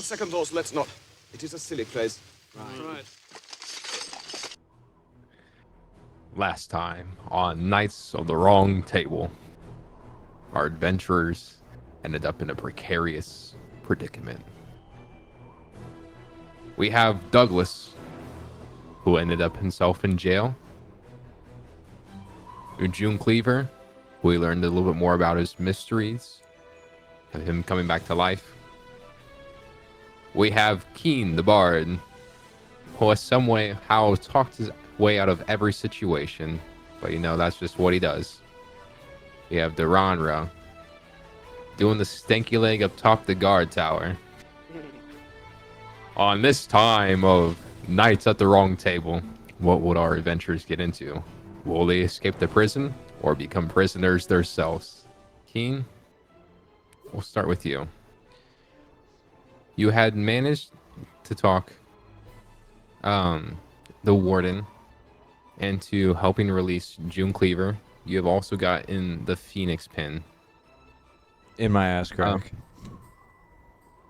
second thoughts, let's not. It is a silly place. Right. Last time on Knights of the Wrong Table, our adventurers ended up in a precarious predicament. We have Douglas, who ended up himself in jail. June Cleaver, who we learned a little bit more about his mysteries, of him coming back to life. We have Keen the Bard, who has somehow talked his way out of every situation, but that's just what he does. We have Duranra doing the stanky leg up top the guard tower. On this time of Knights at the Wrong Table, what would our adventurers get into? Will they escape the prison or become prisoners themselves? Keen, we'll start with you. You had managed to talk the warden into helping release June Cleaver. You have also got in the Phoenix pin. In my ass crack.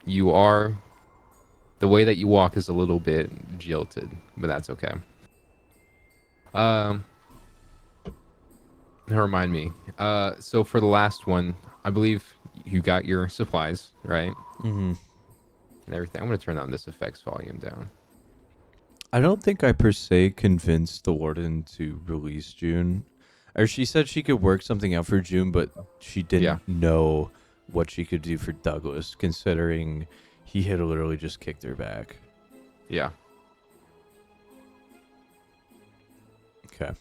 You are... The way that you walk is a little bit jilted, but that's okay. Remind me. So for the last one, I believe you got your supplies, right? Mm-hmm. And everything. I'm going to turn on this effects volume down. I don't think I per se convinced the warden to release June. Or she said she could work something out for June, but she didn't know what she could do for Douglas, considering he had literally just kicked her back. Yeah. Okay.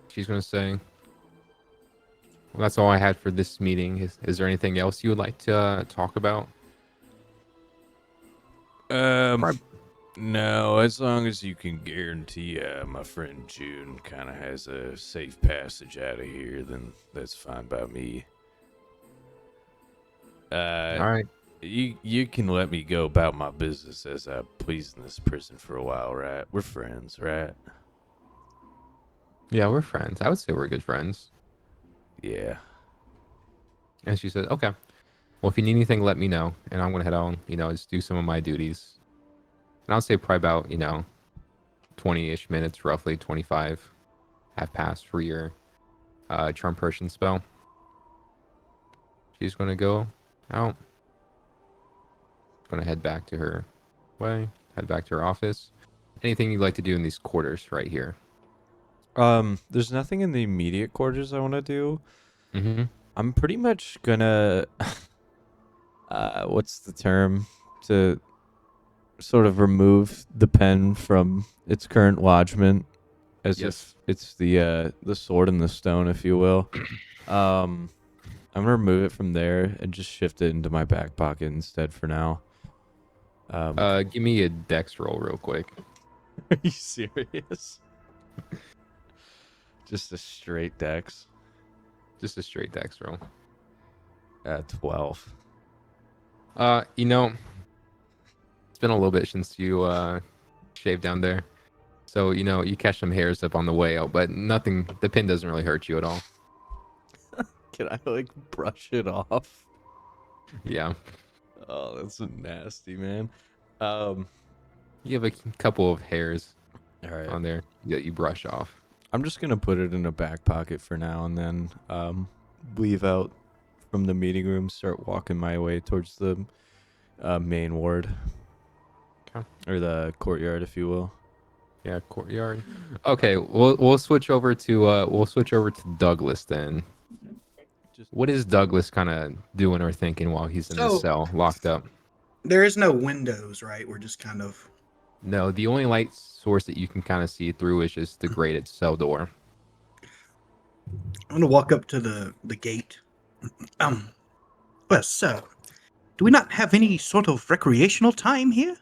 She's going to say, well, that's all I had for this meeting. Is there anything else you would like to talk about? No, as long as you can guarantee my friend June kind of has a safe passage out of here, then that's fine by me. All right. You can let me go about my business as I please in this prison for a while, right? We're friends, right? Yeah, we're friends. I would say we're good friends. Yeah. And she said, okay. Well, if you need anything, let me know. And I'm going to head on, just do some of my duties. And I'll say probably about, 20-ish minutes, roughly 25 have passed for your charm person spell. She's going to go out. Going to head back to her way, head back to her office. Anything you'd like to do in these quarters right here? There's nothing in the immediate quarters I want to do. Mm-hmm. I'm pretty much gonna, what's the term? To sort of remove the pen from its current lodgement, as if it's the sword and the stone, if you will. I'm gonna remove it from there and just shift it into my back pocket instead for now. Give me a dex roll real quick. Are you serious? Just a straight dex. Just a straight dex roll. 12. It's been a little bit since you shaved down there. So, you catch some hairs up on the way out, but nothing, the pin doesn't really hurt you at all. Can I brush it off? Yeah. Oh, that's nasty, man. You have a couple of hairs All right. on there that you brush off. I'm just gonna put it in a back pocket for now, and then leave out from the meeting room. Start walking my way towards the main ward, or the courtyard, if you will. Yeah, courtyard. Okay, we'll switch over to Douglas then. What is Douglas kind of doing or thinking while he's in the cell, locked up? There is no windows, right? We're just kind of... No, the only light source that you can kind of see through is just the grated cell door. I'm going to walk up to the gate. Well, sir, do we not have any sort of recreational time here?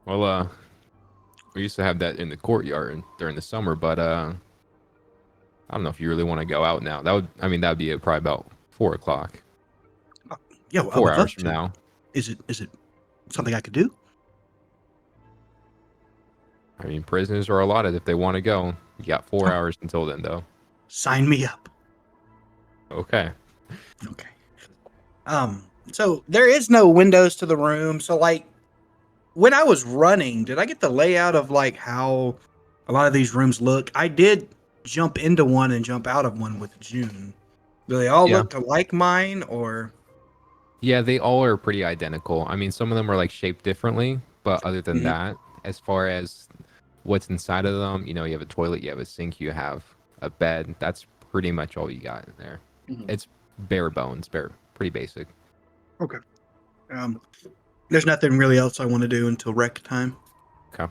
Well, we used to have that in the courtyard during the summer, but I don't know if you really want to go out now. That'd be at probably about 4 o'clock. Yeah, well, 4 hours from now. Is it something I could do? I mean, prisoners are allotted if they want to go. You got 4 hours until then, though. Sign me up. Okay. Okay. So there is no windows to the room. So like when I was running, did I get the layout of like how a lot of these rooms look? I did jump into one and jump out of one with June. Do they all Yeah. look like mine or? Yeah, they all are pretty identical. I mean, some of them are like shaped differently, but other than Mhm. that, as far as what's inside of them, you have a toilet, you have a sink, you have a bed. That's pretty much all you got in there. Mhm. It's bare bones, pretty basic. Okay. There's nothing really else I want to do until rec time. Okay.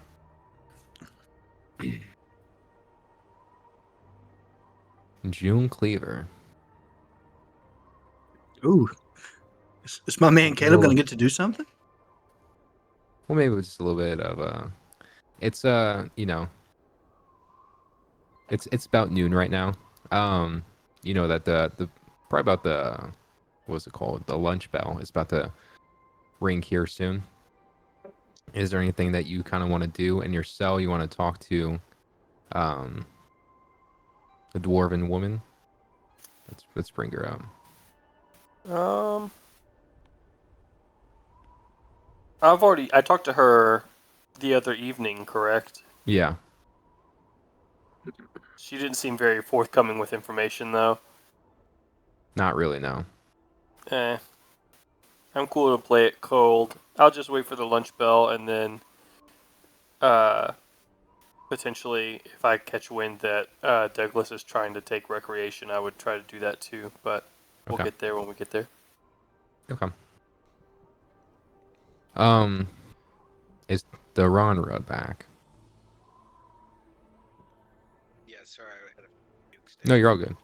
June Cleaver. Ooh, is my man Caleb Well, gonna get to do something? Well, maybe it's just a little bit of it's it's about noon right now. That the probably about the what's it called? The lunch bell is about to ring here soon. Is there anything that you kind of want to do in your cell? You want to talk to the dwarven woman? Let's bring her up. I talked to her the other evening, correct? Yeah. She didn't seem very forthcoming with information, though. Not really, no. I'm cool to play it cold. I'll just wait for the lunch bell, and then, potentially, if I catch wind that Douglas is trying to take recreation, I would try to do that too. But we'll Okay. get there when we get there. Okay. Is the Ronra back? Yeah, sorry, I had a nuke No, you're all good.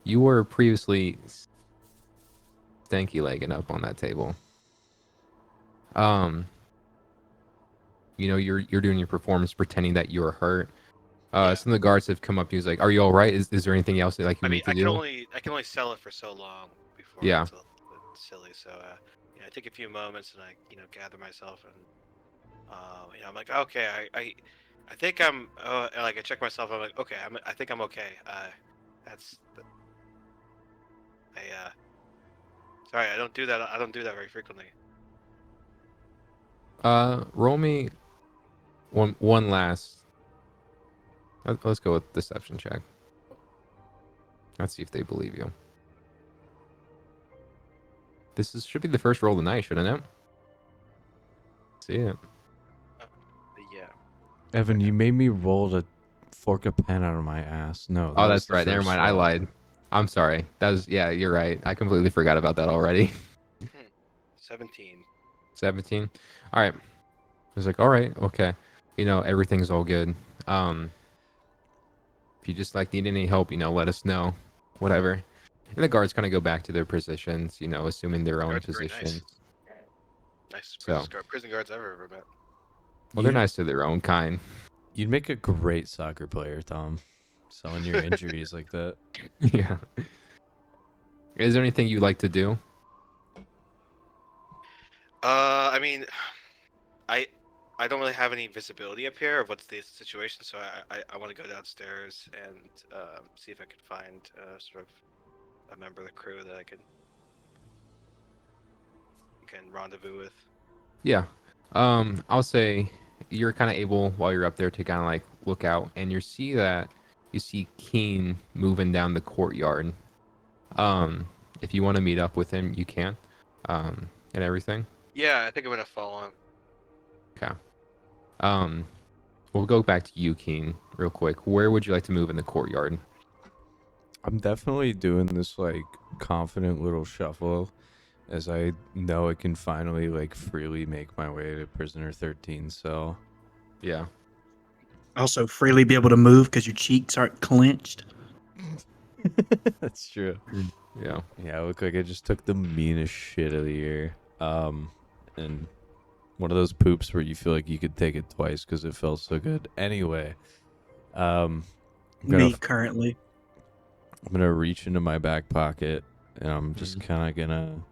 You were previously stanky legging up on that table. You're doing your performance pretending that you're hurt. Yeah. Some of the guards have come up to you, like, "Are you all right? Is there anything else that like you I mean, need to I can do?" only sell it for so long before Yeah. it's a little bit silly. So I take a few moments and I gather myself and I'm like, okay, I think I'm like I check myself. I'm like, okay, I think I'm okay. That's sorry, I don't do that. I don't do that very frequently. Roll me one last. Let's go with deception check. Let's see if they believe you. Should be the first roll of the night, shouldn't it? See it. But yeah. Evan, you made me roll to fork a pen out of my ass. No. Oh, that was that's the right. Never first mind. I roll. lied. I'm sorry. Yeah, you're right. I completely forgot about that already. 17. 17. All right. I was like, all right, okay. Everything's all good. If you just need any help, let us know. Whatever. And the guards kind of go back to their positions, assuming their own Guards are very nice. positions. Nice So- prison guards I've ever met. Well, they're nice to their own kind. You'd make a great soccer player, Tom. Selling your injuries like that. Yeah. Is there anything you like to do? I mean, I don't really have any visibility up here of what's the situation, so I want to go downstairs and see if I can find sort of a member of the crew that I can rendezvous with. Yeah. I'll say you're kind of able while you're up there to kind of look out, and you see Keen moving down the courtyard. If you want to meet up with him, you can. And everything. Yeah, I think I'm gonna follow him. Okay. We'll go back to you, Keen, real quick. Where would you like to move in the courtyard? I'm definitely doing this confident little shuffle as I know I can finally freely make my way to prisoner 13 cell. Yeah. Also, freely be able to move because your cheeks aren't clenched. That's true. Yeah. Yeah, I look like I just took the meanest shit of the year. And one of those poops where you feel like you could take it twice because it felt so good. Anyway, I'm Me currently. gonna reach into my back pocket and I'm just kind of gonna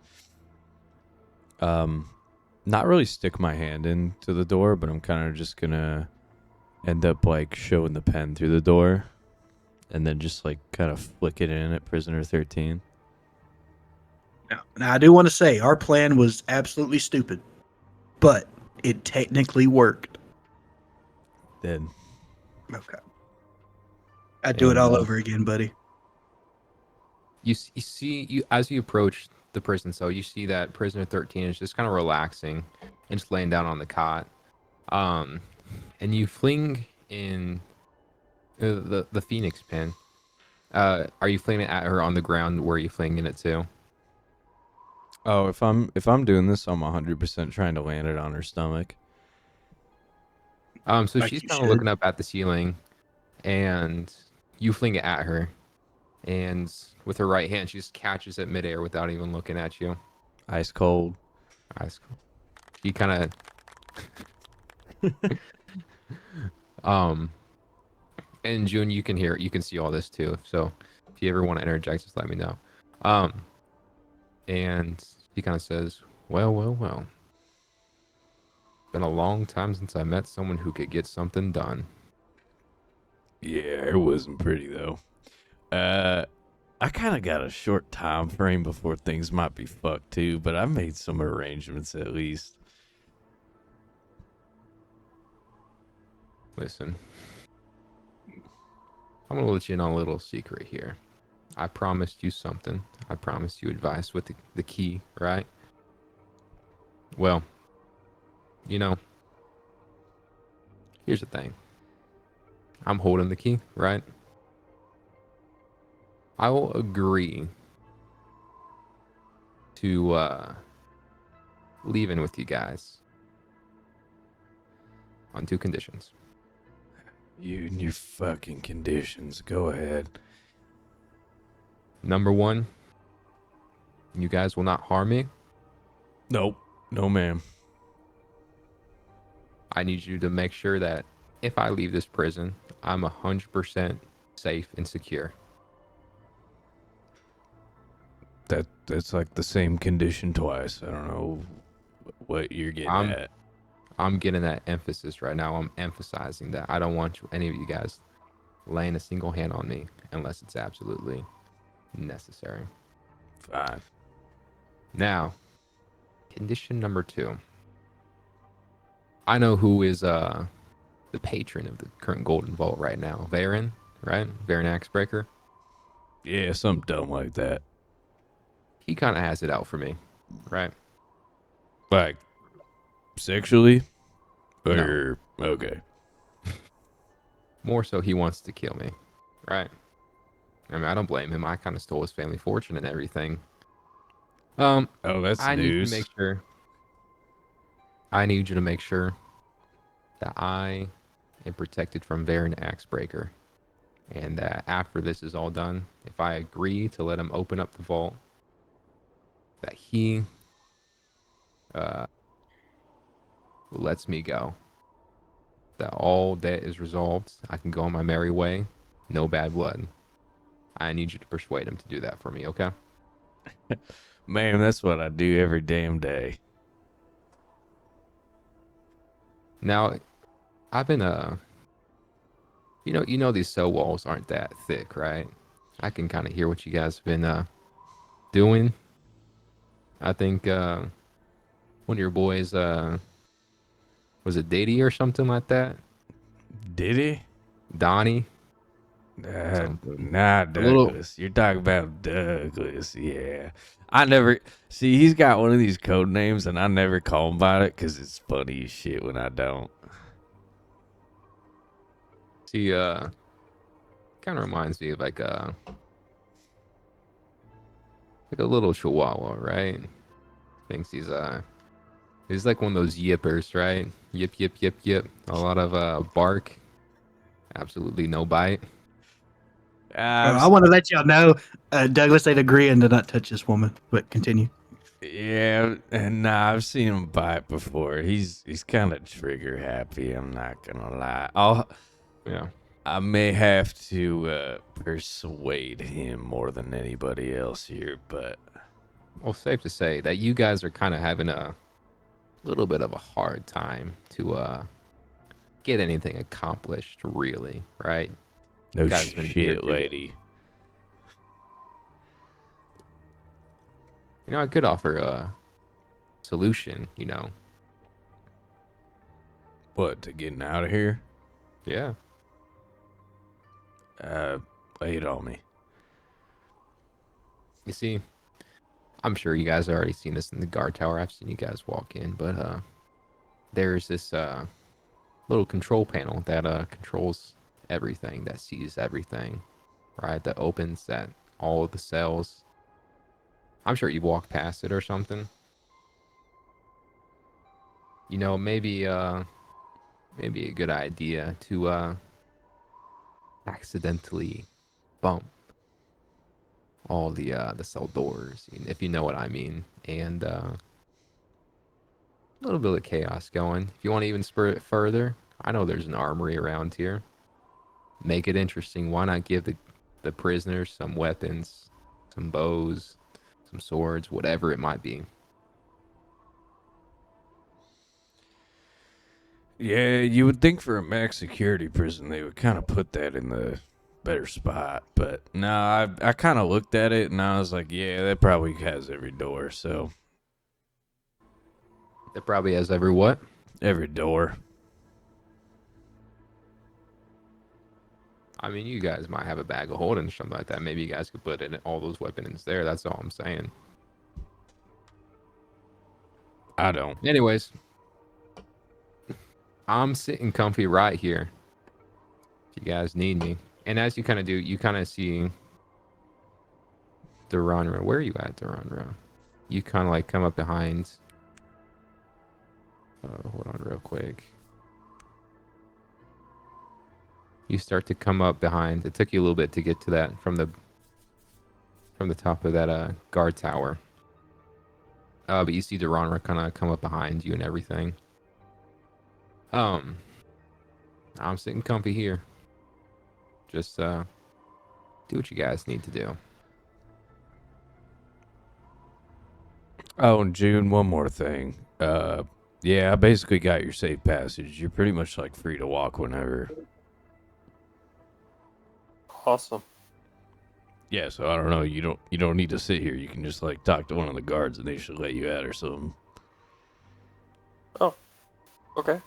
not really stick my hand into the door, but I'm kind of just gonna end up showing the pen through the door and then just kind of flick it in at prisoner 13. Now, I do want to say our plan was absolutely stupid, but it technically worked. Did. Okay. I'd do it And, all over again, buddy. You see you as you approach the prison cell, you see that prisoner 13 is just kind of relaxing and just laying down on the cot. And you fling in the phoenix pin. Are you flinging it at her on the ground? Where are you flinging it to? Oh, if I'm doing this, I'm 100% trying to land it on her stomach. So Like she's you kind of should. looking up at the ceiling, and you fling it at her, and with her right hand, she just catches it midair without even looking at you. Ice cold. Eyes. She kind of, and June, you can see all this too. So if you ever want to interject, just let me know. And he kind of says, "Well, well, well. Been a long time since I met someone who could get something done." Yeah, it wasn't pretty though. I kind of got a short time frame before things might be fucked too, but I made some arrangements at least. Listen, I'm gonna let you in on a little secret here. I promised you something. I promised you advice with the key, right? Well, you know, here's the thing. I'm holding the key, right? I will agree to leave in with you guys on 2 conditions. You and your fucking conditions. Go ahead. Number 1, you guys will not harm me. Nope. No, ma'am. I need you to make sure that if I leave this prison, I'm 100% safe and secure. That's like the same condition twice. I don't know what you're getting at. I'm getting that emphasis right now. I'm emphasizing that I don't want any of you guys laying a single hand on me unless it's absolutely necessary. Fine. Now, condition number 2. I know who is the patron of the current Golden Vault right now. Varen, right? Varen Axebreaker. Yeah, something dumb like that. He kind of has it out for me, right? Like sexually? No. Or okay. More so, he wants to kill me, right? I mean, I don't blame him. I kind of stole his family fortune and everything. Oh, that's I need you news. to make sure. I need you to make sure that I am protected from Varen Axebreaker, and that after this is all done, if I agree to let him open up the vault, that he lets me go. That all debt is resolved. I can go on my merry way. No bad blood. I need you to persuade him to do that for me, okay? Man, that's what I do every damn day. Now, I've been you know these cell walls aren't that thick, right? I can kind of hear what you guys have been doing. I think one of your boys was it Diddy or something like that? Did he? Donnie. Nah, Douglas. You're talking about Douglas. Yeah. I never see. He's got one of these code names, and I never call him by it because it's funny as shit when I don't. He kind of reminds me of like a little chihuahua, right? Thinks he's like one of those yippers, right? Yip yip yip yip. A lot of bark, absolutely no bite. I want to let y'all know, Douglas ain't agreeing to not touch this woman. But continue. Yeah, and nah, I've seen him bite before. He's kind of trigger happy. I'm not gonna lie. Yeah. I may have to persuade him more than anybody else here, but Well, safe to say that you guys are kind of having a little bit of a hard time to get anything accomplished, really, right? no Guys been here shit, too. lady. I could offer a solution. What, to getting out of here? Yeah. Lay it on me. You see, I'm sure you guys have already seen this in the guard tower. I've seen you guys walk in, but there's this little control panel that controls everything, that sees everything, right? That opens that all of the cells. I'm sure you walked past it or something. Maybe a good idea to accidentally bump all the cell doors, if you know what I mean, and a little bit of chaos going. If you want to even spur it further, I know there's an armory around here. Make it interesting. Why not give the prisoners some weapons, some bows, some swords, whatever it might be? Yeah, you would think for a max security prison they would kind of put that in the better spot, but no, I kind of looked at it and I was like, yeah, that probably has every door, so That probably has every what? every door. I mean, you guys might have a bag of holding or something like that. Maybe you guys could put in all those weapons there. That's all I'm saying. I don't. Anyways, I'm sitting comfy right here. If you guys need me. And as you kind of do, you kind of see Duranra. Where are you at, Duranra? You kind of like come up behind. Hold on real quick. You start to come up behind. It took you a little bit to get to that from the top of that guard tower. But you see Duranra kind of come up behind you and everything. I'm sitting comfy here. Just do what you guys need to do. Oh, and June, one more thing. Yeah, I basically got your safe passage. You're pretty much like free to walk whenever. Awesome. Yeah, so I don't know. You don't need to sit here. You can just like talk to one of the guards and they should let you out or something. Oh, okay.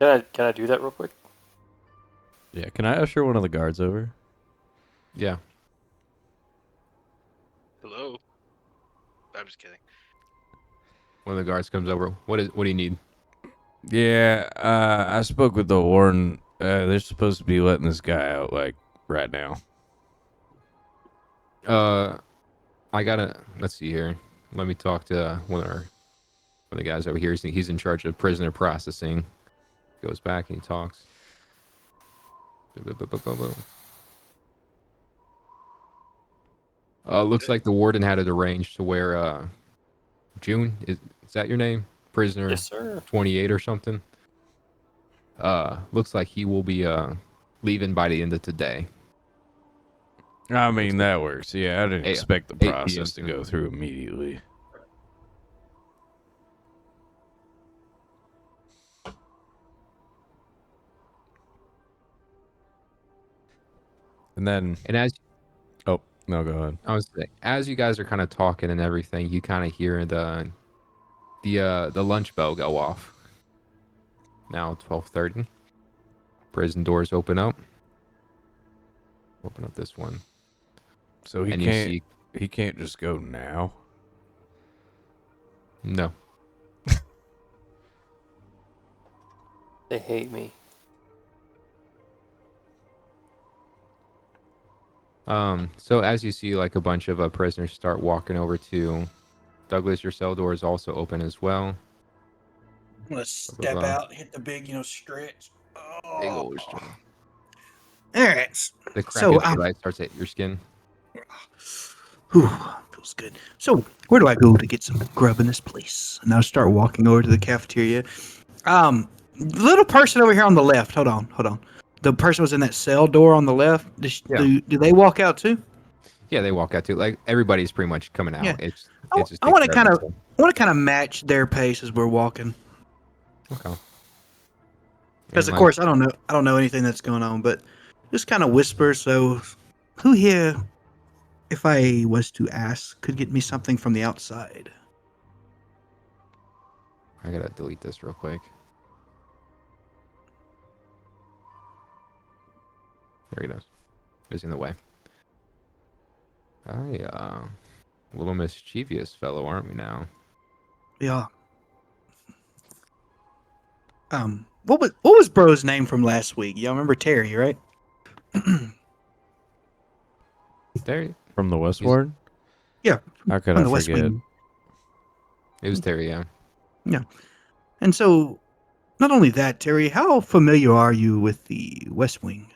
Can I do that real quick? Yeah, can I usher one of the guards over? Yeah. Hello. I'm just kidding. One of the guards comes over. What do you need? Yeah, I spoke with the warden. They're supposed to be letting this guy out like right now. Let's see here. Let me talk to one of the guys over here. He's in charge of prisoner processing. Goes back and he talks. Looks like the warden had it arranged to where June, is that your name? Prisoner Yes, sir. 28 or something. Looks like he will be leaving by the end of today. I mean, that works. Yeah, I didn't expect the 8 p.m. process to go through immediately. And then, oh, no, go ahead. I was saying, as you guys are kind of talking and everything, you kind of hear the lunch bell go off. Now 12:30. Prison doors open up. Open up this one. So he can't just go now. No. They hate me. So as you see, like a bunch of prisoners start walking over to Douglas, your cell door is also open as well. I'm gonna step out, hit the big, stretch. Big Oh. old stretch. All right. The crack So, of daylight starts to hit your skin. Whew, feels good. So, where do I go to get some grub in this place? And I'll start walking over to the cafeteria. Little person over here on the left. Hold on. The person was in that cell door on the left. Do they walk out too? Yeah, they walk out too. Like everybody's pretty much coming out. Yeah. It just I want to takes kind of, forever, I want to kind of match their pace as we're walking. so- Okay. Because And, of course I don't know anything that's going on, but just kind of whisper. So, who here if I was to ask, could get me something from the outside. I gotta delete this real quick. There he goes. He's in the way. A little mischievous fellow, aren't we now? Yeah. What was Bro's name from last week? Y'all remember Terry, right? Terry. From the West Ward? Yeah, How could from I the West forget? Wing. It was Terry, yeah. And so, not only that, Terry, how familiar are you with the West Wing?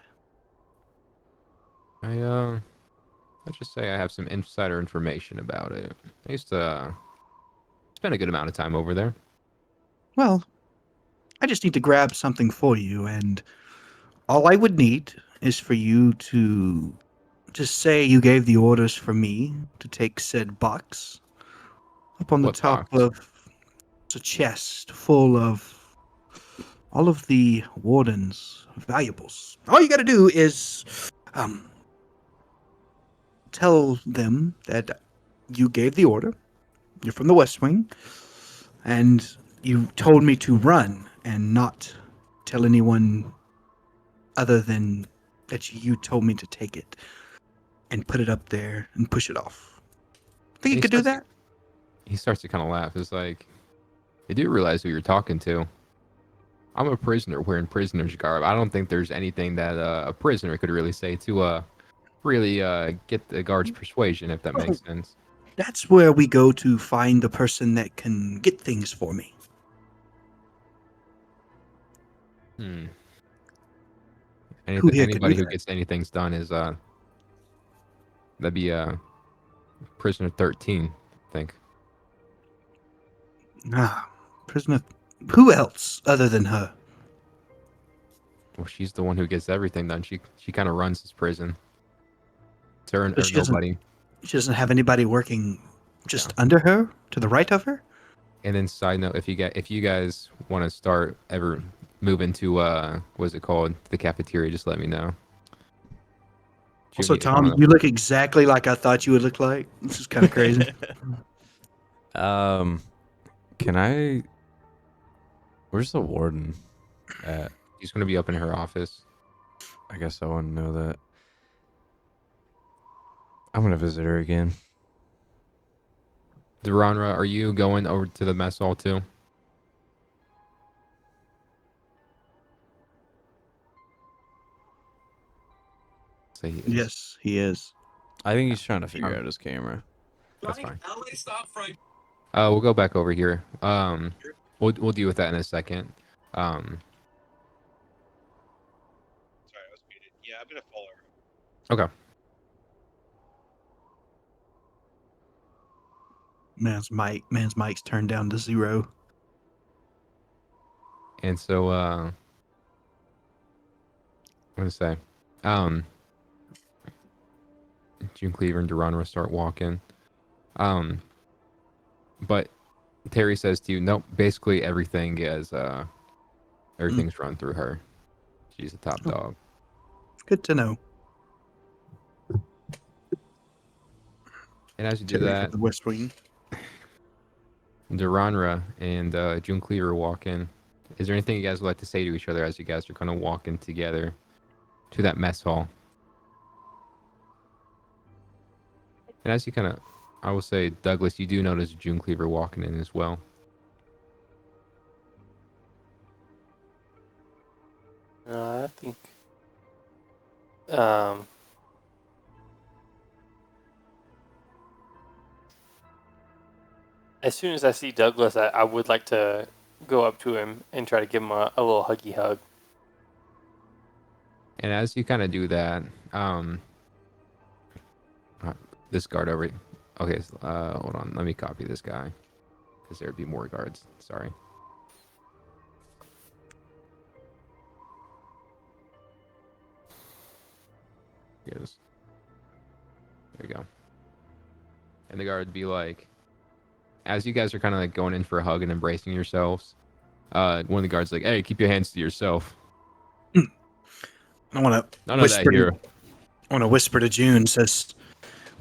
Let's just say I have some insider information about it. I used to spend a good amount of time over there. Well, I just need to grab something for you, and all I would need is for you to just say you gave the orders for me to take said box. Up on the What top box? of it's a chest full of all of the warden's valuables. All you got to do is tell them that you gave the order. You're from the West Wing, and you told me to run and not tell anyone other than that you told me to take it and put it up there and push it off. Think you He could do starts that? He starts to kind of laugh. It's like, you do realize who you're talking to. I'm a prisoner wearing prisoner's garb. I don't think there's anything that a prisoner could really say to really get the guard's persuasion, if that makes sense. That's where we go to find the person that can get things for me. Hmm. Who here could Anybody do who that? gets anything's done is that'd be prisoner 13, I think. Ah, prisoner. Who else other than her? Well, she's the one who gets everything done. She kind of runs this prison. It's her But or she doesn't. nobody. She doesn't have anybody working just under her, to the right of her. And then side note, if you guys want to start ever moving to what's it called, the cafeteria, just let me know. Also, Junior, one Tom, of you look exactly like I thought you would look like. This is kind of crazy. Can I? Where's the warden at? He's going to be up in her office. I guess I want to know that. I'm gonna visit her again. Duranra, are you going over to the mess hall too? Say he is. Yes, he is. I think he's trying to figure out his camera. That's fine. We'll go back over here. We'll deal with that in a second. Sorry, I was muted. Yeah, I'm gonna follow her. Okay. Man's mic's turned down to 0. And so, I'm gonna say, June Cleaver and Duranra start walking. But Terry says to you, nope, basically everything is, everything's run through her. She's the top dog. Good to know. And as you do Terry from that, the West Wing. Duranra and June Cleaver walk in. Is there anything you guys would like to say to each other as you guys are kind of walking together to that mess hall? And as you kind of, I will say, Douglas, you do notice June Cleaver walking in as well. I think as soon as I see Douglas, I would like to go up to him and try to give him a little huggy hug. And as you kind of do that, this guard over. Okay, hold on. Let me copy this guy because there'd be more guards. Sorry. Here it is. There you go. And the guard would be like, as you guys are kind of like going in for a hug and embracing yourselves, one of the guards like, "Hey, keep your hands to yourself." I want to None of that here. I want to whisper to June. Says,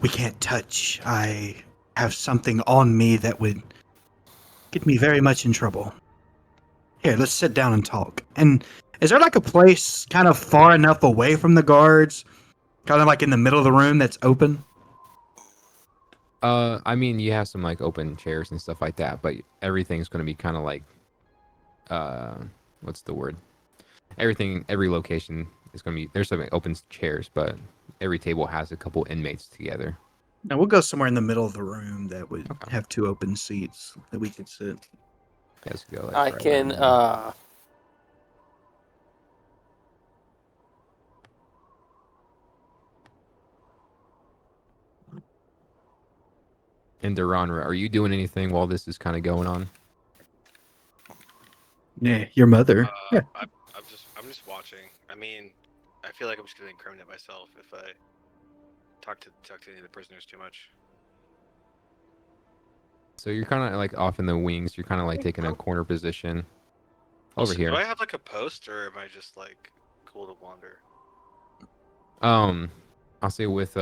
we can't touch. I have something on me that would get me very much in trouble. Here, let's sit down and talk. And is there like a place kind of far enough away from the guards, kind of like in the middle of the room that's open? I mean, you have some like open chairs and stuff like that, but everything's going to be kind of like, what's the word? Every location is going to be, there's some open chairs, but every table has a couple inmates together. Now we'll go somewhere in the middle of the room that would Okay. have two open seats that we could sit. Let's go. Like, I right can. around there. And Duranra, are you doing anything while this is kind of going on? Yeah, your mother. I'm just watching. I mean, I feel like I'm just gonna incriminate myself if I talk to any of the prisoners too much. So you're kind of like off in the wings. You're kind of like taking a corner position over Also, here. Do I have like a post, or am I just like cool to wander? I'll say with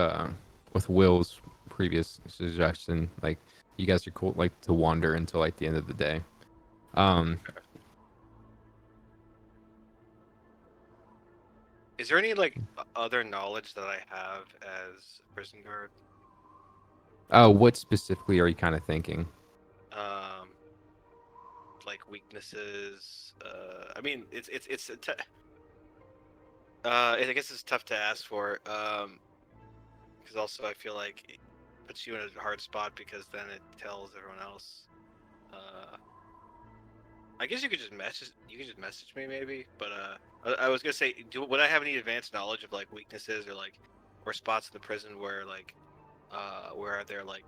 Will's previous suggestion, like you guys are cool like to wander until like the end of the day. Is there any like other knowledge that I have as a prison guard? What specifically are you kind of thinking? Like weaknesses. I mean, I guess it's tough to ask for. Because also I feel like it puts you in a hard spot because then it tells everyone else. I guess you could just message. You could just message me maybe. But I was gonna say, would I have any advanced knowledge of like weaknesses or spots in the prison where where are there like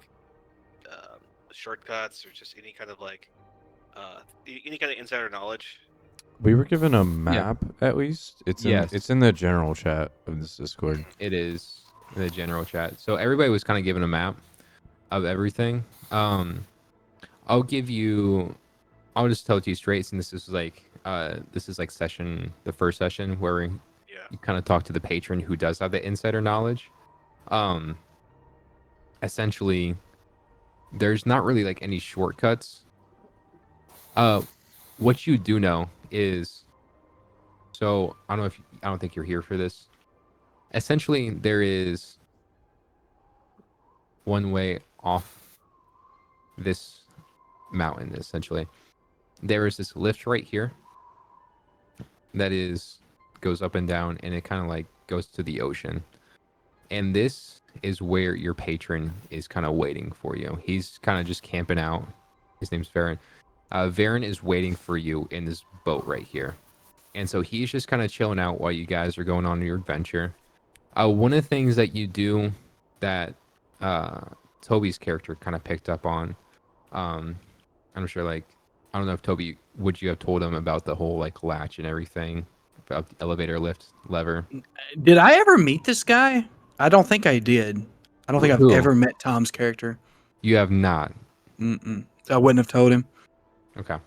shortcuts or just any kind of any kind of insider knowledge? We were given a map at least. Yes. It's in the general chat of this Discord. It is in the general chat. So everybody was kind of given a map of everything. I'll just tell it to you straight, since this is like the first session where you kind of talk to the patron who does have the insider knowledge. Essentially, there's not really like any shortcuts. What you do know is, so I don't think you're here for this. Essentially, there is one way off this mountain. Essentially, there is this lift right here that goes up and down, and it kind of like goes to the ocean. And this is where your patron is kind of waiting for you. He's kind of just camping out. His name's Varen. Varen is waiting for you in this boat right here. And so he's just kind of chilling out while you guys are going on your adventure. One of the things that you do that Toby's character kind of picked up on, I'm sure, like, I don't know if Toby, would you have told him about the whole like latch and everything, about the elevator lift lever? Did I ever meet this guy? I don't think I did. I don't think I've Who? ever met Tom's character. You have not. Mm-mm. I wouldn't have told him. Okay.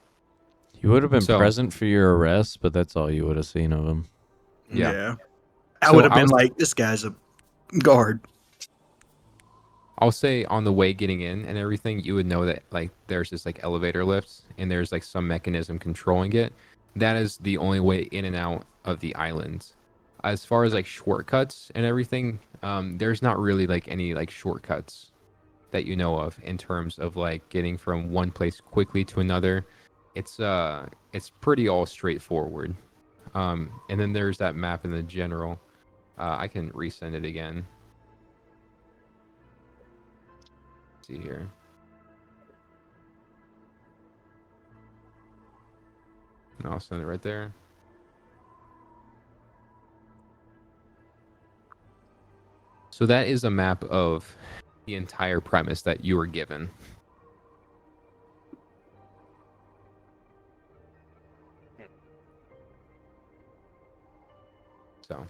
You would have been So- present for your arrest, but that's all you would have seen of him. Yeah. I So would have I been was- like, this guy's a guard. I'll say on the way getting in and everything, you would know that like there's this like elevator lifts and there's like some mechanism controlling it. That is the only way in and out of the island. As far as like shortcuts and everything, there's not really like any like shortcuts that you know of in terms of like getting from one place quickly to another. It's pretty all straightforward. And then there's that map in the general. I can resend it again. See here. And I'll send it right there. So that is a map of the entire premise that you were given. So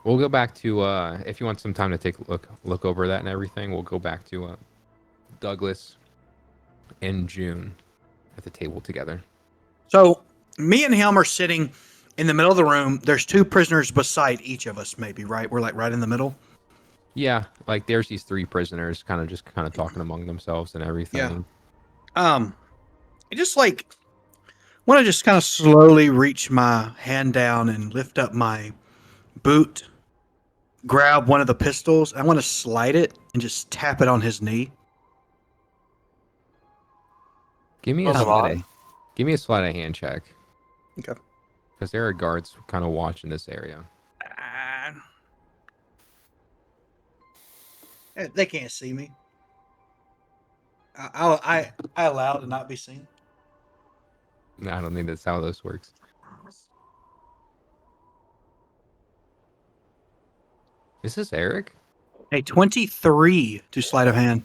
we'll go back to if you want some time to take a look over that and everything, we'll go back to Douglas and June at the table together. So me and him are sitting in the middle of the room. There's two prisoners beside each of us. Maybe right. We're like right in the middle. Yeah, like there's these three prisoners kind of talking among themselves and everything. I just like want to just kind of slowly reach my hand down and lift up my boot, grab one of the pistols. I want to slide it and just tap it on his knee. Give me a Throw them sleight on? of, give me a sleight of hand check. Okay. Because there are guards kind of watching this area. They can't see me. I allow to not be seen. I don't think that's how this works. Is this Eric? A 23 to sleight of hand.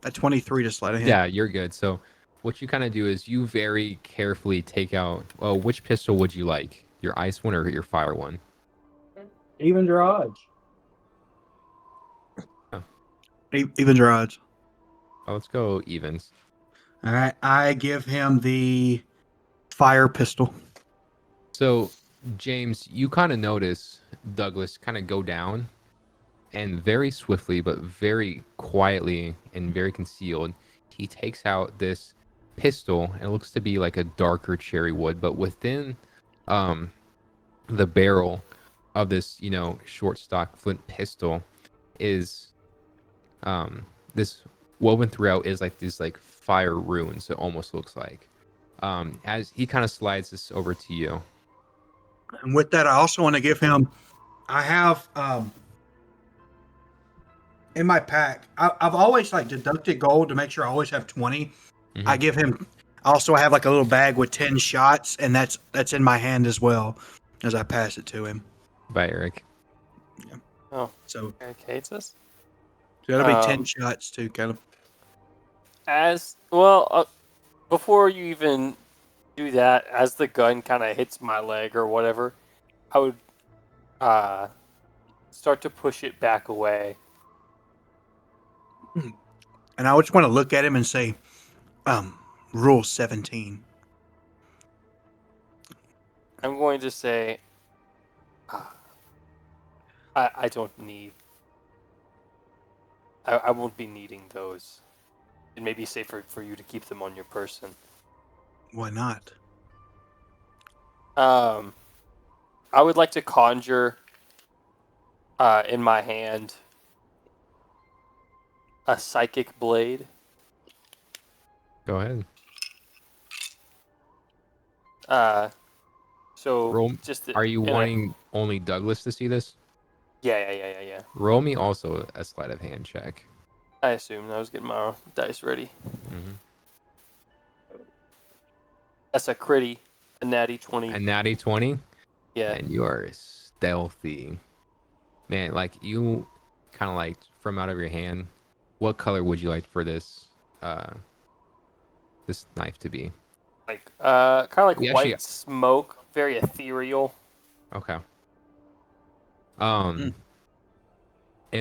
A 23 to sleight of hand. Yeah, you're good. So what you kind of do is you very carefully take out, oh, which pistol would you like? Your ice one or your fire one? Even draw odds. Oh. Even draw odds. Oh, let's go evens. All right. I give him the fire pistol. So, James, you kind of notice Douglas kind of go down and very swiftly, but very quietly and very concealed, he takes out this pistol and it looks to be like a darker cherry wood, but within the barrel of this, short stock flint pistol is this woven throughout is like these like fire runes, it almost looks like. As he kind of slides this over to you. And with that, I also want to give him. I have in my pack. I've always like deducted gold to make sure I always have 20. Mhm. I give him. Also, I have like a little bag with 10 shots, and that's in my hand as well as I pass it to him. By Eric. Oh, So Eric hates us. that'll be 10 shots too, kind of. As well, before you even do that, as the gun kind of hits my leg or whatever, I would start to push it back away. And I just want to look at him and say, Rule 17. I'm going to say, I don't need. I won't be needing those. It may be safer for you to keep them on your person. Why not? I would like to conjure in my hand a psychic blade. Go ahead. So Roll. just Are you in a- wanting only Douglas to see this? Yeah. Roll me also a sleight of hand check. I assumed I was getting my dice ready. Mm-hmm. That's a critty, a natty 20. A natty 20? Yeah. And you are stealthy. Man, like you kind of like from out of your hand, what color would you like for this this knife to be? Like kind of like We white actually- smoke, very ethereal. Okay. And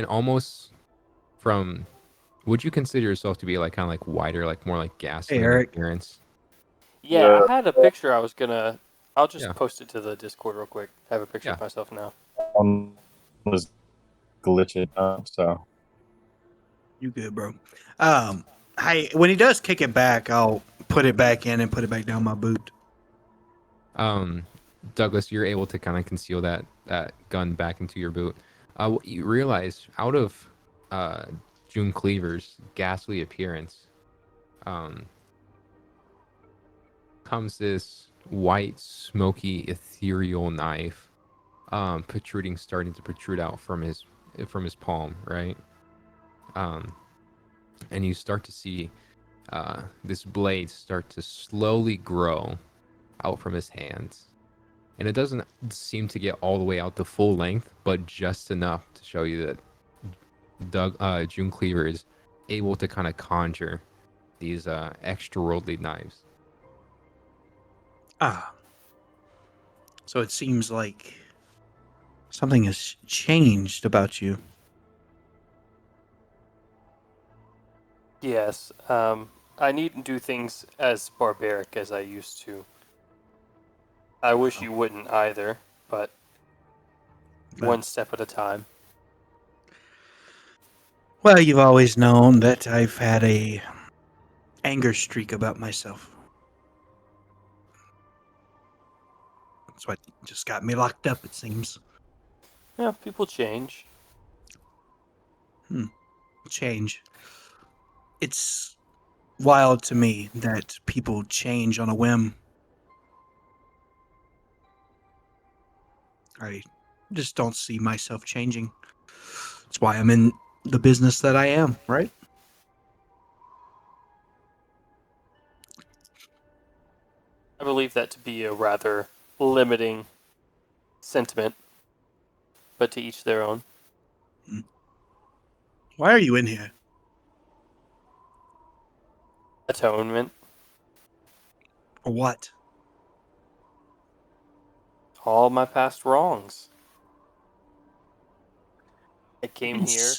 almost from, would you consider yourself to be like kind of like whiter, like more like gas Hey, Eric. appearance? Yeah, I had a picture I was gonna. I'll just Yeah. post it to the Discord real quick. I have a picture of Yeah. myself now. Was glitching up, so You good, bro. Hey, when he does kick it back, I'll put it back in and put it back down my boot. Douglas, you're able to kind of conceal that gun back into your boot. What you realize out of June Cleaver's ghastly appearance, comes this white, smoky, ethereal knife, starting to protrude out from his palm, right? And you start to see this blade start to slowly grow out from his hands. And it doesn't seem to get all the way out to full length, but just enough to show you that June Cleaver is able to kind of conjure these extra-worldly knives. So it seems like something has changed about you. Yes. I needn't do things as barbaric as I used to. I wish you wouldn't either, but No. one step at a time. Well, you've always known that I've had a anger streak about myself. That's what just got me locked up, it seems. Yeah, people change. Change. It's wild to me that people change on a whim. I just don't see myself changing. That's why I'm in the business that I am, right? I believe that to be a rather limiting sentiment, but to each their own. Why are you in here? Atonement. For what? All my past wrongs. I came here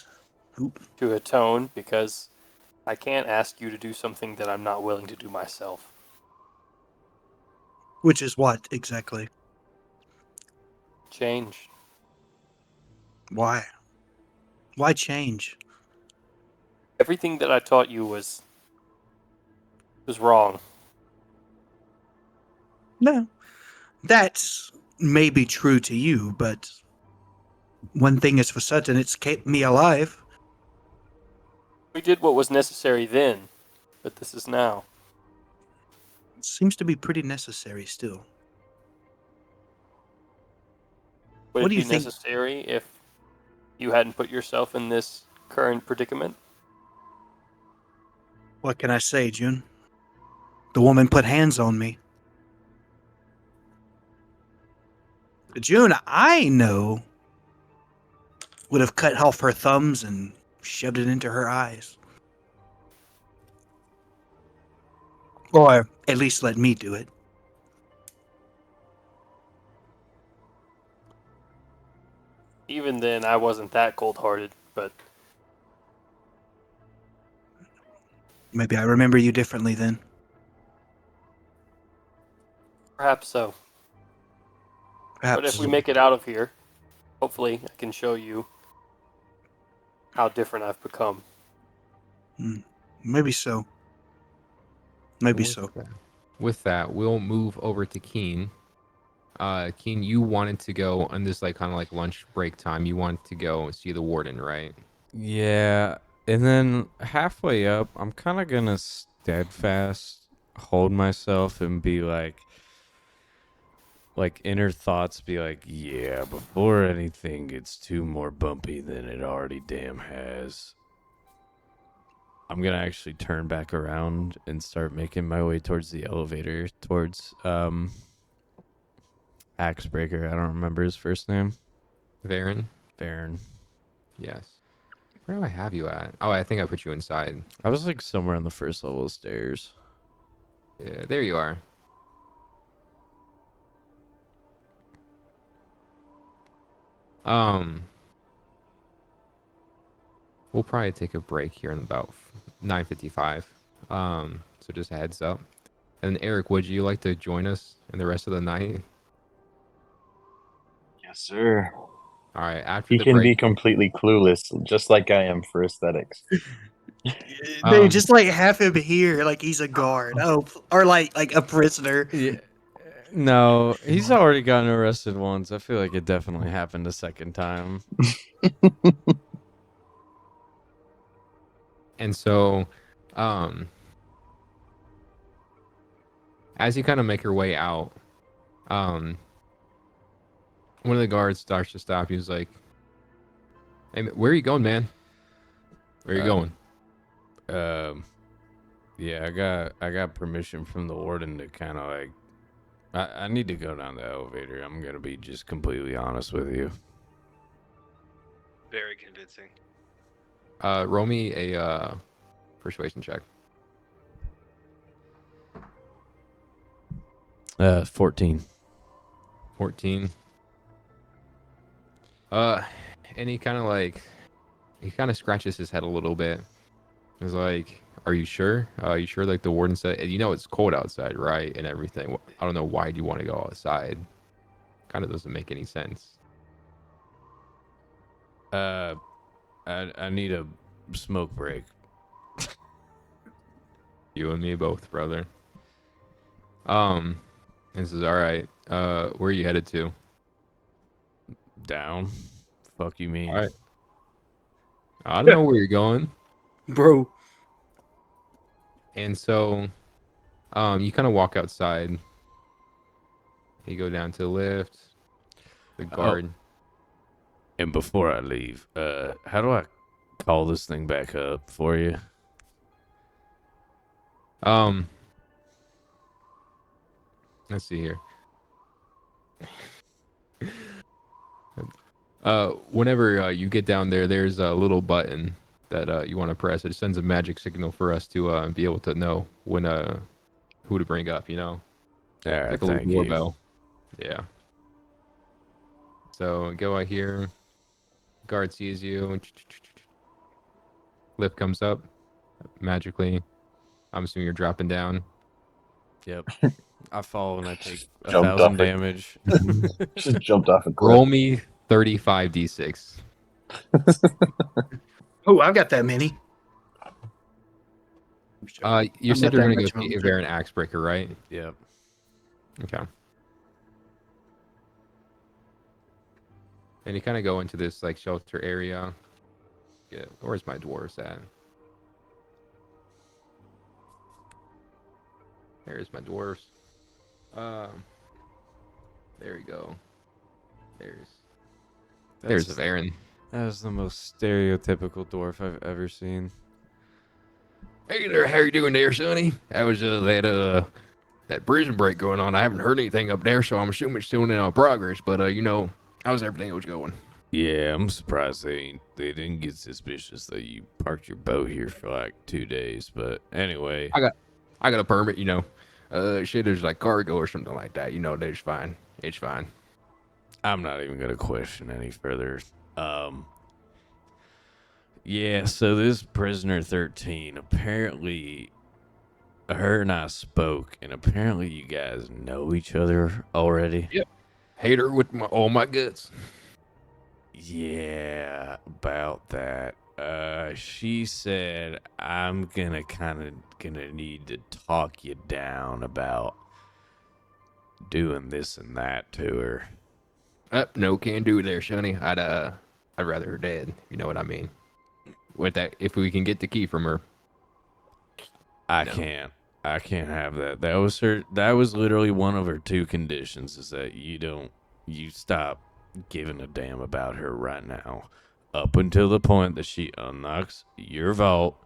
Oop. to atone because I can't ask you to do something that I'm not willing to do myself. Which is what exactly? Change. Why? Why change? Everything that I taught you was wrong. No. That's maybe true to you, but one thing is for certain, it's kept me alive. We did what was necessary then, but this is now. It seems to be pretty necessary still. Would What it do be you think? necessary if you hadn't put yourself in this current predicament? What can I say, June? The woman put hands on me. June, I know, would have cut off her thumbs and shoved it into her eyes. Or at least let me do it. Even then, I wasn't that cold-hearted, but Maybe I remember you differently then. perhaps so. But if Perhaps. we make it out of here, hopefully I can show you how different I've become. Maybe so. Maybe With so. that- With that, we'll move over to Keen. Keen, you wanted to go on this like kind of like lunch break time. You wanted to go and see the warden, right? Yeah, and then halfway up, I'm kind of gonna steadfast hold myself and be like inner thoughts be like, yeah, before anything gets too more bumpy than it already damn has, I'm gonna actually turn back around and start making my way towards the elevator, towards Axebreaker. I don't remember his first name. Varen? Baron. Yes. Where do I have you at? Oh, I think I put you inside. I was like somewhere on the first level of stairs. Yeah, there you are. We'll probably take a break here in about 9:55. So just a heads up. And Eric, would you like to join us in the rest of the night? Yes, sir. All right, after He the can be break. completely clueless, just like I am for aesthetics. Dude, just like have him here, like he's a guard. Oh, or like a prisoner. Yeah. No, he's already gotten arrested once. I feel like it definitely happened a second time. And so, as you kind of make your way out, one of the guards starts to stop. He was like, "Hey, where are you going, man? Where are you going?" Yeah, I got permission from the warden to kind of like, I need to go down the elevator. I'm gonna be just completely honest with you. Very convincing. Roll me a persuasion check. 14. 14. And he kind of scratches his head a little bit. He's like, "Are you sure? You sure?" Like the warden said, "You know it's cold outside, right? And everything. I don't know why do you want to go outside. Kind of doesn't make any sense." I need a smoke break. You and me both, brother. This is all right. Where are you headed to? Down. Fuck you mean? All right. I don't know where you're going. Bro. And so, you kind of walk outside. You go down to the lift. The guard. And before I leave, how do I call this thing back up for you? Let's see here. Whenever you get down there, there's a little button that you want to press. It sends a magic signal for us to be able to know when who to bring up. You know, All right, like a little thank you. doorbell. Yeah. So go out here. Guard sees you. Lift comes up magically. I'm assuming you're dropping down. Yep. I fall and I take Jumped 1,000 off it. damage. Just jumped off a cliff. Roll me 35d6. Oh, I've got that many. You I'm said not you're that gonna go much of a see wizard. Aaron Axebreaker, right? Yep. Okay. And you kind of go into this like shelter area. Yeah, where's my dwarves at? There's my dwarves. There we go. There's That's- Aaron. That is the most stereotypical dwarf I've ever seen. Hey there, how you doing there, Sonny? How was that prison break going on? I haven't heard anything up there, so I'm assuming it's still in progress. But how's everything going? Yeah, I'm surprised they didn't get suspicious that you parked your boat here for like 2 days. But anyway, I got a permit, shit is like cargo or something like that. That's fine. It's fine. I'm not even gonna question any further. Yeah, so this prisoner 13, apparently her and I spoke, and apparently you guys know each other already. Yep. Hate her with all my guts. Yeah, about that. She said I'm gonna need to talk you down about doing this and that to her. No can do there, Sonny. I'd rather her dead. You know what I mean? With that, if we can get the key from her. I No. can't have that. That was literally one of her 2 conditions, is that you stop giving a damn about her right now, up until the point that she unlocks your vault,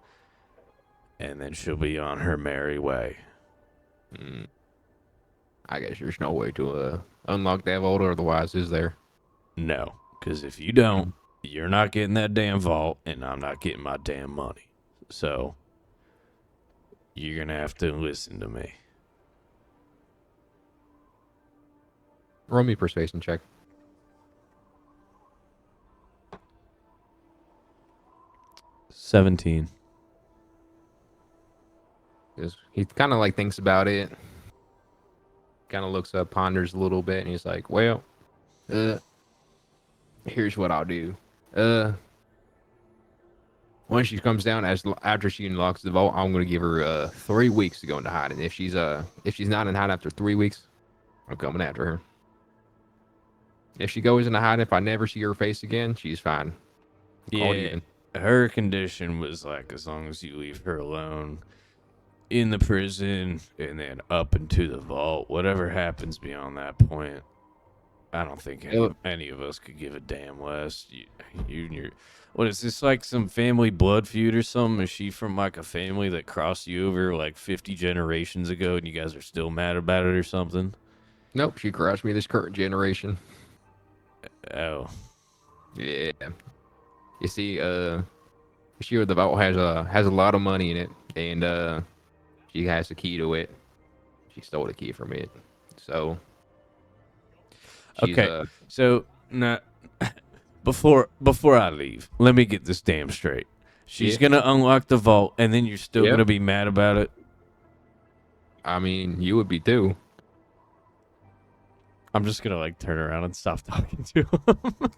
and then she'll be on her merry way. I guess there's no way to unlock that vault, otherwise, is there? No, because if you don't, you're not getting that damn vault, and I'm not getting my damn money. So you're gonna have to listen to me. Roll me a persuasion check. $17. 'Cause he kind of like thinks about it, kind of looks up, ponders a little bit, and he's like, "Well, here's what I'll do. When she comes down, after she unlocks the vault, I'm gonna give her 3 weeks to go into hiding. If she's not in hiding after 3 weeks, I'm coming after her. If she goes into hiding, if I never see her face again, she's fine. Call it Yeah, even. her condition was like, as long as you leave her alone in the prison and then up into the vault, whatever happens beyond that point, I don't think any of us could give a damn less. You and your, what is this, like some family blood feud or something? Is she from like a family that crossed you over like 50 generations ago and you guys are still mad about it or something? Nope, she crushed me this current generation. Oh, Yeah. You see, she with the vault has a lot of money in it, and she has the key to it. She stole the key from it, so. She's, okay. So now, before I leave, let me get this damn straight. She's Yeah. gonna unlock the vault, and then you're still Yep. gonna be mad about it. I mean, you would be too. I'm just gonna like turn around and stop talking to him.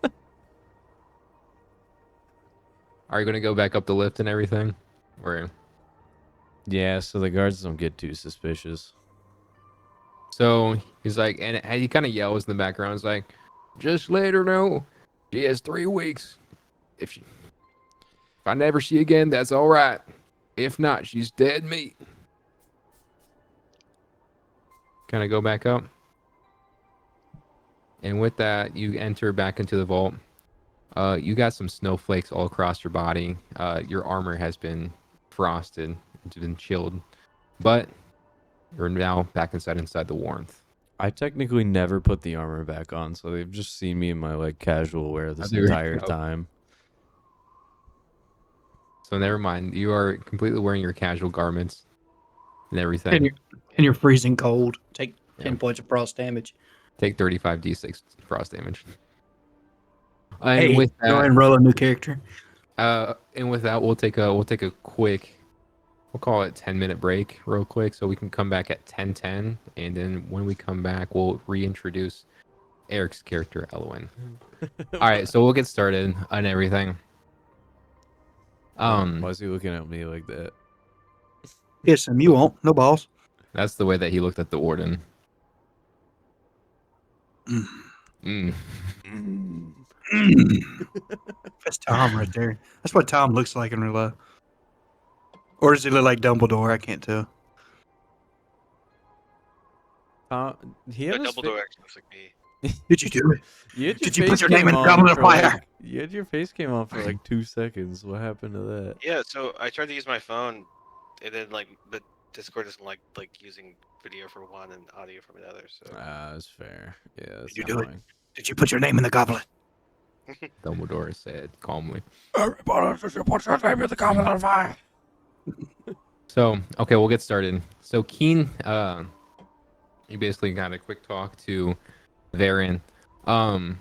Are you gonna go back up the lift and everything? Or Yeah, so the guards don't get too suspicious. so he's like, and he kind of yells in the background. He's like, just let her know she has 3 weeks. If I never see you again, that's all right. If not, she's dead meat. Kind of go back up. And with that, you enter back into the vault. You got some snowflakes all across your body. Your armor has been frosted, it's been chilled, but you're now back inside the warmth. I technically never put the armor back on, so they've just seen me in my like casual wear this there we entire go. time. So never mind. You are completely wearing your casual garments and everything. And you're freezing cold. Take 10 Yeah. points of frost damage. Take 35 d6 frost damage. And Hey, with go that, and roll a new character. we'll take a quick, we'll call it 10-minute break real quick, so we can come back at 10:10, and then when we come back, we'll reintroduce Eric's character, Elwyn. All right, so we'll get started on everything. Why is he looking at me like that? Yes, him. You won't. No balls. That's the way that he looked at the warden. Mm. Mm. That's Tom right there. That's what Tom looks like in real life. Or does he look like Dumbledore? I can't tell. He Yeah, had his Dumbledore actually looks like me. Did you do it? Did you put your name in the Goblet of Fire? Your face came on for like 2 seconds. What happened to that? Yeah, so I tried to use my phone, and then like the Discord doesn't like using video for one and audio from the other. So That's fair. Yeah, that's you do it? annoying. Did you put your name in the goblet? Dumbledore said calmly. Everybody, did you put your name in the goblet of fire? So, okay, we'll get started. So, Keen, you basically got a quick talk to Varian. And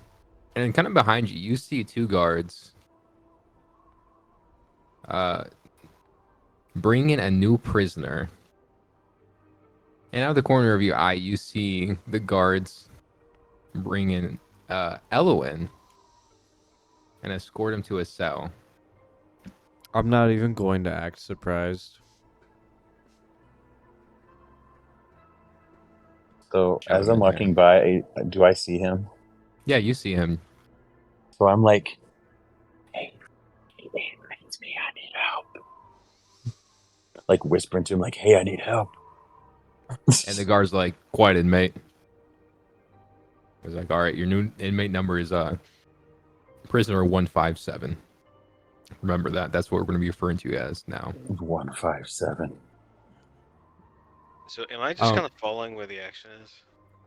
kind of behind you, you see 2 guards bring in a new prisoner. And out of the corner of your eye, you see the guards bring in Elwyn and escort him to a cell. I'm not even going to act surprised. So Shove as him I'm in walking by, do I see him? Yeah, you see him. So I'm like, hey, it's me. I need help. Like whispering to him, like, hey, I need help. And the guard's like, quiet, inmate. He's like, all right, your new inmate number is prisoner 157. Remember that. That's what we're going to be referring to you as now. 157. so am I just kind of following where the action is?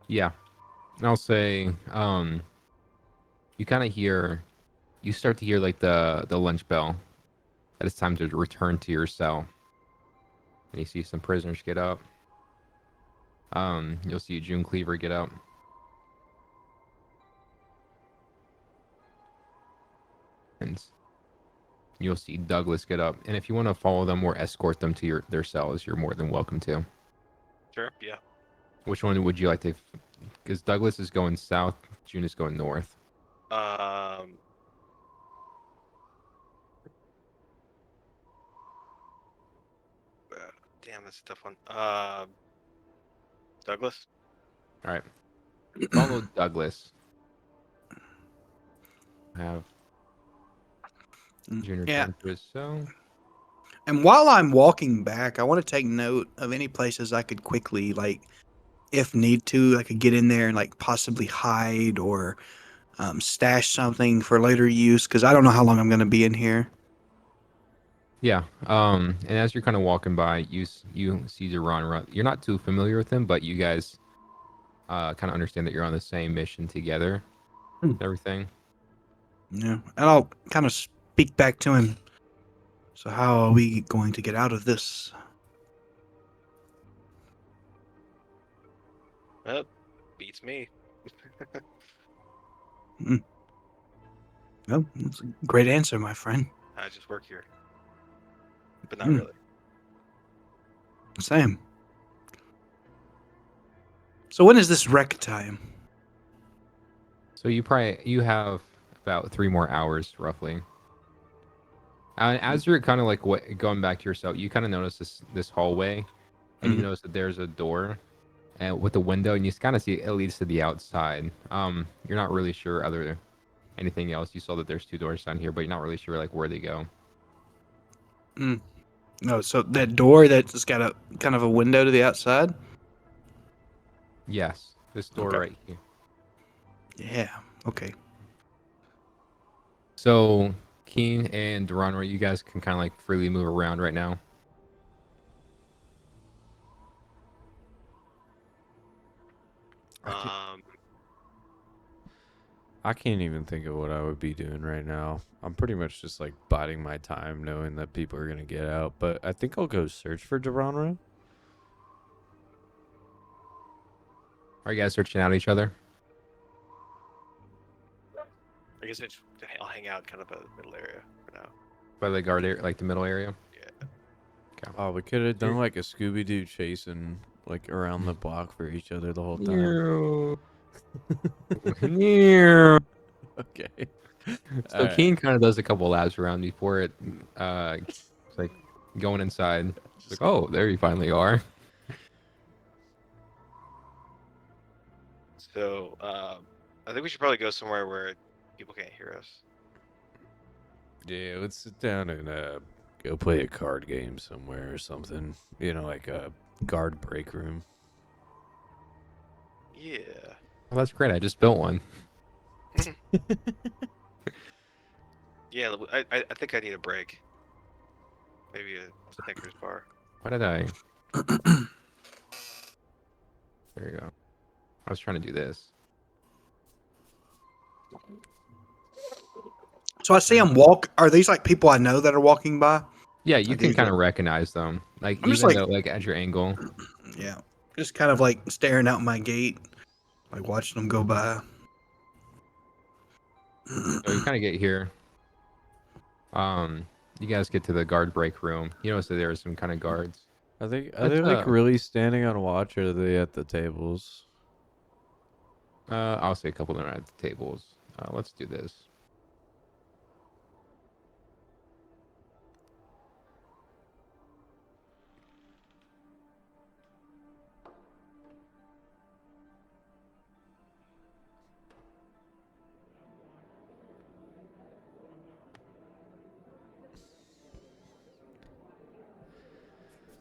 Yeah. And I'll say, you kind of hear, you start to hear like the lunch bell. That it's time to return to your cell. And you see some prisoners get up. You'll see June Cleaver get up. And you'll see Douglas get up. And if you want to follow them or escort them to their cells, you're more than welcome to. Sure. Yeah. Which one would you like to? Because Douglas is going south, June is going north. Damn, that's a tough one. Douglas. All right. Follow Douglas. Have June Yeah. return to his cell. And while I'm walking back, I want to take note of any places I could quickly, like, if need to, I could get in there and like possibly hide or stash something for later use because I don't know how long I'm going to be in here. Yeah. And as you're kind of walking by, you see Duran. You're not too familiar with him, but you guys kind of understand that you're on the same mission together. Hmm. Everything. Yeah, and I'll kind of speak back to him. So how are we going to get out of this? Well, beats me. Well, that's a great answer, my friend. I just work here. but not Hmm. really. Same. So when is this rec time? So you have about 3 more hours roughly. And as you're kind of like going back to yourself, you kind of notice this hallway, and you Mhm. notice that there's a door, and with a window, and you kind of see it leads to the outside. You're not really sure anything else. You saw that there's 2 doors down here, but you're not really sure like where they go. No, so that door that's got a kind of a window to the outside. Yes, this door Okay. right here. Yeah. Okay. So Keen and Duranor, you guys can kind of like freely move around right now. I can't even think of what I would be doing right now. I'm pretty much just like biding my time, knowing that people are gonna get out. But I think I'll go search for Duranor. Are you guys searching out each other? I guess I'll hang out kind of by the middle area for now. By the guard area, like the middle area? Yeah. Oh, we could have done like a Scooby Doo chasing like around the block for each other the whole time. Okay. So Alright. Keen kind of does a couple laps around before it's like going inside. It's like, oh, there you finally are. So I think we should probably go somewhere where people can't hear us. Yeah, let's sit down and go play a card game somewhere or something. You know, like a guard break room. Yeah. Oh, that's great. I just built one. Yeah, I think I need a break. Maybe a Snickers bar. Why did I? There you go. I was trying to do this. So I see them walk. Are these like people I know that are walking by? Yeah, you Like can these kind are- of recognize them. Like I'm just even like- though like at your angle. Yeah. Just kind of like staring out my gate, like watching them go by. So you kind of get here. You guys get to the guard break room. You notice that there are some kind of guards. Are they Let's, like really standing on watch, or are they at the tables? I'll say a couple of them are at the tables. Let's do this.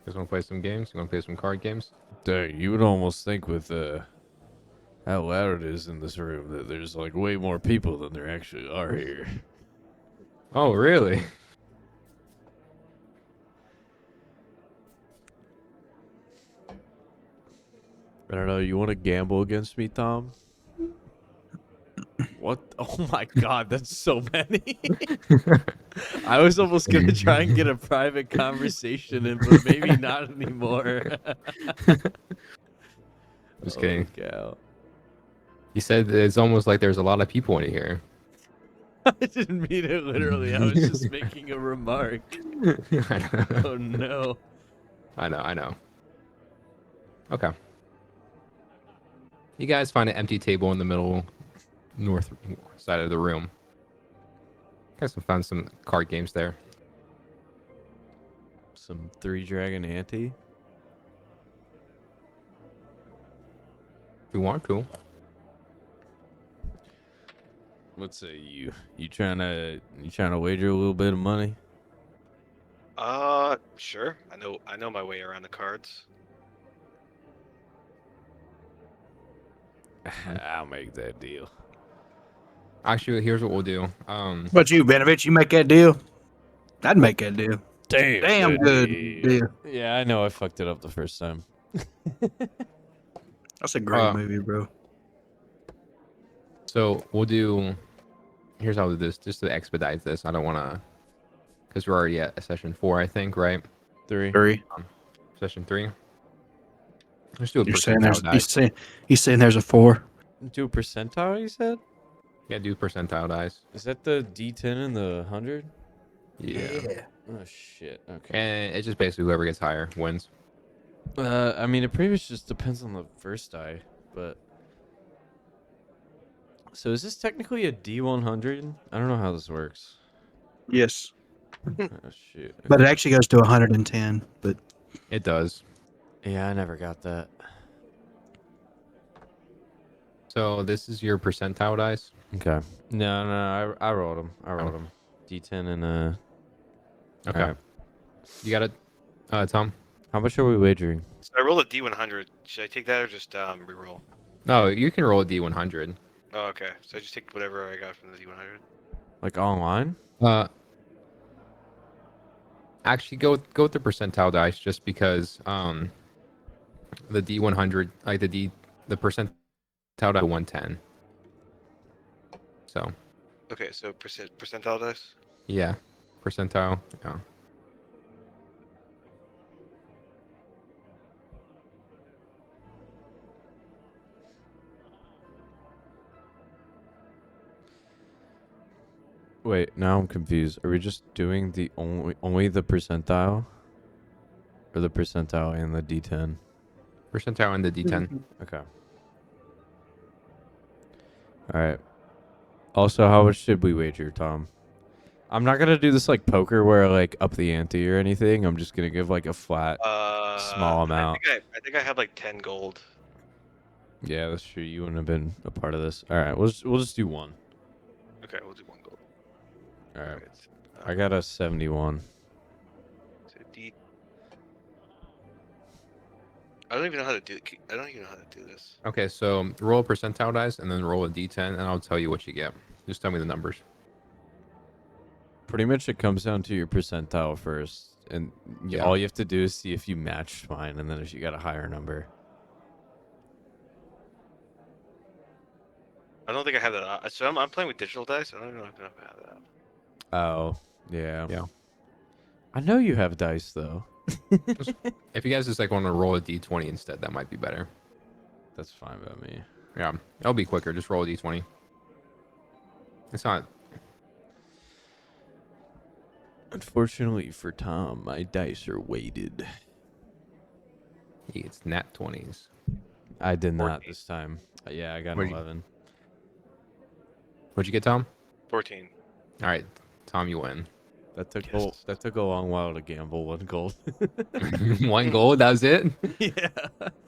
You guys want to play some games? You want to play some card games? Dang, you would almost think with how loud it is in this room that there's like way more people than there actually are here. Oh, really? I don't know. You want to gamble against me, Tom? What? Oh my God, that's so many. I was almost gonna try and get a private conversation in, but maybe not anymore. Just kidding. Holy cow. You said that it's almost like there's a lot of people in here. I didn't mean it literally. I was just making a remark. Oh no. I know. Okay. You guys find an empty table in the middle north side of the room. Guys have found some card games there. Some 3-Dragon Ante. If you want to. Let's say you trying to wager a little bit of money. Sure. I know my way around the cards. I'll make that deal. Actually, here's what we'll do. What about you, Benovich? You make that deal? I'd make that deal. Damn good deal. Yeah, I know I fucked it up the first time. That's a great movie, bro. So we'll do. Here's how we'll do this, just to expedite this. I don't want to, because we're already at session 4, I think, right? 3. Session 3. Let's do a You're saying there's percentile dice. he's saying there's a 4. Do a percentile, you said? Yeah, do percentile dice. Is that the D10 and the 100? Yeah. Oh shit. Okay. And it's just basically whoever gets higher wins. I mean, it pretty much just depends on the first die, but. So is this technically a D100? I don't know how this works. Yes, Oh shoot. but it actually goes to 110. But It does. Yeah, I never got that. So this is your percentile dice. Okay. No, I rolled them. I rolled them. D10 and Okay. Alright. You got it, Tom? How much are we wagering? So I rolled a D100. Should I take that or just reroll? No, you can roll a D100. Oh, okay. So I just take whatever I got from the D100. Like online? Actually, go with the percentile dice just because the D100, like the percentile dice 110. So Okay, so percentile dice. yeah, percentile. Yeah. Wait, now I'm confused. Are we just doing the only the percentile? Or the percentile and the D10? Percentile and the D10. Okay. Alright. Also, how much should we wager, Tom? I'm not gonna do this like poker where I like up the ante or anything. I'm just gonna give like a flat small amount. I think I have like 10 gold. Yeah, that's true. You wouldn't have been a part of this. Alright, we'll just do one. Okay, we'll do 1 gold. Alright. Alright. I got a 71. So D. I don't even know how to do. I don't even know how to do this. Okay, so roll a percentile dice and then roll a D10, and I'll tell you what you get. Just tell me the numbers. Pretty much it comes down to your percentile first. And Yeah. all you have to do is see if you matched mine and then if you got a higher number. I don't think I have that. So I'm playing with digital dice. I don't know if I have that. Oh, yeah. Yeah. I know you have dice though. If you guys just like want to roll a D20 instead, that might be better. That's fine by me. Yeah, it'll be quicker. Just roll a D20. It's not. Unfortunately for Tom, my dice are weighted. It's nat 20s. I did not 14. this time. Yeah, I got What an do you- 11. What'd you get, Tom? 14. All right, Tom, you win. Yes. That took a long while to gamble 1 gold. 1 gold. That was it. Yeah.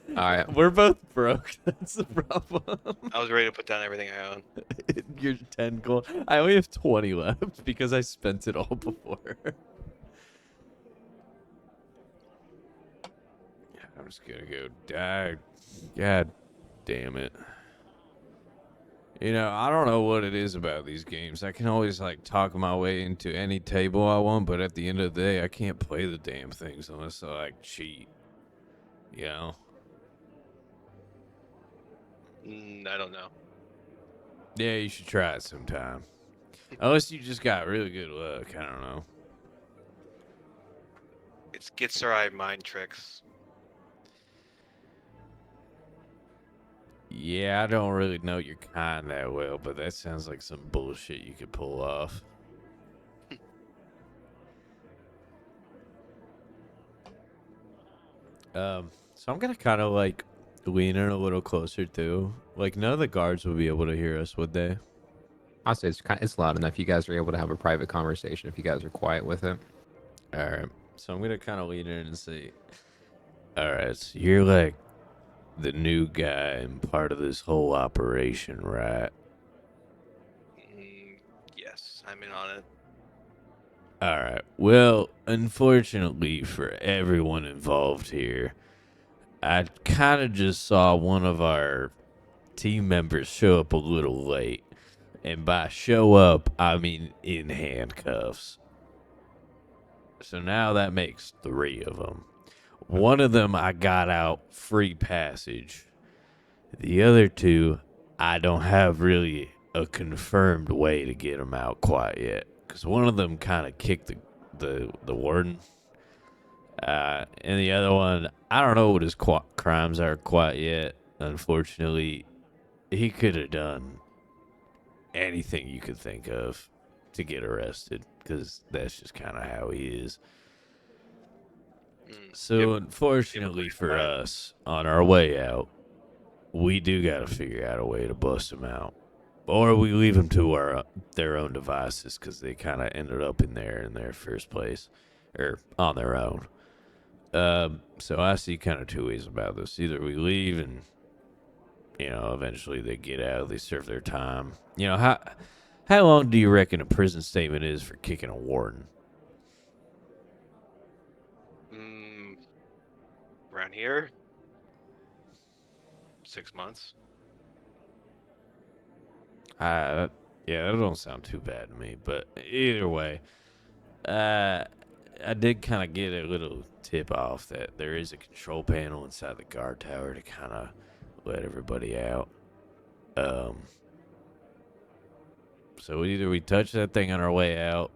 All right. We're both broke. That's the problem. I was ready to put down everything I own. You're 10 gold. I only have 20 left because I spent it all before. I'm just gonna go die. God damn it. You know, I don't know what it is about these games. I can always like talk my way into any table I want, but at the end of the day, I can't play the damn things unless I like cheat. You know? I don't know. Yeah, you should try it sometime. Unless you just got really good luck. I don't know. It's Gitsarai mind tricks. Yeah, I don't really know your kind that well, but that sounds like some bullshit you could pull off. So I'm gonna kind of like lean in a little closer too. Like none of the guards would be able to hear us, would they? I'll say it's loud enough. You guys are able to have a private conversation if you guys are quiet with it. All right. So I'm gonna kind of lean in and say, "All right, so you're like the new guy and part of this whole operation, right?" Yes, I'm in on it. All right. Well, unfortunately for everyone involved here, I kind of just saw one of our team members show up a little late. And by show up, I mean in handcuffs. So now that makes 3 of them. One of them I got out free passage. The other 2, I don't have really a confirmed way to get them out quite yet. Because one of them kind of kicked the warden. And the other one, I don't know what his crimes are quite yet. Unfortunately, he could have done anything you could think of. to get arrested because that's just kind of how he is. So unfortunately for us, on our way out, we do got to figure out a way to bust them out, or we leave them to their own devices because they kind of ended up in their first place, or on their own. So I see kind of two ways about this. Either we leave and, eventually they get out, they serve their time. How long do you reckon a prison statement is for kicking a warden? Around here, 6 months. Yeah, that don't sound too bad to me. But either way, I did kind of get a little tip off that there is a control panel inside the guard tower to kind of let everybody out. So either we touch that thing on our way out,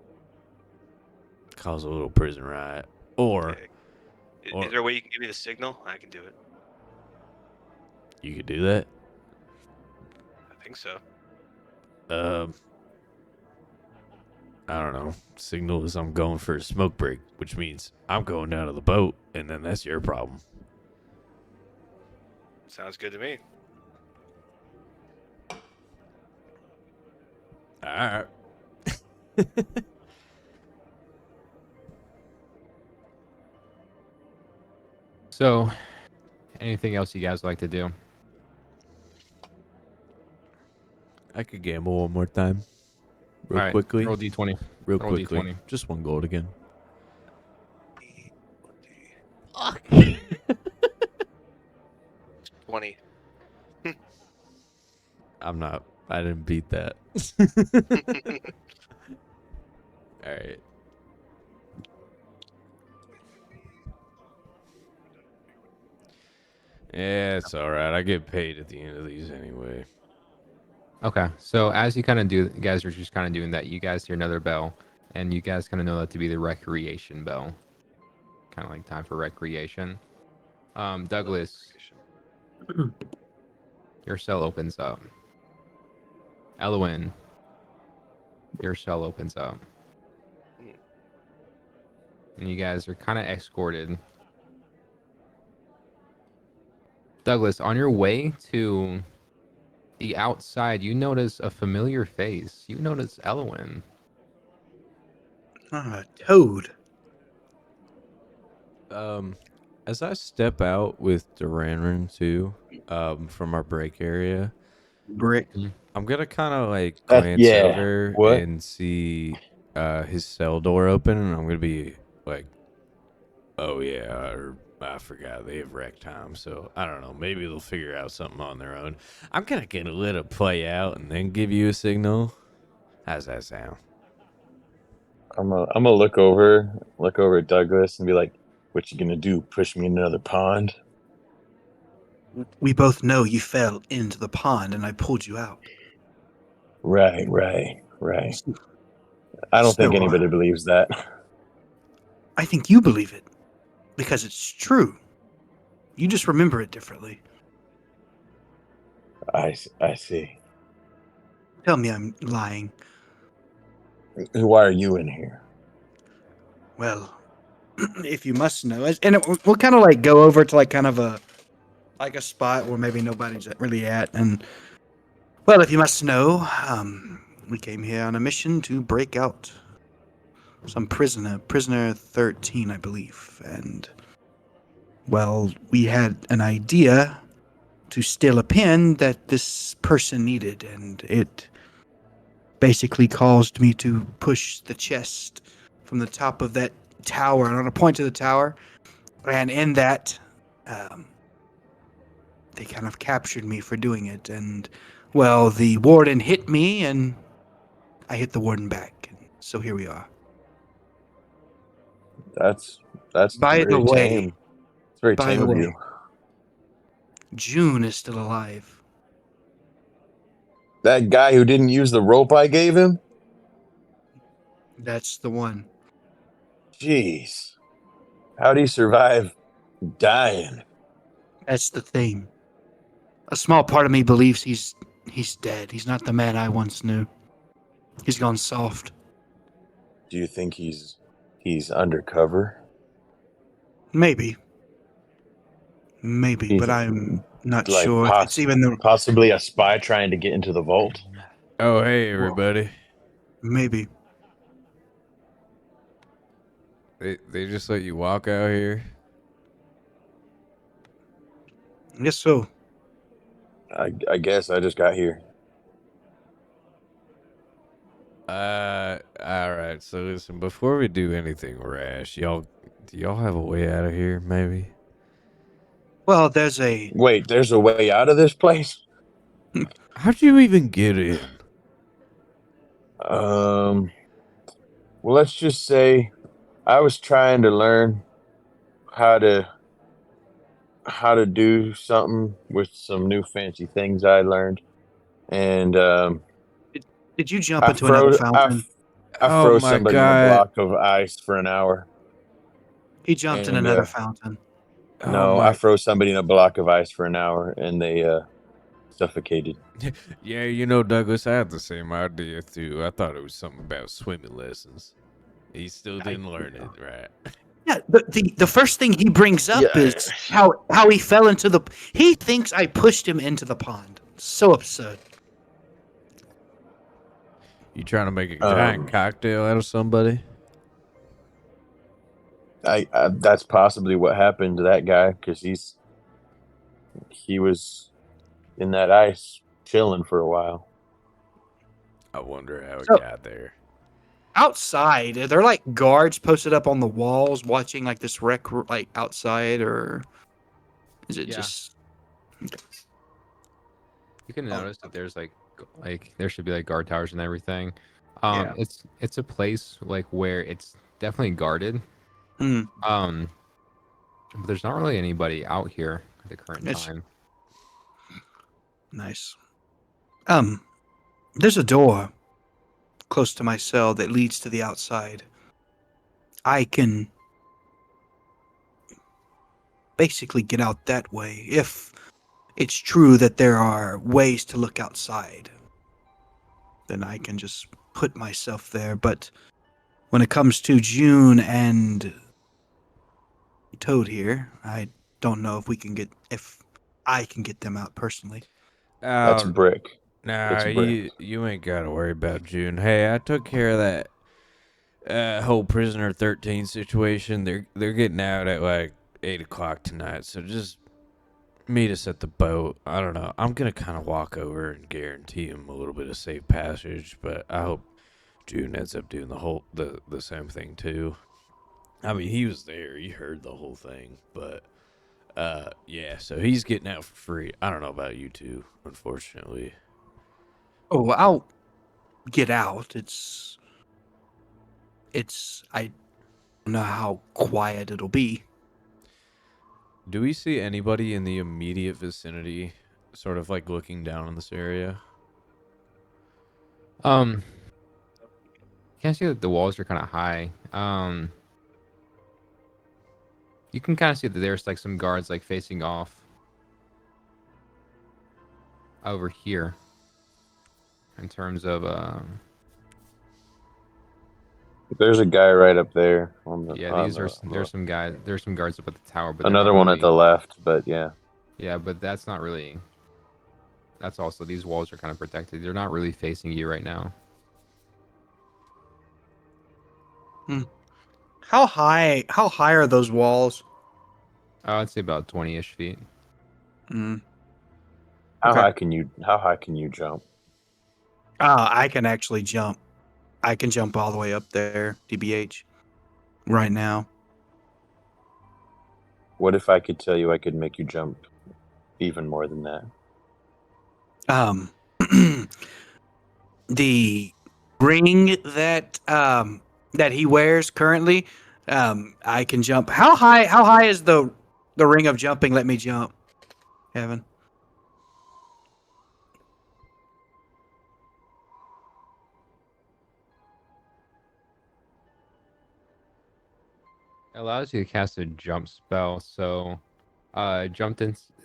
cause a little prison riot, or... Okay. Is there a way you can give me the signal? I can do it. You could do that? I think so. I don't know. Signal is I'm going for a smoke break, which means I'm going down to the boat, and then that's your problem. Sounds good to me. All right. So, anything else you guys like to do? I could gamble one more time. Real All right, quickly. roll d20. Real roll quickly. D20. Just one gold again. 20. I didn't beat that. All right. Yeah, it's all right. I get paid at the end of these anyway. Okay, so as you kind of do, you guys are just kind of doing that. You guys hear another bell, and you guys kind of know that to be the recreation bell. Kind of like time for recreation. Douglas, your cell opens up. Elwin, your cell opens up. And you guys are kind of escorted. Douglas, on your way to the outside, you notice a familiar face. You notice Elwin. Toad. As I step out with Duranran too, from our break area, Brick. I'm gonna kind of like glance yeah. over What? and see his cell door open, and I'm gonna be like, "Oh yeah," or I forgot they have rec time, so I don't know. Maybe they'll figure out something on their own. I'm gonna let it play out and then give you a signal. How's that sound? I'm gonna look over at Douglas and be like, "What you gonna do? Push me in another pond?" We both know you fell into the pond and I pulled you out. Right. I don't think So, anybody believes that. I think you believe it because it's true. You just remember it differently. I see. Tell me I'm lying. Why are you in here? Well, if you must know, we'll kind of like go over to like kind of a spot where maybe nobody's really at, and well, if you must know, we came here on a mission to break out some prisoner 13, I believe, and well, we had an idea to steal a pen that this person needed, and it basically caused me to push the chest from the top of that tower and on a point to the tower, and in that they kind of captured me for doing it, and well, the warden hit me and I hit the warden back, and so here we are. That's By very the way, tame. It's very by tame the of way, you. June is still alive. That guy who didn't use the rope I gave him? That's the one. Jeez. How'd he survive dying? That's the thing. A small part of me believes he's dead. He's not the man I once knew. He's gone soft. Do you think he's undercover? Maybe, He's but I'm not like sure if it's even the possibly a spy trying to get into the vault. Oh, hey, everybody. maybe. They just let you walk out here? I guess so. I guess I just got here. All right. So listen, before we do anything rash, do y'all have a way out of here, maybe? Well, there's a Wait, there's a way out of this place? How'd you even get in? Well, let's just say I was trying to learn how to do something with some new fancy things I learned, and did you jump I into another froze fountain? I Oh froze my somebody in a God. block of ice for an hour. He jumped in And another fountain. Oh no, I my. froze somebody in a block of ice for an hour, and they suffocated. Yeah, you know, Douglas, I had the same idea too. I thought it was something about swimming lessons. He still didn't learn it, right? Yeah, the first thing he brings up Yeah. is how he fell into the. He thinks I pushed him into the pond. So absurd. You trying to make a giant cocktail out of somebody? I that's possibly what happened to that guy because he was in that ice chilling for a while. I wonder how it So- got there. Outside, are there like guards posted up on the walls watching like this wreck like outside, or is it Yeah. just? You can notice that there's like there should be like guard towers and everything. Yeah. It's a place like where it's definitely guarded. Hmm. But there's not really anybody out here at the current It's- time. Nice. There's a door close to my cell that leads to the outside. I can basically get out that way if it's true that there are ways to look outside. Then I can just put myself there. But when it comes to June and Toad here, I don't know if I can get them out personally. That's Oh, Brick. nah, it's Brick. you ain't gotta worry about June. Hey, I took care of that whole prisoner 13 situation. They're getting out at like 8 o'clock tonight, so just meet us at the boat. I don't know. I'm gonna kind of walk over and guarantee him a little bit of safe passage, but I hope June ends up doing the same thing too. I mean, he was there. He heard the whole thing, but yeah. So he's getting out for free. I don't know about you two, unfortunately. Oh, well, I'll get out. I don't know how quiet it'll be. Do we see anybody in the immediate vicinity, sort of like looking down on this area? You can see that the walls are kind of high. You can kind of see that there's like some guards like facing off over here. In terms of There's a guy right up there on the. yeah, on there's some guards up at the tower, but they're another not one at the really- left, but yeah. Yeah, but that's not really. That's also these walls are kind of protected. They're not really facing you right now. How high are those walls? I'd say about 20-ish feet. Mm. How Okay. high can you jump? I can actually jump. I can jump all the way up there, DBH, right now. What if I could tell you I could make you jump even more than that? The ring that he wears currently, I can jump. How high is the ring of jumping? Let me jump, Kevin. It allows you to cast a jump spell, so jump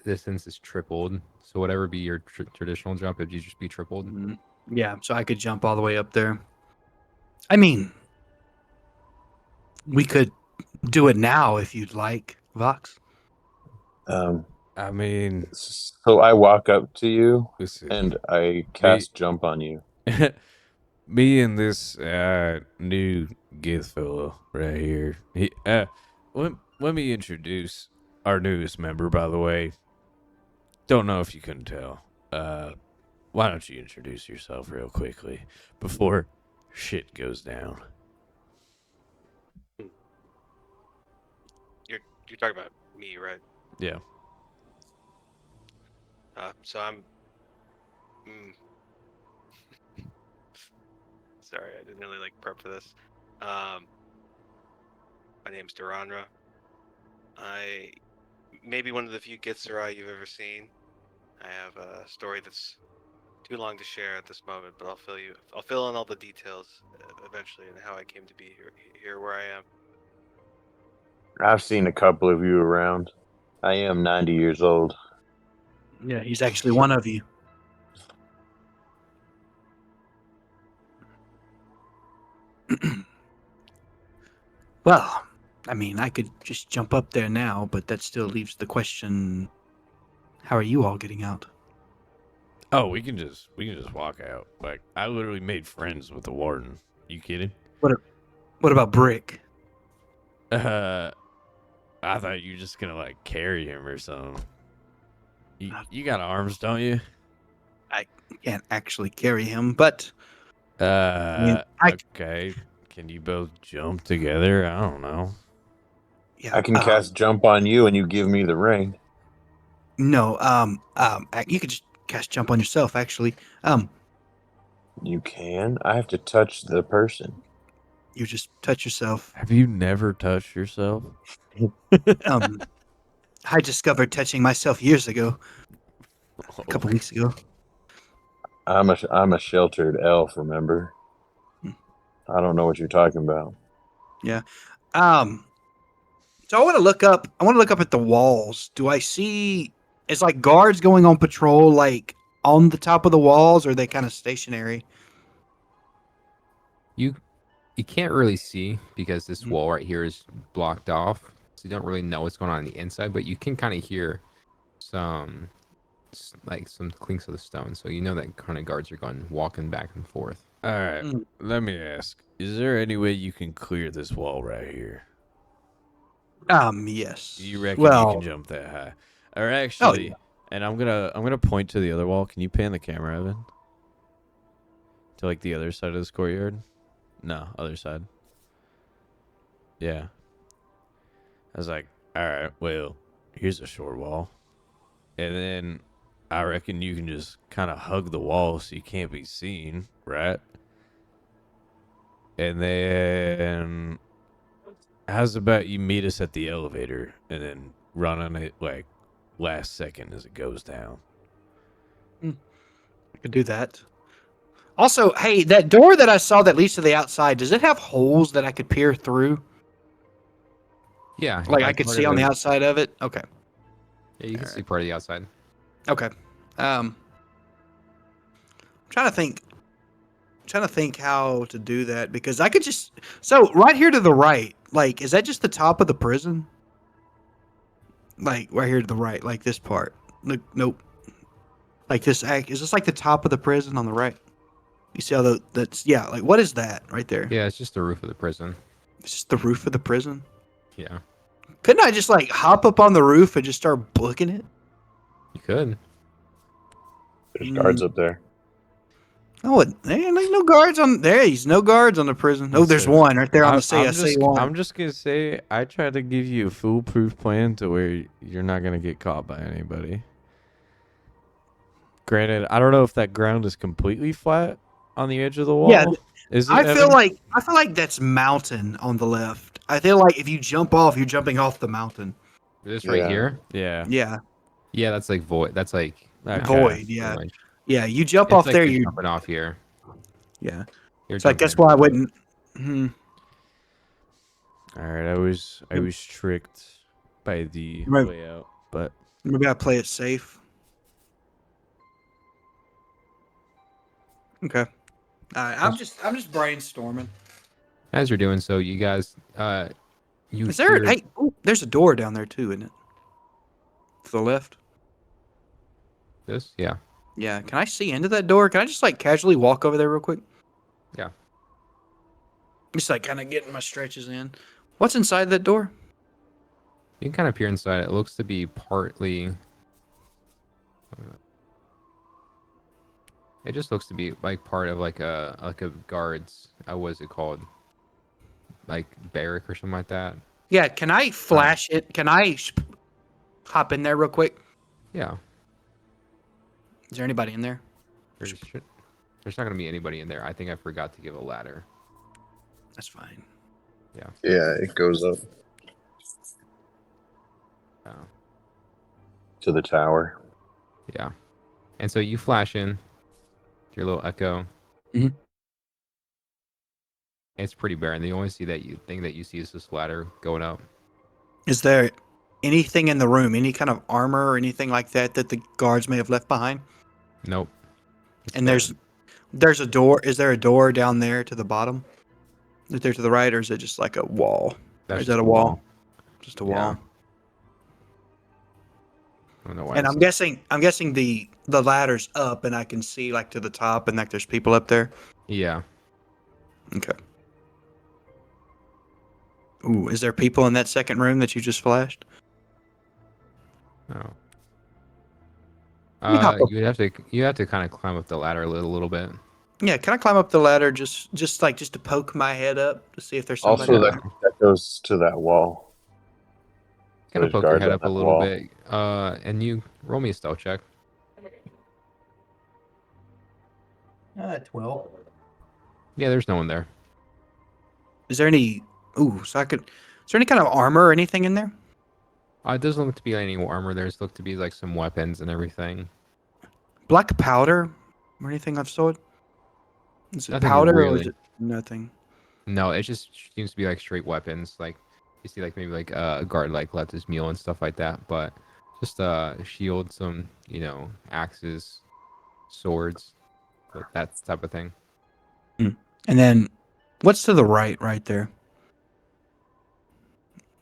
distance is tripled. So whatever be your traditional jump, it'd just be tripled. Yeah, so I could jump all the way up there. I mean, We could do it now if you'd like, Vox. I mean, So I walk up to you listen, and I cast jump on you. me and this new Gith fellow right here. Let me introduce our newest member, by the way. Don't know if you couldn't tell. Why don't you introduce yourself real quickly before shit goes down? You're talking about me, right? Yeah. So I'm. Sorry, I didn't really like prep for this. My name's Duranra. I maybe one of the few Githzerai you've ever seen. I have a story that's too long to share at this moment, but I'll fill in all the details eventually and how I came to be here where I am. I've seen a couple of you around. I am 90 years old. Yeah, he's actually one of you. Well, I mean, I could just jump up there now, but that still leaves the question: how are you all getting out? Oh, we can just walk out. Like, I literally made friends with the warden. You kidding? What about Brick? I thought you were just gonna like carry him or something. You got arms, don't you? Can't actually carry him, but mean, Okay. Can you both jump together? I don't know. yeah, I can cast jump on you and you give me the ring. No, you could just cast jump on yourself. Actually, You can? I have to touch the person. you just touch yourself. Have you never touched yourself? I discovered touching myself years ago, a couple weeks ago. I'm a sheltered elf, remember? I don't know what you're talking about. Yeah. So I want to look up. I want to look up at the walls. Do I see? It's like guards going on patrol, like on the top of the walls, or are they kind of stationary? You can't really see because this Mhm. wall right here is blocked off, so you don't really know what's going on the inside. But you can kind of hear some some clinks of the stone, so you know that kind of guards are going walking back and forth. All right. Mm. Let me ask. Is there any way you can clear this wall right here? Yes. Do you reckon Well, you can jump that high? Or actually, yeah. and I'm gonna point to the other wall. Can you pan the camera, Evan? To like the other side of this courtyard? No, other side. Yeah. I was like, all right, well, here's a short wall. And then I reckon you can just kind of hug the wall so you can't be seen, right? And then how's about you meet us at the elevator and then run on it like last second as it goes down? I could do that. Also, hey, that door that I saw that leads to the outside, does it have holes that I could peer through? Yeah, Like I could part see of on the it- outside of it? Okay. Yeah, you can see part of the outside. Okay. I'm trying to think. Trying to think how to do that because I could just right here to the right, like is that just the top of the prison? Like right here to the right, like this part. Look, nope. Like this is this like the top of the prison on the right? You see how that's like what is that right there? Yeah, it's just the roof of the prison. It's just the roof of the prison. Yeah, Couldn't I just like hop up on the roof and just start booking it? you could. There's guards up there. Oh, there ain't like no guards on there. He's no guards on the prison. Oh, there's Listen, one right there on the I'm CSA one. I'm just gonna say I tried to give you a foolproof plan to where you're not gonna get caught by anybody. Granted, I don't know if that ground is completely flat on the edge of the wall. Yeah, is it? I feel Evan? like that's mountain on the left. I feel like if you jump off, you're jumping off the mountain. This right Yeah. here. Yeah. Yeah, Yeah, that's like void. That's like Okay. void. Yeah, pretty much. yeah. You jump It's off like there, you're you jumping off here. yeah. You're So I jumping guess in. why I wouldn't. Hmm. All right. I was tricked by the Right. layout, but Maybe I play it safe. Okay. All right. I'm just brainstorming. As you're doing so, you guys, you Is there? hear Hey, ooh, there's a door down there too, isn't it? To the left. this? Yeah. Yeah. Can I see into that door? Can I just like casually walk over there real quick? Yeah. Just like kind of getting my stretches in. What's inside that door? You can kind of peer inside. It looks to be partly. It just looks to be like part of like a guards. What is it called? Like barrack or something like that. Yeah. Can I flash it? Can I hop in there real quick? Yeah. Is there anybody in there? There's not gonna be anybody in there. I think I forgot to give a ladder. That's fine. Yeah, it goes up Oh. to the tower. Yeah. And so you flash in your little echo. Mhm. It's pretty barren. The only thing that you see is this ladder going up. Is there anything in the room? Any kind of armor or anything like that that the guards may have left behind? Nope. It's And barren. there's a door. Is there a door down there to the bottom? Is there to the right, or is it just like a wall? That's Is just that a wall? Just a Yeah. wall. I don't know why. And I'm guessing the ladder's up, and I can see like to the top, and like there's people up there. Yeah. Okay. Ooh, is there people in that second room that you just flashed? Oh. me hop up. You have to kind of climb up the ladder a little bit. Yeah, can I climb up the ladder just to poke my head up to see if there's somebody? Also, up that, that goes to that wall. Kind of There's poke your guards head on up a that little wall. bit. And you roll me a stealth check. 12. Yeah, there's no one there. Is there any? Ooh, so I could. Is there any kind of armor or anything in there? It doesn't look to be any armor. There's look to be like some weapons and everything. Black powder or anything of sort? Is it Nothing powder or is really. it nothing? No, it just seems to be like straight weapons. Like you see, like maybe like a guard like left his mule and stuff like that. But just shield, some axes, swords, that type of thing. And then, what's to the right there?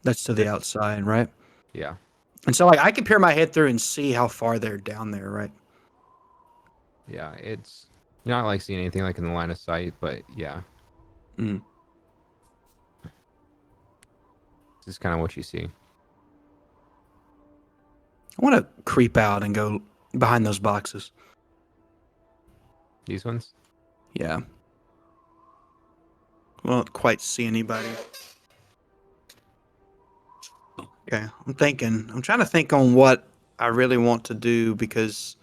That's to the outside, right? Yeah. And so, like, I can peer my head through and see how far they're down there, right? Yeah, it's not like seeing anything like in the line of sight, but yeah. Mm. This is kind of what you see. I want to creep out and go behind those boxes. These ones? Yeah. Won't quite see anybody. Okay, I'm trying to think on what I really want to do because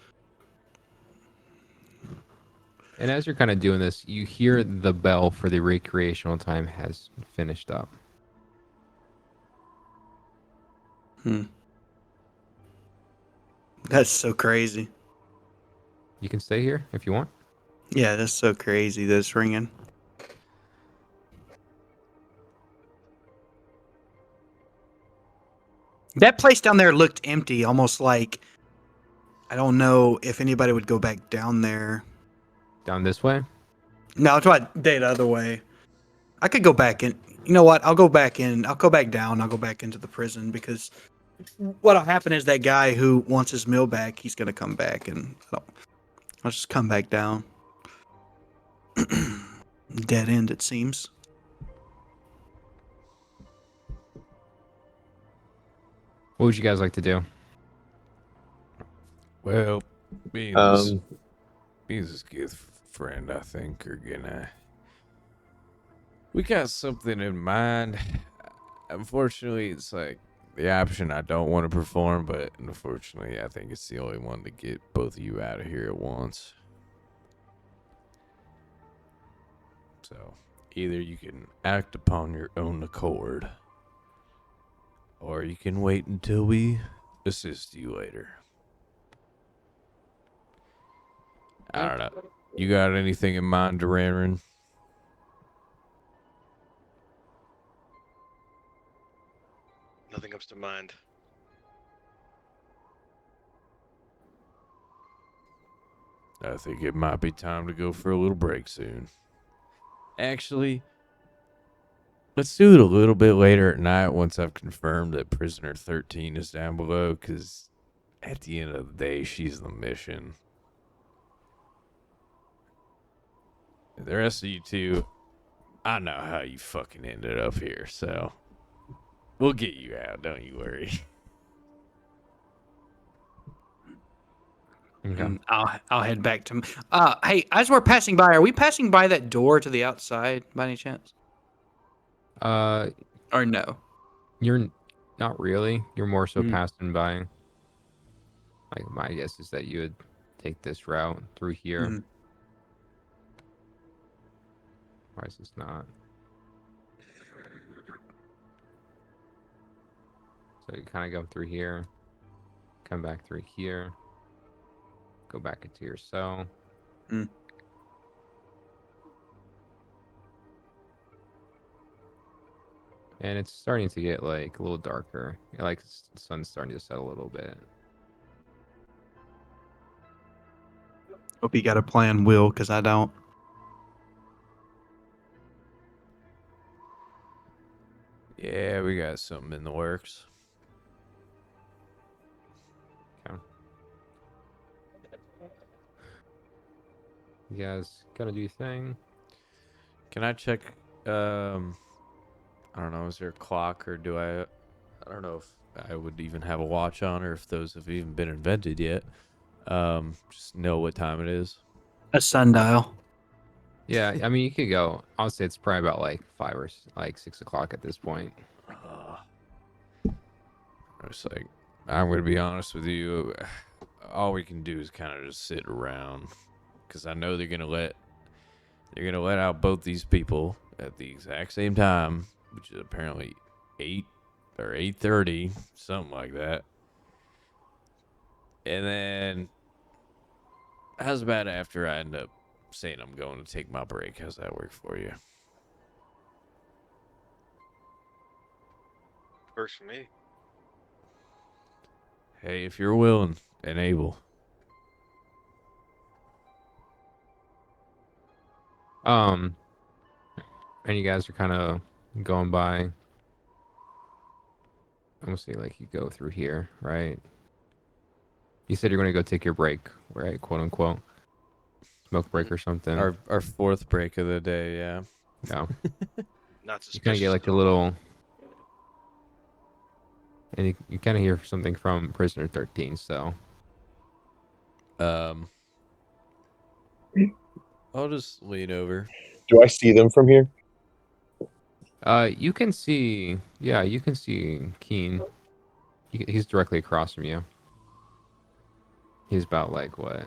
And as you're kind of doing this, you hear the bell for the recreational time has finished up. that's so crazy. You can stay here if you want. Yeah, that's so crazy that it's ringing. That place down there looked empty, almost like I don't know if anybody would go back down there. Down this way? No, I'll try the other way. I could go back in. You know what? I'll go back in. I'll go back down. I'll go back into the prison because what'll happen is that guy who wants his meal back, he's gonna come back, and I'll just come back down. Dead end, it seems. What would you guys like to do? Well, being Um, his good friend, I think, are gonna. We got something in mind. Unfortunately, it's like the option I don't want to perform, but unfortunately, I think it's the only one to get both of you out of here at once. So, either you can act upon your own accord, or you can wait until we assist you later. I don't know. You got anything in mind, Duran? Nothing comes to mind. I think it might be time to go for a little break soon. Actually, Let's do it a little bit later at night once I've confirmed that prisoner 13 is down below, because at the end of the day, she's the mission. The rest of you two, I know how you fucking ended up here, so we'll get you out, don't you worry. Okay. I'll head back to. Hey, as we're passing by, are we passing by that door to the outside by any chance? Or no? You're not really. You're more so Mm. passing by. Like my guess is that you would take this route through here. Mhm. Why is this not? So you kind of go through here, come back through here, go back into your cell. Mm. And it's starting to get like a little darker. Like the sun's starting to set a little bit. Hope you got a plan, Will, because I don't. Yeah, we got something in the works. You guys gotta do your thing. Can I check, I don't know, is there a clock, or do I don't know if I would even have a watch on, or if those have even been invented yet. Just know what time it is. A sundial. Yeah, I mean you could go. I'll say it's probably about like 6 o'clock at this point. I was like, I'm gonna be honest with you. All we can do is kind of just sit around, because I know they're gonna let out both these people at the exact same time, which is apparently 8 or 8:30, something like that. And then, how's about after I end up saying I'm going to take my break? How's that work for you? Works for me. Hey, if you're willing and able. And you guys are kind of going by. I'm gonna say like you go through here, right? You said you're gonna go take your break, right? Quote unquote, smoke break or something. Our fourth break of the day, yeah. Yeah. Not You kind of get like a little, and you kind of hear something from prisoner 13. So, I'll just lean over. Do I see them from here? you can see, yeah, you can see Keen. He's directly across from you. He's about like what,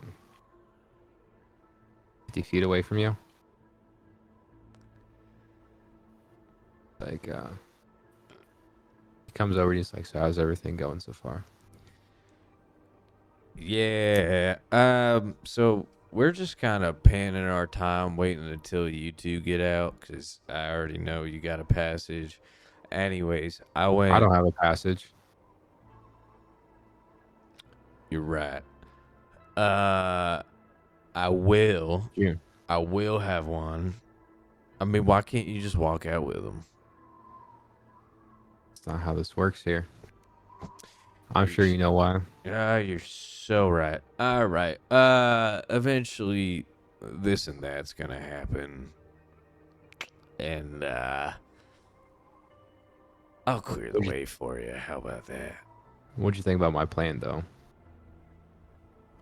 50 feet away from you. Like, he comes over and he's like, so how's everything going so far? Yeah. So we're just kind of panning our time, waiting until you two get out, because I already know you got a passage. Anyways, I don't have a passage. You're right. I will. Yeah. I will have one. I mean, why can't you just walk out with them? That's not how this works here. I'm sure you know why. Ah, you're so right. All right. Eventually, this and that's gonna happen, and I'll clear the way for you. How about that? What'd you think about my plan, though?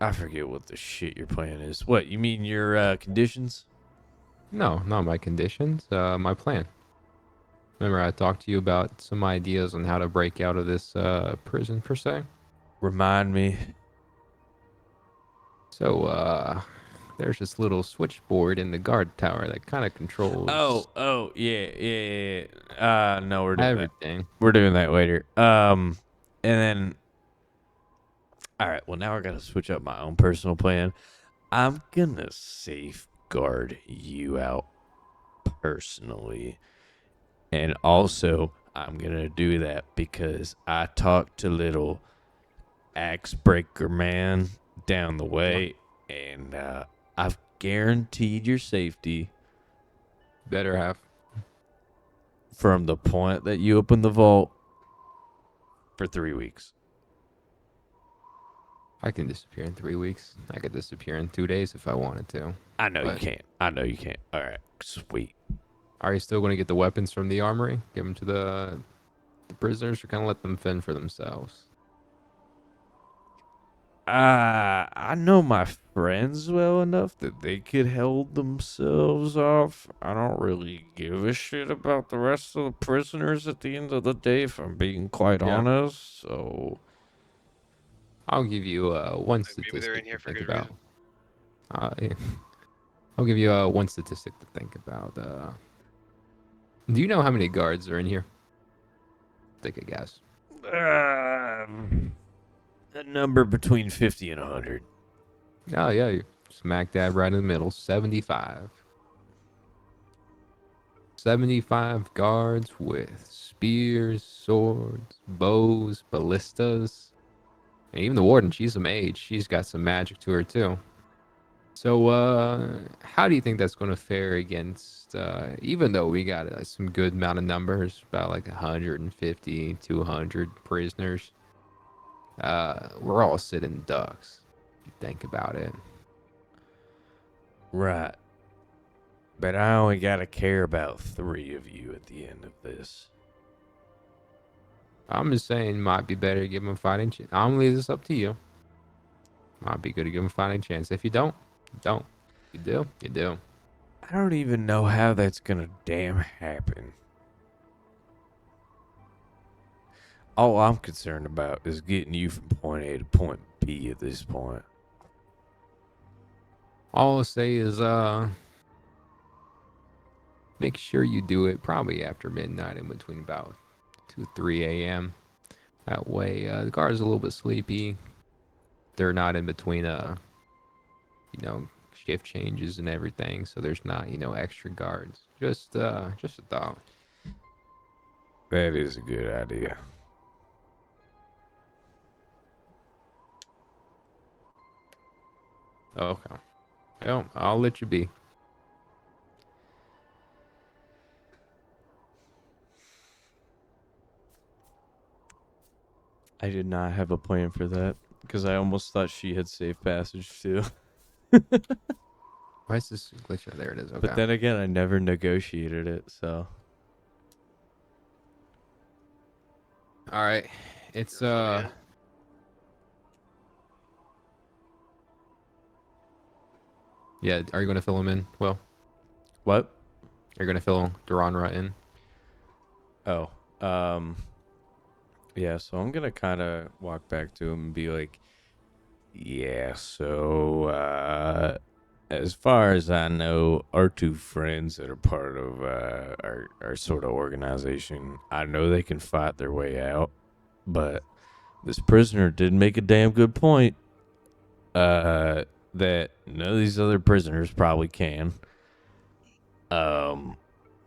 I forget what the shit your plan is. What, you mean your conditions? No, not my conditions. My plan. Remember, I talked to you about some ideas on how to break out of this prison, per se. Remind me. So, there's this little switchboard in the guard tower that kind of controls Yeah. No, we're doing that. everything. We're doing that later. And then, all right. Well, now I gotta switch up my own personal plan. I'm gonna safeguard you out personally, and also I'm gonna do that because I talked to little axe breaker man down the way, and I've guaranteed your safety. Better have. from the point that you open the vault for 3 weeks. I can disappear in 3 weeks. I could disappear in 2 days if I wanted to. I know you But- can't. I know you can't. All right, sweet. Are you still going to get the weapons from the armory? Give them to the prisoners, or kind of let them fend for themselves? I know my friends well enough that they could hold themselves off. I don't really give a shit about the rest of the prisoners at the end of the day, if I'm being quite Yeah. honest. So, I'll give you one Maybe statistic they're in here to for think good about. reason. Yeah. I'll give you one statistic to think about. Do you know how many guards are in here? Take a guess. a number between 50 and 100. Oh, yeah, you're smack dab right in the middle. 75. 75 guards with spears, swords, bows, ballistas. And even the warden, she's a mage. She's got some magic to her, too. So, how do you think that's going to fare against, even though we got some good amount of numbers, about like 150, 200 prisoners, we're all sitting ducks, if you think about it. Right. But I only got to care about 3 of you at the end of this. I'm just saying, might be better to give them a fighting chance. I'm going to leave this up to you. Might be good to give them a fighting chance. If you don't, don't. You do, you do. I don't even know how that's gonna damn happen. All I'm concerned about is getting you from point A to point B at this point. All I'll say is, make sure you do it probably after midnight, in between about 2, 3 a.m. That way, the guard's a little bit sleepy. They're not in between, shift changes and everything, so there's not, extra guards. Just a thought. That is a good idea. Okay. Well, I'll let you be. I did not have a plan for that because I almost thought she had safe passage too. Why is this glitch? There it is. Okay. But then again, I never negotiated it, so. All right. It's Yeah. Yeah, are you gonna fill him in? Well, What? you're gonna fill Duranra in. Oh, yeah, so I'm gonna kind of walk back to him and be like, yeah, so, as far as I know, our 2 friends that are part of, our sort of organization, I know they can fight their way out, but this prisoner did make a damn good point, that none of these other prisoners probably can.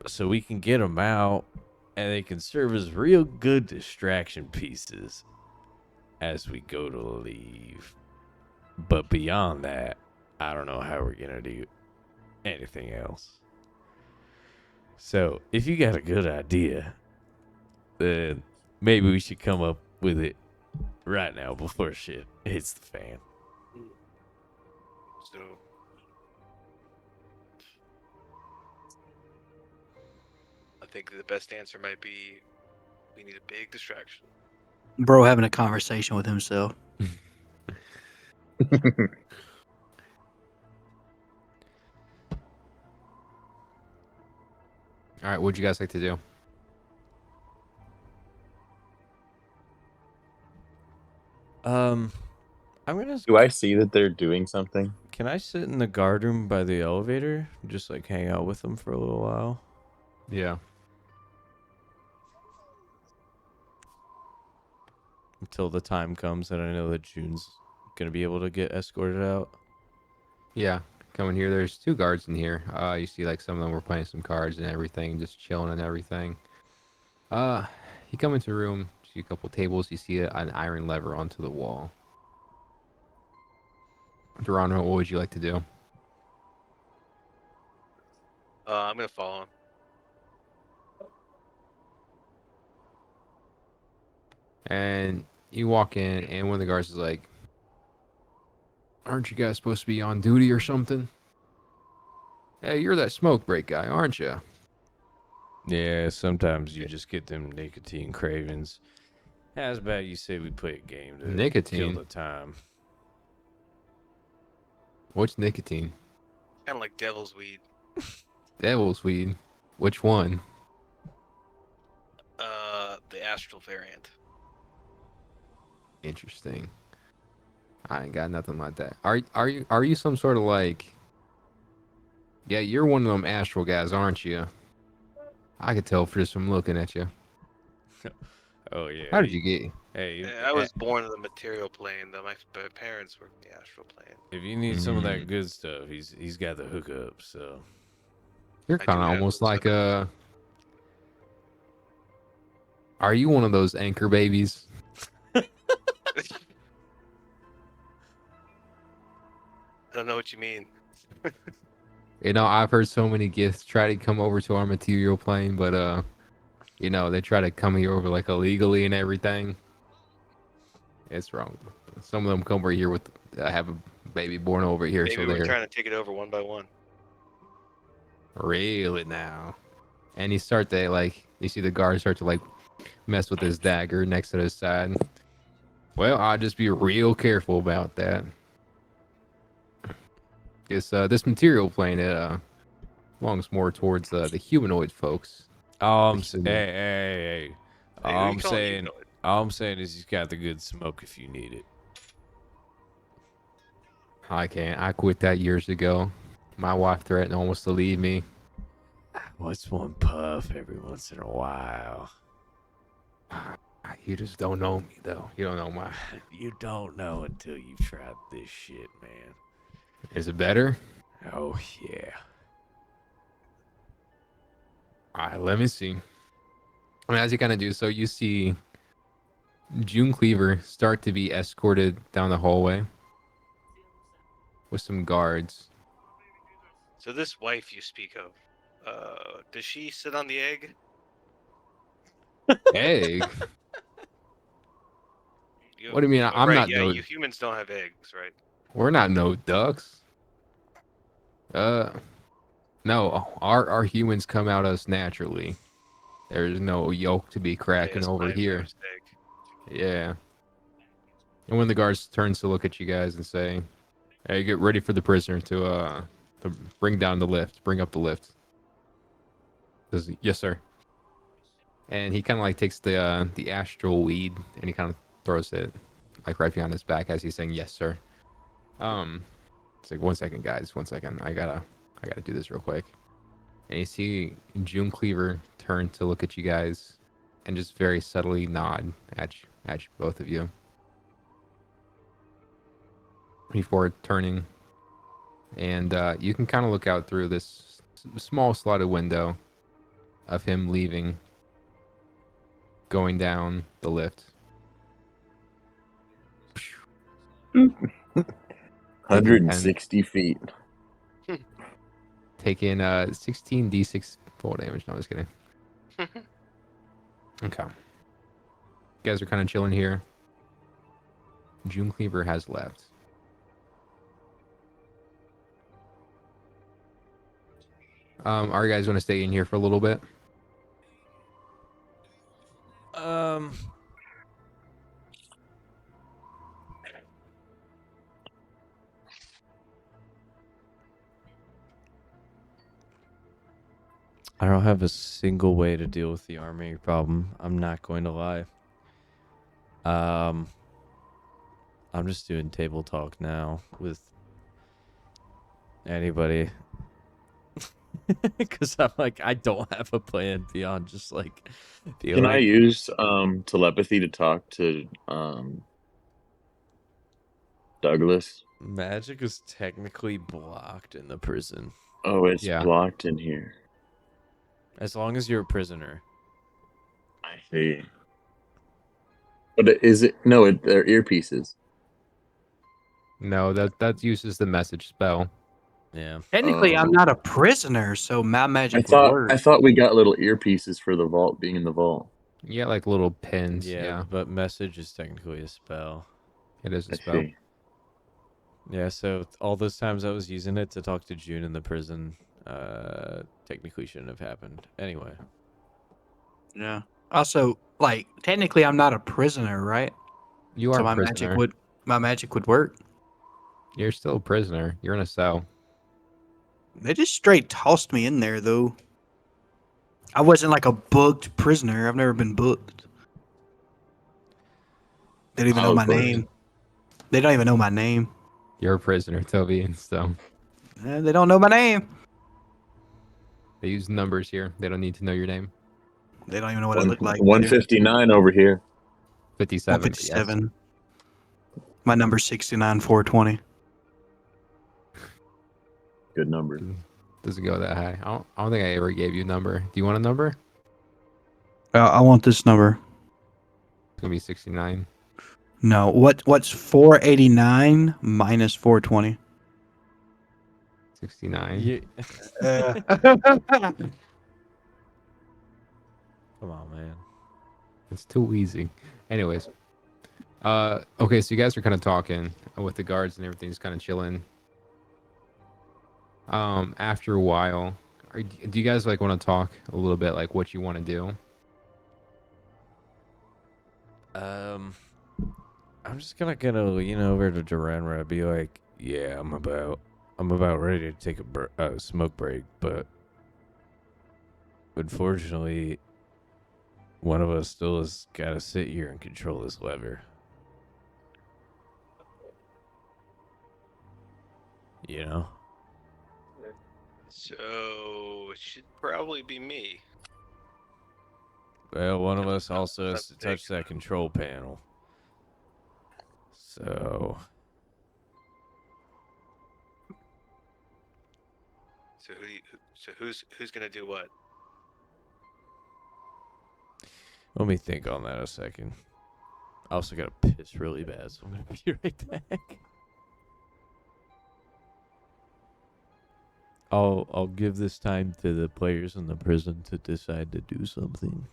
So we can get them out, and they can serve as real good distraction pieces as we go to leave. But beyond that, I don't know how we're gonna do anything else. So if you got a good idea, then maybe we should come up with it right now before shit hits the fan. So I think the best answer might be we need a big distraction. Bro having a conversation with himself. All right, what'd you guys like to do? I'm gonna. Do I see that they're doing something? Can I sit in the guard room by the elevator? Just like hang out with them for a little while? Yeah. Until the time comes that I know that June's gonna be able to get escorted out. Yeah. Coming here, there's 2 guards in here. You see, like, some of them were playing some cards and everything, just chilling and everything. You come into a room, see a couple tables, you see an iron lever onto the wall. Geronimo, what would you like to do? I'm gonna follow him. And you walk in, and one of the guards is like, "Aren't you guys supposed to be on duty or something? Hey, you're that smoke break guy, aren't you?" Yeah, sometimes you just get them nicotine cravings. How's about you say we play a game to Nicotine? kill the time? What's nicotine? Kind of like devil's weed. Devil's weed. Which one? The astral variant. Interesting. I ain't got nothing like that. Are you some sort of like? Yeah, you're one of them astral guys, aren't you? I could tell just from looking at you. Oh yeah. How did you get? Hey, Yeah, I was born in the material plane, though my parents were in the astral plane. if you need some of that good stuff, he's got the hookup. So You're I do kind of have almost those like a. Are you one of those anchor babies? I don't know what you mean. You know, I've heard so many gifts try to come over to our material plane, but you know, they try to come here over like illegally and everything. It's wrong. Some of them come over here with have a baby born over here, Maybe so we're they're trying to take it over one by one. really now. And you start to like, you see the guard start to like mess with his dagger next to his side. Well, I'll just be real careful about that. Because this material plane belongs more towards the humanoid folks. all I'm The saying, human. hey, Hey, who you all I'm calling saying, humanoid? all I'm saying is he's got the good smoke if you need it. I can't. I quit that years ago. My wife threatened almost to leave me. What's one puff every once in a while? You just don't know me, though. You don't know my. You don't know until you've tried this shit, man. Is it better? Oh yeah. All right, let me see. And as you kind of do so, you see June Cleaver start to be escorted down the hallway with some guards. So this wife you speak of, does she sit on the egg? Egg? You, What do you mean? oh, I'm right, not yeah, no. you humans don't have eggs, right? We're not no ducks. No. Our humans come out us naturally. There's no yolk to be cracking It's over my here. mistake. Yeah. And when the guards turns to look at you guys and say, "Hey, get ready for the prisoner to bring down the lift, bring up the lift." Says, "Yes, sir." And he kind of like takes the astral weed and he kind of throws it like right behind his back as he's saying, "Yes, sir." It's like, "1 second, guys, 1 second. I gotta do this real quick." And you see June Cleaver turn to look at you guys and just very subtly nod at you, both of you. Before turning, and you can kind of look out through this small slotted window of him leaving, going down the lift. 160 feet. Taking 16d6 full damage. No, I'm just kidding. Okay. You guys are kind of chilling here. June Cleaver has left. Are you guys going to stay in here for a little bit? I don't have a single way to deal with the army problem. I'm not going to lie. I'm just doing table talk now with anybody. Because I'm like, I don't have a plan beyond just like being Can I like, use telepathy to talk to Douglas? magic is technically blocked in the prison. Oh, it's Yeah. blocked in here. As long as you're a prisoner. I see. But is it? No, they're earpieces. No, that uses the message spell. Yeah. Technically, I'm Oh. not a prisoner, so my magic I would work. thought we got little earpieces for the vault being in the vault. You got like little pins. Yeah, Yeah, but message is technically a spell. it is a I spell. see. Yeah, so all those times I was using it to talk to June in the prison, technically shouldn't have happened. Anyway, Yeah. Also, like technically, I'm not a prisoner, right? You are So a prisoner. my magic would work. You're still a prisoner. You're in a cell. They just straight tossed me in there, though. I wasn't like a booked prisoner. I've never been booked. They don't even know Oh, my of course. name. They don't even know my name. You're a prisoner, Toby. And so They don't know my name. they use numbers here. They don't need to know your name. They don't even know what I look like. 159 over here. 57. But yes. 157. My number's 69420. Good number. Doesn't go that high. I don't think I ever gave you a number. Do you want a number? I want this number. It's gonna be 69. No. What's 489 minus 420? 69. yeah. Uh, Come on, man. It's too easy. Anyways. Okay, so you guys are kind of talking with the guards and everything's kind of chilling. After a while, do you guys like want to talk a little bit like what you want to do? I'm just gonna lean over to Duranra and be like, yeah, I'm about ready to take a smoke break, but unfortunately, one of us still has got to sit here and control this lever. You know? So it should probably be me. Well, one of us also has That's to touch that control panel. So, So who's gonna do what? let me think on that a second. I also gotta piss really bad, so I'm gonna be right back. I'll give this time to the players in the prison to decide to do something.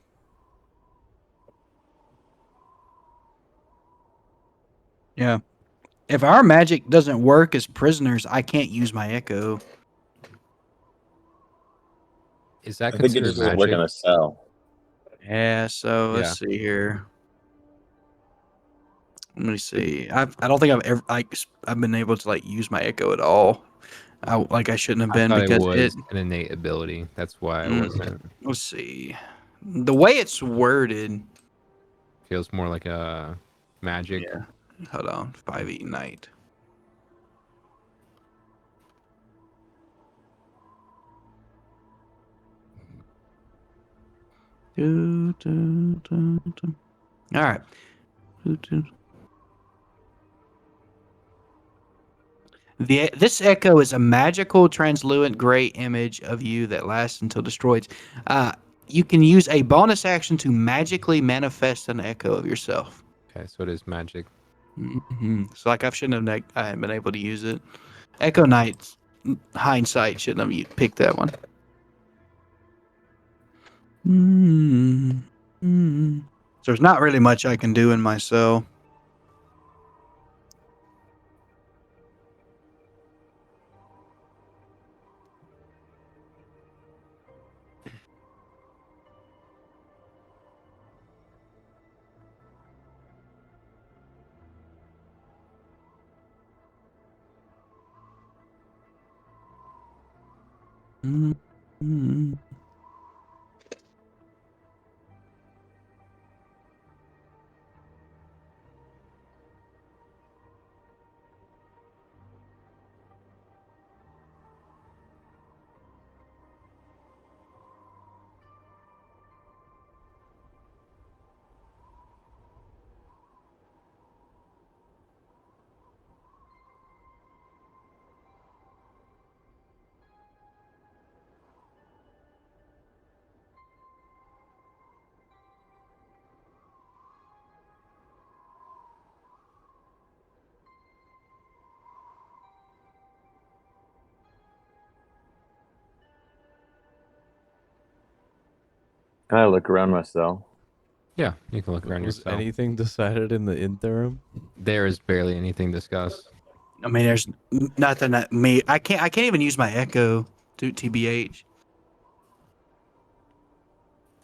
yeah. If our magic doesn't work as prisoners, I can't use my echo. Is that I think it considered just doesn't work magic? on a cell. Yeah, so Yeah. let's see here. Let me see. I don't think I've ever I've been able to like use my echo at all. I shouldn't have I been thought it because was an innate ability. That's why I Mm. wasn't. Let's see. The way it's worded. Feels more like a magic. Yeah. Hold on. 5e night. All right. This echo is a magical, translucent gray image of you that lasts until destroyed. You can use a bonus action to magically manifest an echo of yourself. Okay, so it is magic. So, like, I shouldn't have I haven't been able to use it. Echo Knight, hindsight, shouldn't have picked that one. So there's not really much I can do in my cell. I look around my cell. Yeah, you can look around Was yourself. anything decided in the interim? There is barely anything discussed. I mean, there's nothing that me. I can't even use my echo to TBH.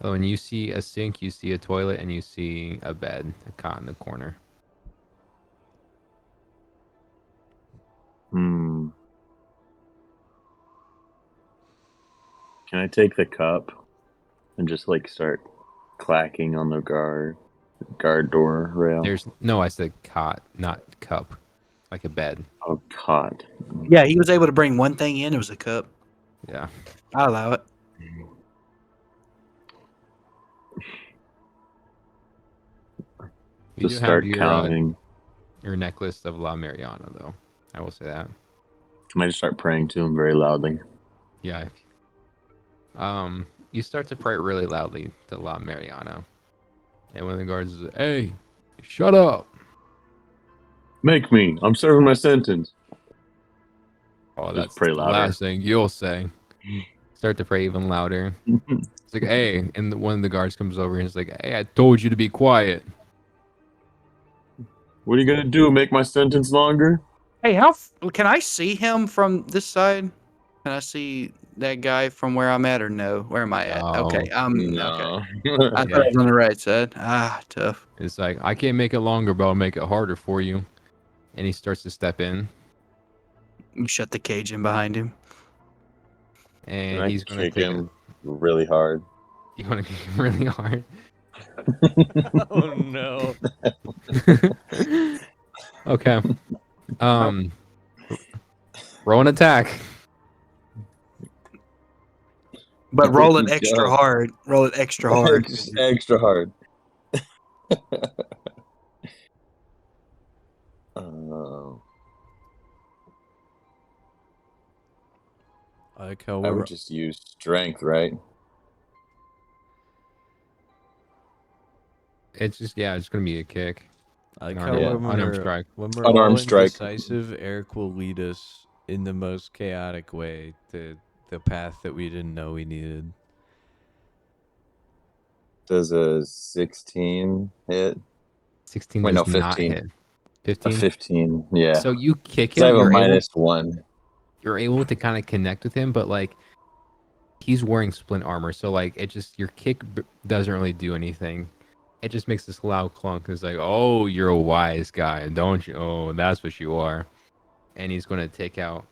Oh, and you see a sink, you see a toilet, and you see a bed, a cot in the corner. Hmm. Can I take the cup and just like start clacking on the guard door rail? There's no, I said cot, not cup, like a bed. Oh, cot. Yeah, he was able to bring one thing in. It was a cup. Yeah. I allow it. You Just do start have counting. your necklace of La Mariana, though. I will say that. Can I just start praying to him very loudly? Yeah. You start to pray really loudly to La Mariana, and one of the guards is, "Hey, shut up!" Make me. I'm serving my sentence. Oh, Just that's pray the louder. last thing you'll say. Start to pray even louder. It's like, "Hey," and one of the guards comes over and is like, "Hey, I told you to be quiet." What are you gonna do? Make my sentence longer? Hey, can I see him from this side? Can I see that guy from where I'm at, or no? Where am I at? No. Okay, okay. No. I thought I was on the right side. Ah, tough. It's like, I can't make it longer, but I'll make it harder for you. And he starts to step in, You shut the cage in behind him. and Can I he's going to kick take him really hard? You want to kick him really hard. Oh no. Okay. Roll an attack. But roll it Good extra job. hard. Roll it extra hard. Extra hard. Oh, I like how I we're would just use strength, right? It's just, yeah, it's going to be a kick. I like An how unarmed- when unarmed we're, strike. when we're Unarmed all strike. indecisive, Eric will lead us in the most chaotic way to the path that we didn't know we needed. Does a 16 hit? 16 Wait, does no, not 15. hit. A 15? 15, yeah. So you kick 'Cause I him, have a you're able, -1. you're able to kind of connect with him, but like he's wearing splint armor, so like it just, your kick doesn't really do anything. It just makes this loud clunk. It's like, oh, you're a wise guy, don't you? Oh, that's what you are. And he's gonna take out.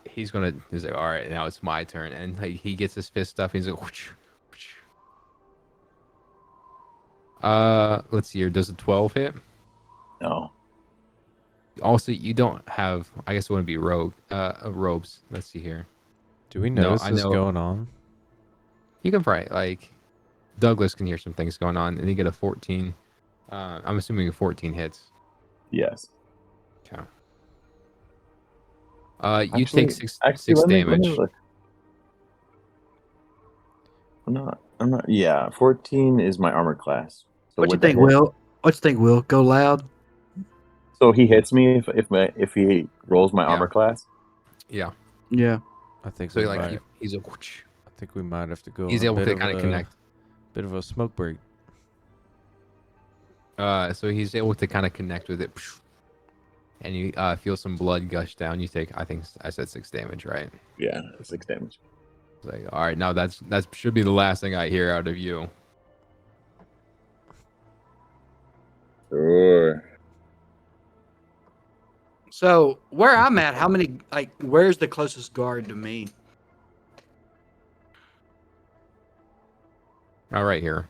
He's like, all right, now it's my turn, and like he gets his fist up. He's like, whoosh, whoosh. Let's see here. Does a 12 hit? No. Also, you don't have. I guess it wouldn't be robes. Let's see here. Do we No, notice I this know- going on? You can probably, like, Douglas can hear some things going on, and you get a 14. I'm assuming a 14 hits. Yes. Okay. You take six let me damage. look. I'm not. Yeah, 14 is my armor class. So What you would that think, hit? Will? What you think, Will? Go loud. So he hits me if he rolls my Yeah. armor class. Yeah. Yeah. I think So we like might. he's a. whoosh. I think we might have to go. He's on a able bit to of kind of a- connect. Bit of a smoke break. So he's able to kind of connect with it, and you feel some blood gush down. You take, I think I said 6 damage, right? Yeah, 6 damage. It's like, all right, now that should be the last thing I hear out of you. Sure. So where I'm at, how many? Like, where's the closest guard to me? All right, here.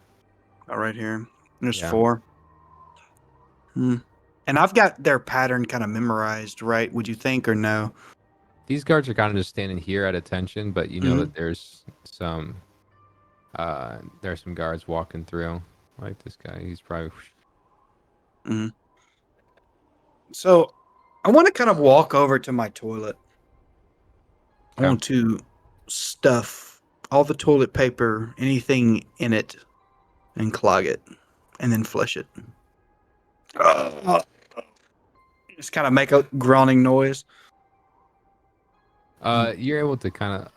Oh, right here. There's Yeah. 4. And I've got their pattern kind of memorized, right? Would you think, or no? These guards are kind of just standing here at attention, but you know that there's some guards walking through. Like this guy, he's probably. So I want to kind of walk over to my toilet. I Okay. want to stuff all the toilet paper, anything in it, and clog it, and then flush it. Just kind of make a groaning noise. You're able to kind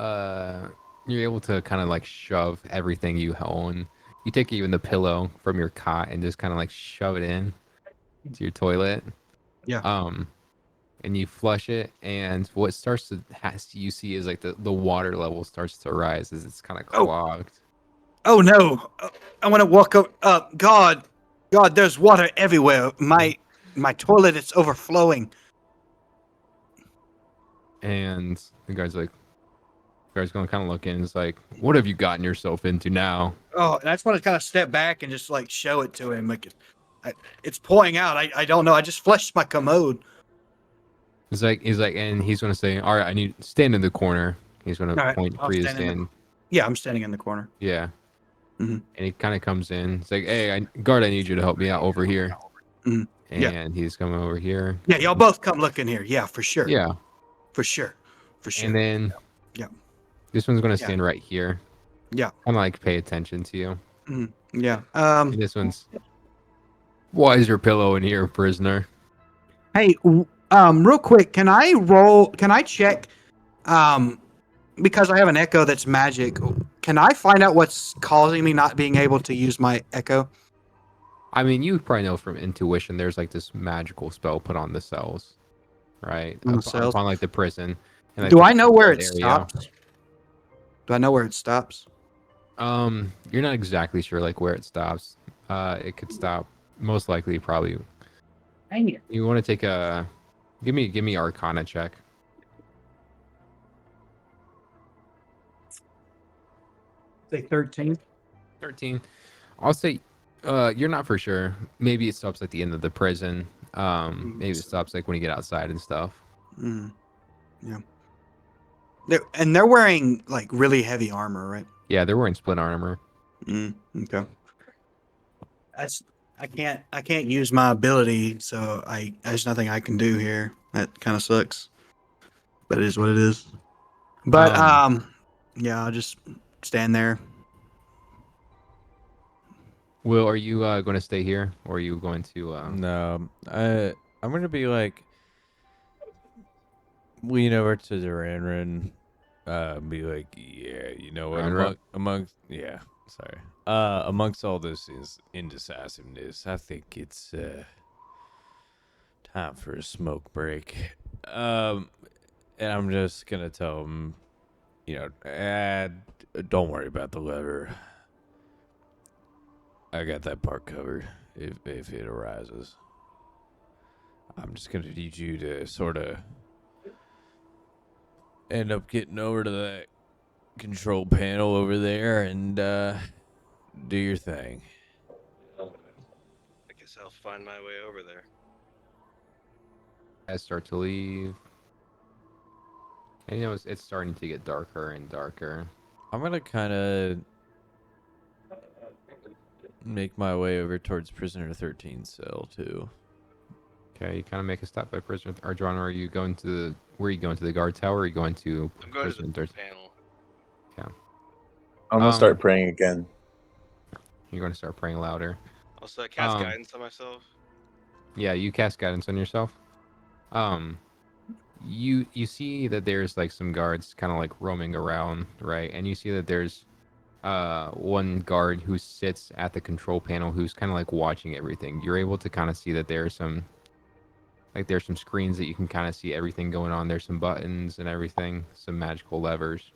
of like shove everything you own You take even the pillow from your cot and just kind of like shove it in to your toilet. Yeah. And you flush it, and what starts to you see is like the water level starts to rise as it's kind of Oh. clogged. Oh no! I want to walk up. God, there's water everywhere. My toilet is overflowing. And the guy's like, going to kind of look in. It's like, what have you gotten yourself into now? Oh, and I just want to kind of step back and just like show it to him. Like, it's pouring out. I don't know. I just flushed my commode. He's like, and he's going to say, all right, I need stand in the corner. He's going All to right, point I'll for you to stand in the- stand. Yeah, I'm standing in the corner. Yeah. Mhm. And he kind of comes in. It's like, hey, guard, I need you to help me out over here. Mhm. And Yeah. he's coming over here. Yeah, y'all both come look in here. Yeah, for sure. Yeah. For sure. And then Yeah. this one's going to Yeah. stand right here. Yeah. Kind of like pay attention to you. Yeah. And this one's, why is your pillow in here, prisoner? Hey, real quick, can I check, because I have an echo that's magic, can I find out what's causing me not being able to use my echo? I mean, you probably know from intuition there's like this magical spell put on the cells, right? On the cells? On like the prison. And, like, Do the I know where it area. stops? Do I know where it stops? You're not exactly sure like where it stops. It could stop most likely probably. Dang it. You want to take a give me Arcana check. Say 13. 13. I'll say you're not for sure. Maybe it stops at the end of the prison. Maybe it stops like when you get outside and stuff. Yeah. They're wearing like really heavy armor, right? Yeah, they're wearing split armor. Okay. I can't use my ability, so there's nothing I can do here. That kind of sucks. But it is what it is. But yeah, I'll just stand there. Will, are you going to stay here, or are you going to? No, I'm gonna be like lean over to Duranran, be like, yeah, you know what? Duranran? Amongst all this indecisiveness, I think it's time for a smoke break. And I'm just gonna tell him, don't worry about the lever. I got that part covered if it arises. I'm just gonna need you to sort of end up getting over to that control panel over there and do your thing. I guess I'll find my way over there. Guys start to leave. And it's starting to get darker and darker. I'm gonna kind of make my way over towards Prisoner 13's cell too. Okay, you kind of make a stop by Prisoner Arjun. Are you going to where are you going to the guard tower? Or are you going to I'm going to Prisoner the 13? panel. I'm gonna start praying again. You're going to start praying louder. Also, I cast guidance on myself. Yeah, you cast guidance on yourself. You see that there's like some guards kind of like roaming around, right? And you see that there's one guard who sits at the control panel who's kind of like watching everything. You're able to kind of see that there's some screens that you can kind of see everything going on. There's some buttons and everything, some magical levers.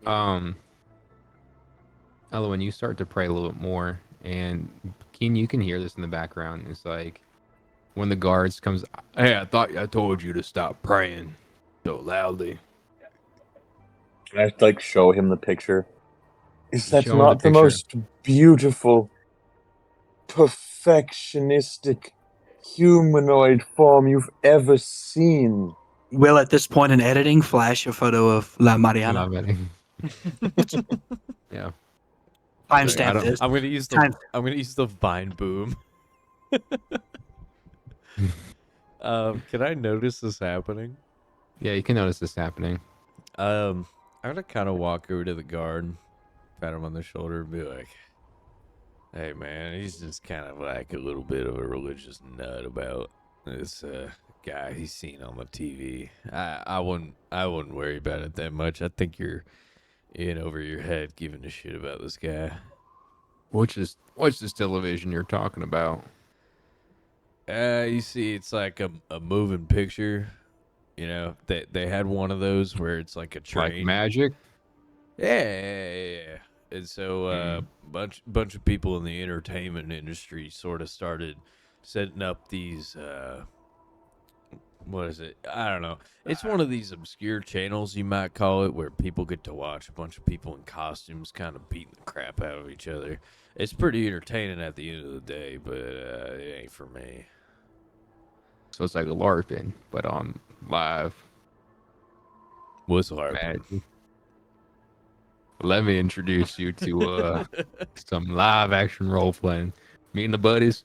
Ella, when you start to pray a little bit more, and Keen, you can hear this in the background. It's like when the guards comes, hey, I thought I told you to stop praying so loudly. Can I like show him the picture? Is that Show him not the the picture. most beautiful, perfectionistic humanoid form you've ever seen? Will at this point in editing flash a photo of La Mariana. Love it. Yeah. I Timestamp don't- this. I'm gonna use the vine boom. Can I notice this happening? Yeah, you can notice this happening. I'm gonna kind of walk over to the guard, pat him on the shoulder, and be like, "Hey, man, he's just kind of like a little bit of a religious nut about this guy he's seen on the TV. I wouldn't worry about it that much. I think you're in over your head giving a shit about this guy. What's this television you're talking about? You see, it's like a moving picture. You know, they had one of those where it's like a train. Like magic? Yeah. And so bunch of people in the entertainment industry sort of started setting up these what is it? I don't know. It's one of these obscure channels, you might call it, where people get to watch a bunch of people in costumes kind of beating the crap out of each other. It's pretty entertaining at the end of the day, but it ain't for me. So it's like a LARPing, but on live What's hard? magic. Let me introduce you to some live action role playing. Me and the buddies,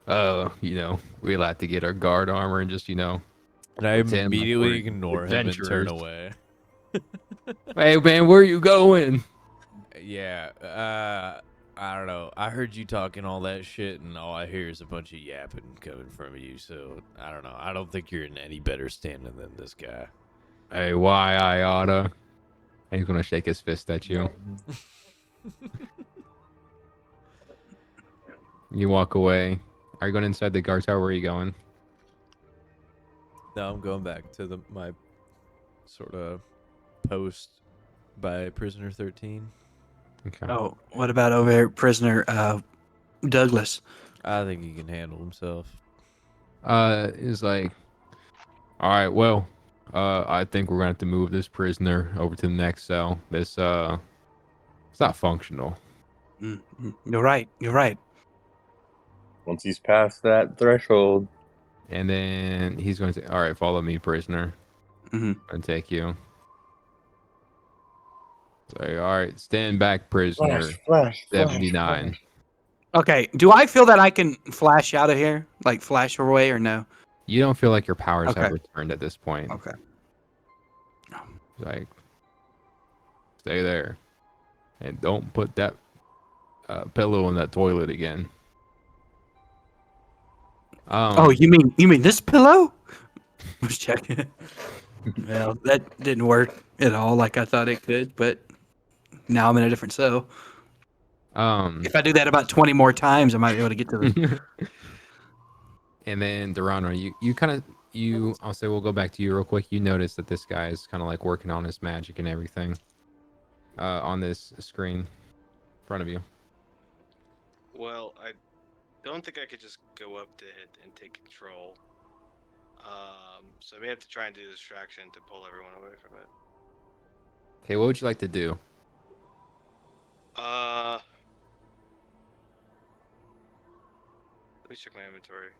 we like to get our guard armor and just, And I pretend like immediately we're ignore him and turn adventurers. away. hey man, where you going? Yeah, I don't know. I heard you talking all that shit, and all I hear is a bunch of yapping coming from you. So I don't know. I don't think you're in any better standing than this guy. Hey, why I oughta? And he's gonna shake his fist at you. You walk away. Are you going inside the guard tower? Where are you going? No, I'm going back to my sort of post by Prisoner 13. Okay. Oh, what about over here, prisoner Douglas? I think he can handle himself. He's like, all right, well, I think we're gonna have to move this prisoner over to the next cell. This it's not functional. You're right. You're right. Once he's past that threshold, And then he's going to say, all right, follow me, prisoner. Mhm. And take you. Say, all right, stand back, prisoner. flash, 79. Okay. Do I feel that I can flash out of here, like flash away, or no? You don't feel like your powers have Okay. returned at this point. Okay. Like, stay there. And don't put that pillow in that toilet again. Oh, you mean this pillow? I was checking. Well, that didn't work at all like I thought it could, but now I'm in a different cell. If I do that about 20 more times, I might be able to get to the. And then Durano, I'll say we'll go back to you real quick. You notice that this guy is kind of like working on his magic and everything on this screen in front of you. Well, I don't think I could just go up to it and take control. So I may have to try and do a distraction to pull everyone away from it. Okay, what would you like to do? Let me check my inventory.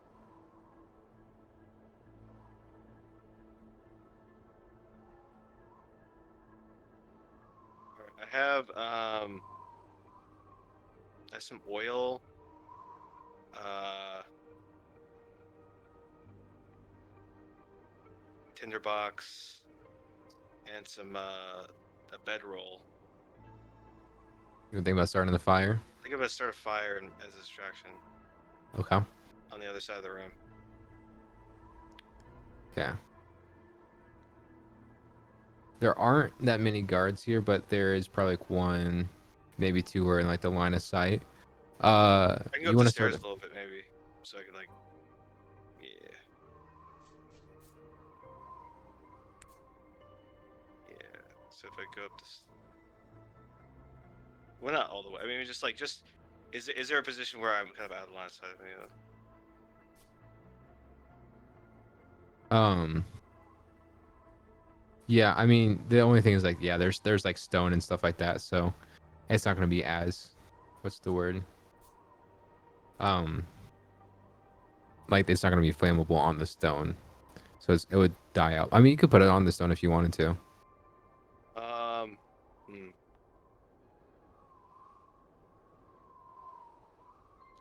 Alright, I have some oil. Tinderbox and some a bedroll. You think about starting the fire? I think I'm gonna start a fire as a distraction Okay. on the other side of the room. Yeah. There aren't that many guards here, but there is probably like one, maybe two who are in like the line of sight. I can go You up want the to start? stairs a little bit maybe, so I can like, yeah. So if I go up this, well, not all the way. I mean, just is there a position where I'm kind of out of the line of sight? Yeah, I mean, the only thing is like, yeah, there's like stone and stuff like that, so it's not gonna be as, what's the word? Like it's not gonna be flammable on the stone, so it would die out. I mean, you could put it on the stone if you wanted to.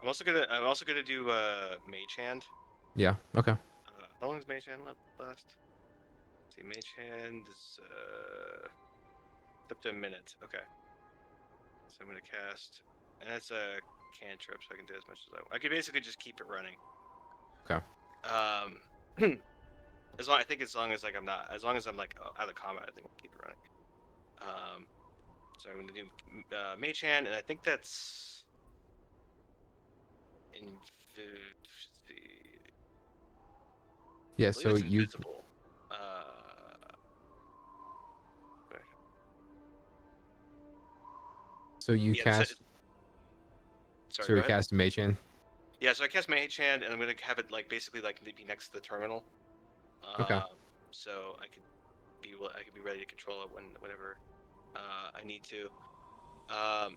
I'm also gonna do Mage Hand. Yeah. Okay. How long does Mage Hand last? Let's see, Mage Hand is up to a minute. Okay. So I'm gonna cast, and that's a cantrip, so I can do as much as I could basically just keep it running. Okay. As long as I'm like out of combat, I think I'll keep it running. So I'm gonna do Mage Hand, and I think that's Yeah, I believe so it's you invisible. Okay. Yeah, cast sorry, so go you ahead. cast Mage Hand. Yeah, so I cast Mage Hand, and I'm gonna have it like basically like be next to the terminal. Okay. So I could be ready to control it whenever I need to.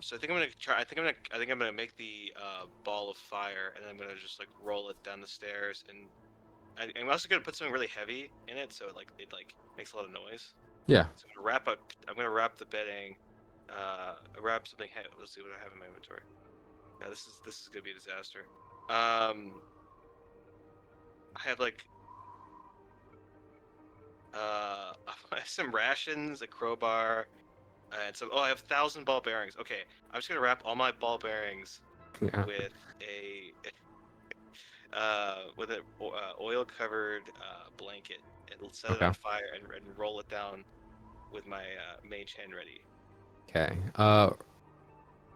So I think I'm gonna try. I think I'm gonna make the ball of fire, and then I'm gonna just like roll it down the stairs. And I'm also gonna put something really heavy in it, so it makes a lot of noise. Yeah. So I'm gonna wrap the bedding. Wrap something heavy. Let's see what I have in my inventory. Yeah, this is gonna be a disaster. I have like I have some rations, a crowbar, and some. Oh, I have 1,000 ball bearings. Okay, I'm just gonna wrap all my ball bearings Yeah. with a oil covered blanket and set it Okay. on fire and roll it down with my mage hand ready. Okay.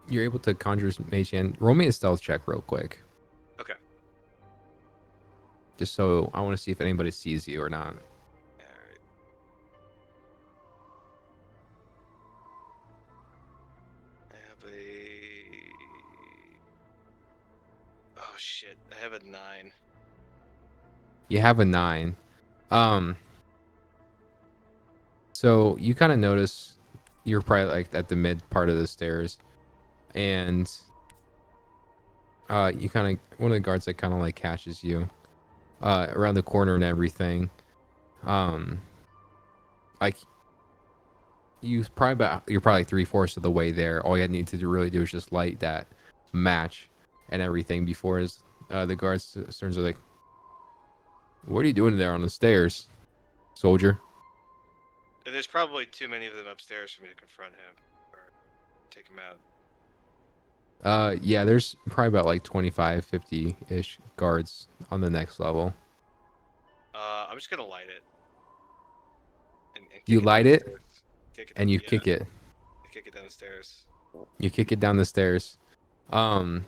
You're able to conjure Mage Hand. Roll me a stealth check real quick. Okay. Just so I want to see if anybody sees you or not. Alright. I have a. Oh shit! I have a 9. You have a 9. So you kind of notice you're probably like at the mid part of the stairs, and you kind of one of the guards that kind of like catches you around the corner and everything. Like you're probably like 3/4 of the way there. All you need to really do is just light that match and everything before the guards turns are like, "What are you doing there on the stairs, soldier?" And there's probably too many of them upstairs for me to confront him or take him out. Yeah, there's probably about like 25, 50-ish guards on the next level. I'm just gonna light it. And You kick light down the it, stairs. and you Yeah, kick it. kick it down the stairs. You kick it down the stairs. I'm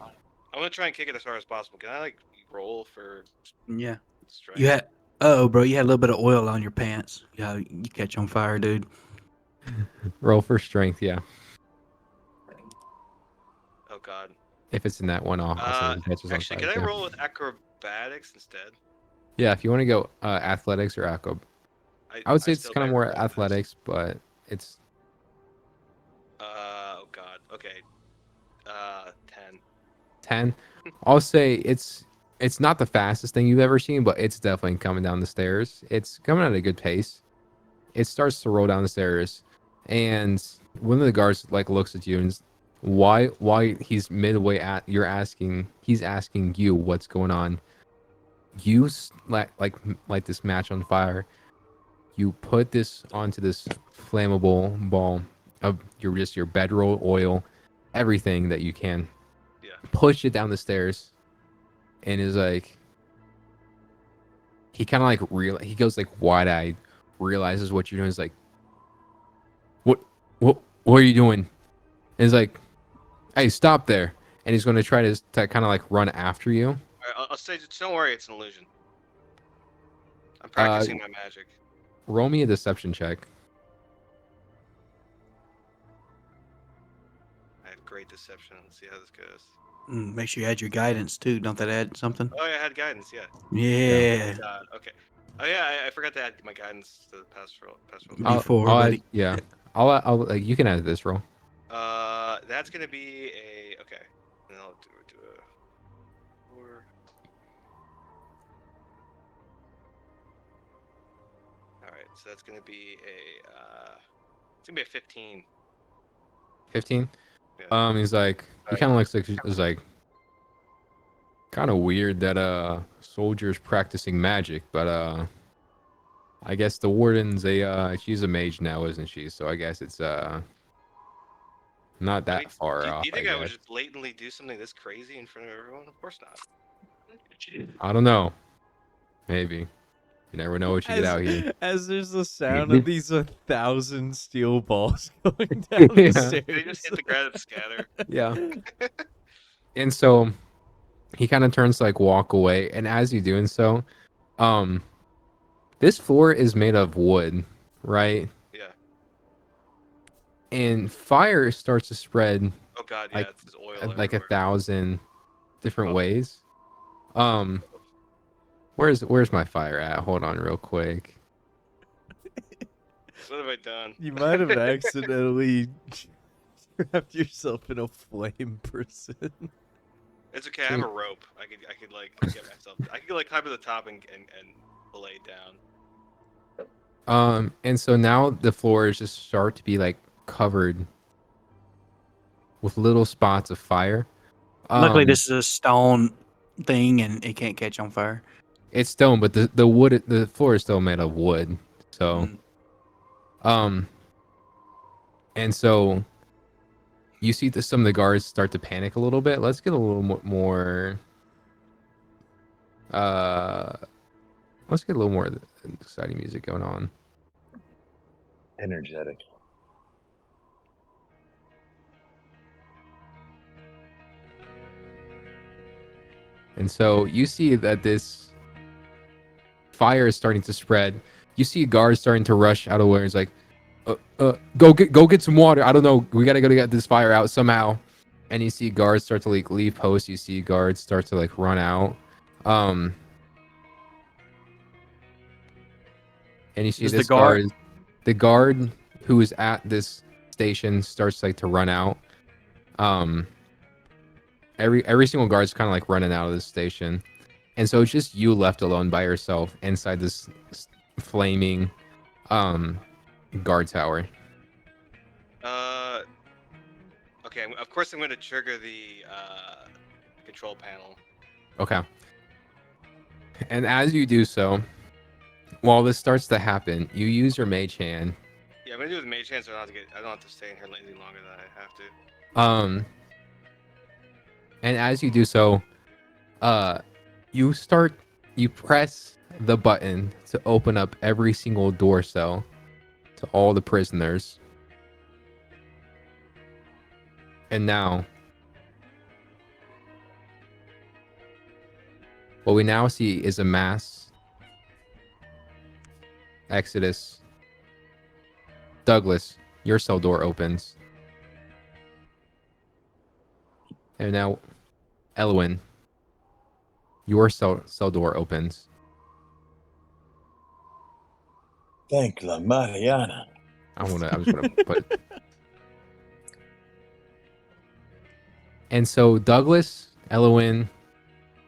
gonna try and kick it as far as possible. Can I like roll for Yeah. strength? You had. Oh, bro, you had a little bit of oil on your pants. Yeah, you catch on fire, dude. Roll for strength, yeah. Oh god. If it's in that one, awesome. It catches on Actually, fire, can I too. roll with acrobatics instead? Yeah, if you want to go athletics or I would say it's still kind of gotta more roll this. athletics, but it's Oh god. Okay. 10. 10. I'll say it's not the fastest thing you've ever seen, but it's definitely coming down the stairs. It's coming at a good pace. It starts to roll down the stairs, and one of the guards like looks at you and why he's midway at he's asking you what's going on. You light this match on fire. You put this onto this flammable ball of your bedroll oil, everything that you can. Yeah. Push it down the stairs, and is like he kind of like he goes like wide eyed, realizes what you're doing. Is like, what are you doing? And he's like, hey, stop there! And he's going to try to kind of like run after you. Alright, I'll say, just don't worry, it's an illusion. I'm practicing my magic. Roll me a deception check. I have great deception. Let's see how this goes. Make sure you add your guidance too. Don't that add something? Oh, yeah, I had guidance. Yeah. Yeah. Okay. Oh yeah, I forgot to add my guidance to the pastoral. Before, I'll buddy. yeah. I'll like you can add this roll. That's gonna be a okay. And I'll do a 4. All right, so that's gonna be it's gonna be a 15. 15. Yeah. He's like he kind of looks like he's like kind of weird that soldiers practicing magic, but I guess the warden's she's a mage now, isn't she? So I guess it's not that far do off. you think I would guess. just blatantly do something this crazy in front of everyone? Of course not. I don't know. Maybe You never know what you get out here. As there's the sound of these 1,000 steel balls going down Yeah. the stairs. They just hit the ground and scatter. Yeah. And so he kind of turns to like walk away, and as he's doing so, this floor is made of wood, right? Yeah. And fire starts to spread Oh god, yeah, Like- it's just oil. like 1,000 different Oh. ways. Where's my fire at? Hold on real quick. What have I done? You might have accidentally trapped yourself in a flame prison. It's okay. I have a rope. I could like get myself. I could like climb to the top and lay down. And so now the floors just start to be like covered with little spots of fire. Luckily, Um, this is a stone thing and it can't catch on fire. It's stone, but the wood, the floor is still made of wood. So, and so you see that some of the guards start to panic a little bit. Let's get a little more. Let's get a little more exciting music going on. Energetic. And so you see that this fire is starting to spread. You see guards starting to rush out of where it's like, go get some water. I don't know. We gotta go to get this fire out somehow. And you see guards start to like leave posts. You see guards start to like run out. And you see Is this the guard who is at this station starts like to run out. Every single guard's kind of like running out of this station, and so it's just you left alone by yourself inside this flaming guard tower. Okay. Of course, I'm going to trigger the control panel. Okay. And as you do so, while this starts to happen, you use your mage hand. Yeah, I'm going to do the mage hand so I don't have to stay in here any longer than I have to. And as you do so, you press the button to open up every single door cell to all the prisoners. And now, what we now see is a mass exodus. Douglas, your cell door opens. And now, Elwyn, your cell door opens. Thank La Mariana. I'm just gonna put. And so Douglas, Elwyn,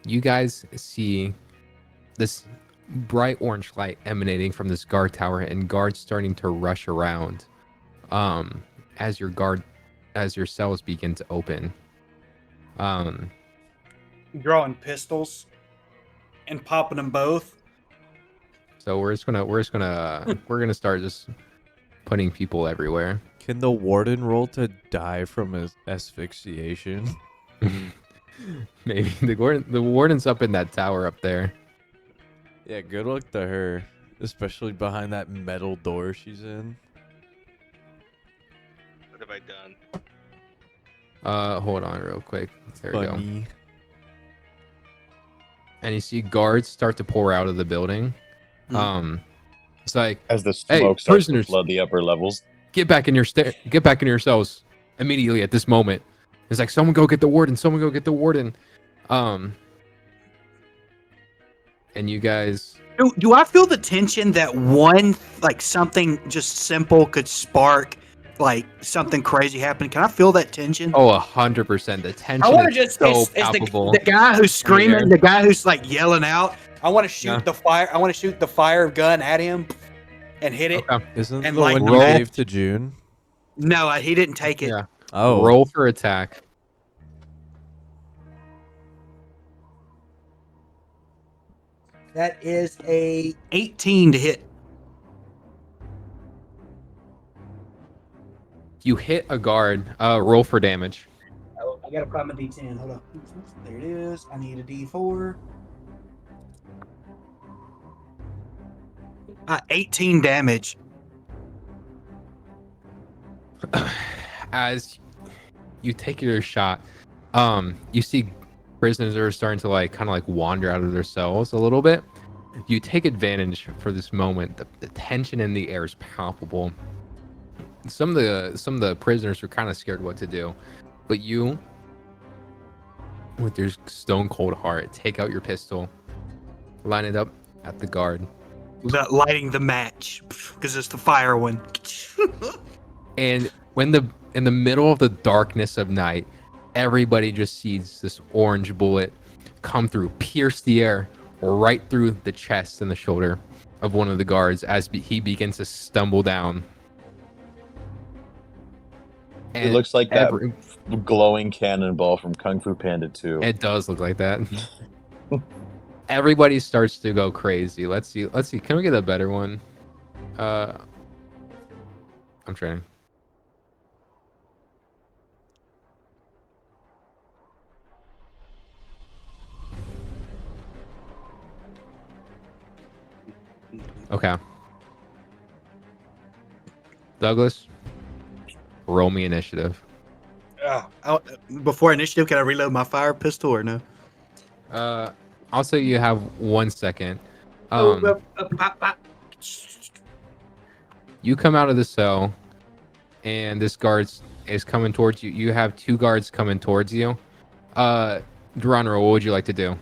you guys see this bright orange light emanating from this guard tower, and guards starting to rush around. As your cells begin to open. Drawing pistols and popping them both. So we're gonna start just putting people everywhere. Can the warden roll to die from asphyxiation? Maybe the warden's up in that tower up there. Yeah, good luck to her, especially behind that metal door she's in. What have I done? Hold on real quick. There we go. Funny. And you see guards start to pour out of the building. It's like, As the Hey, smoke starts to prisoners. flood the upper levels. get back in your cells immediately at this moment. It's like, someone go get the warden. Someone go get the warden. And you guys, Do I feel the tension that one, like something just simple could spark like something crazy happen? Can I feel that tension? 100%. The tension I want is to just, so it's palpable. the guy who's screaming, there. the guy who's like yelling out. I want to shoot Yeah. the fire. I want to shoot the fire gun at him and hit it. Okay. Isn't And the like one you roll- gave to June? No, he didn't take it. Yeah. Oh, Roll for attack. That is a 18 to hit. You hit a guard. Roll for damage. Oh, I gotta find my D10. Hold on. There it is. I need a D4. 18 damage. As you take your shot, you see prisoners are starting to like kind of like wander out of their cells a little bit. You take advantage for this moment. The tension in the air is palpable. Some of the prisoners are kind of scared what to do, but you, with your stone cold heart, take out your pistol, line it up at the guard, Lighting the match because it's the fire one. and in the middle of the darkness of night, everybody just sees this orange bullet come through, pierce the air right through the chest and the shoulder of one of the guards as he begins to stumble down. It looks like that glowing cannonball from Kung Fu Panda 2. It does look like that. Everybody starts to go crazy. Let's see. Can we get a better one? I'm trying. Okay. Douglas, roll me initiative. Before initiative, can I reload my fire pistol or no? I'll say you have 1 second. You come out of the cell, and this guard is coming towards you. You have 2 guards coming towards you. Geronimo, what would you like to do?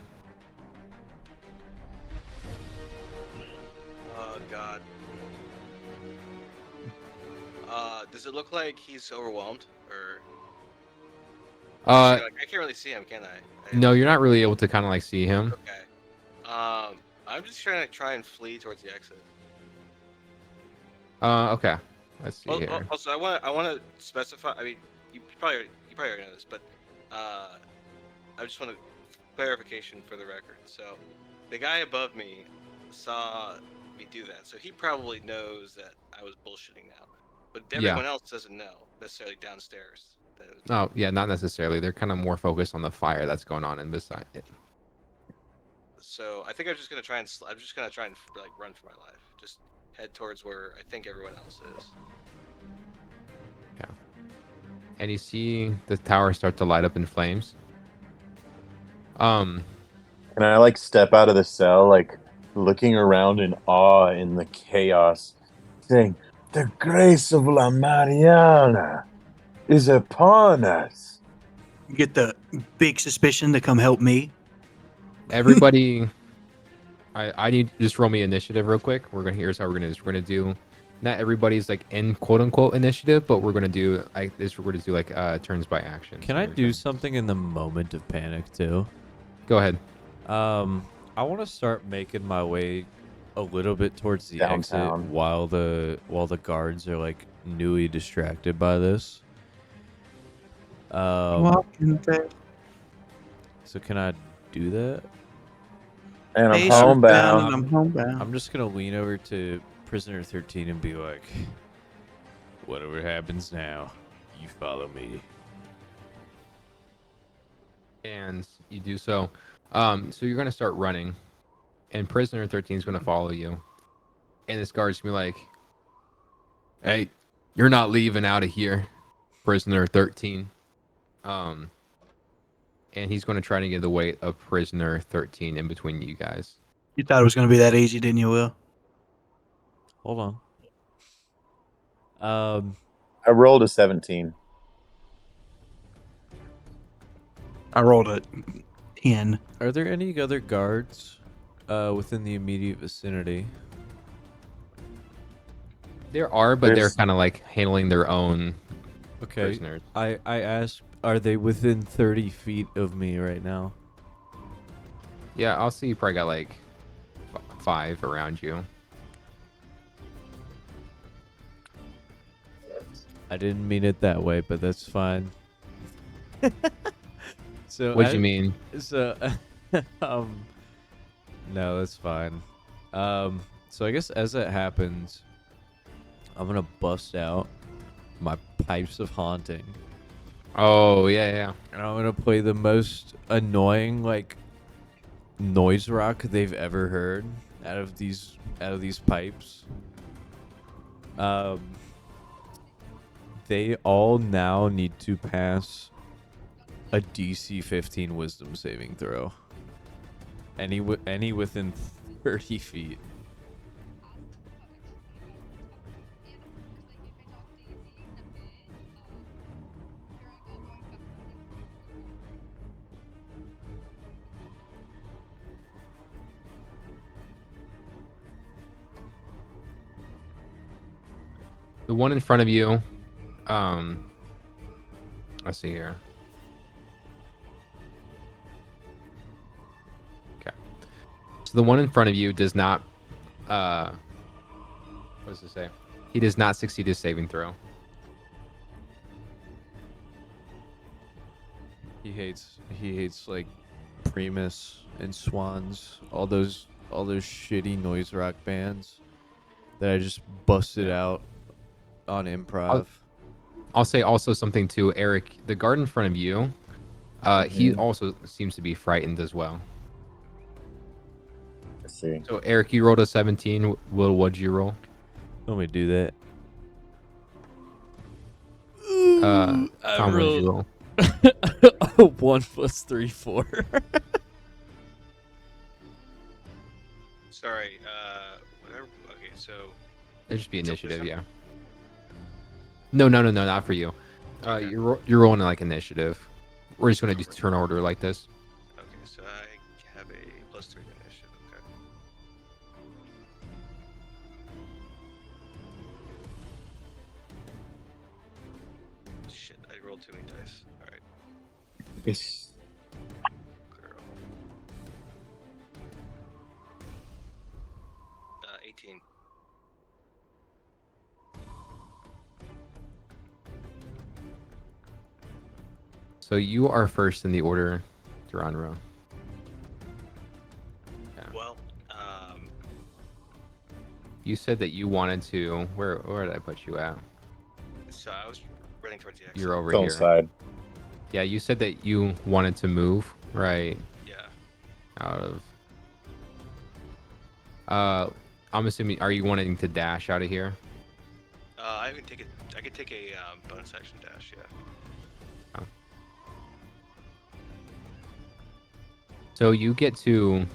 Oh God. Does it look like he's overwhelmed, or? I can't really see him, can I? No, you're not really able to kind of like see him. Okay. I'm just trying to flee towards the exit. Okay. Let's see Well, here. also, I want to specify. I mean, you probably already know this, but I just want clarification for the record. So, the guy above me saw me do that, so he probably knows that I was bullshitting now. But everyone else doesn't know necessarily downstairs. Oh, yeah, not necessarily. They're kind of more focused on the fire that's going on and beside it. So I think I'm just gonna try and like run for my life. Just head towards where I think everyone else is. Yeah. And you see the tower start to light up in flames. Can I like step out of the cell, like looking around in awe in the chaos, saying, "The grace of La Mariana is upon us." You get the big suspicion to come help me. Everybody, I need to just roll me initiative real quick. Here's how we're gonna do. Not everybody's like in quote unquote initiative, but we're gonna do like this. We're gonna do like turns by action. Can I do something in the moment of panic too? Go ahead. I want to start making my way a little bit towards the exit Downtown. while the guards are like newly distracted by this. Walking back. So can I do that? And I'm Face are down homebound. and I'm homebound. I'm just gonna lean over to Prisoner 13 and be like, "Whatever happens now, you follow me." And you do so. So you're gonna start running, and Prisoner 13 is gonna follow you. And this guard's gonna be like, "Hey, you're not leaving out of here, Prisoner 13." And he's gonna try to get the weight of Prisoner 13 in between you guys. You thought it was going to be that easy, didn't you, Will? Hold on. I rolled a 17. I rolled a 10. Are there any other guards within the immediate vicinity? There are, but they're There's- kind of like handling their own Okay. prisoners. I asked, are they within 30 feet of me right now? Yeah, I'll see. You probably got like 5 around you. I didn't mean it that way, but that's fine. So What do you mean? So, no, that's fine. So I guess as that happens, I'm gonna bust out my pipes of haunting, Oh yeah. and I'm gonna play the most annoying like noise rock they've ever heard, out of these pipes. They all now need to pass a DC 15 Wisdom saving throw. Any within 30 feet. The one in front of you, let's see here. Okay. So the one in front of you does not, what does it say? He does not succeed his saving throw. He hates like Primus and Swans, all those shitty noise rock bands that I just busted out on improv. I'll say also something too, Eric. The guard in front of you, he also seems to be frightened as well. I see. So Eric, you rolled a 17. Will, what'd you roll? Let me do that. Tom, what'd you roll? 1 + 3, 4. Sorry. Whatever. Okay, so It'd just be It's a initiative, wisdom. yeah. No, not for you. Okay. You're rolling like initiative. We're just gonna do turn order like this. okay, so I have a +3 initiative. Okay. Shit, I rolled too many dice. All right. Yes. Clear all. 18. So you are first in the order, Geronimo. Well, You said that you wanted to. Where did I put you at? so I was running towards the exit. You're over Film here. side. Yeah, you said that you wanted to move right Yeah. out of. I'm assuming. Are you wanting to dash out of here? I can take it. I could take a bonus action dash. Yeah. So you get to.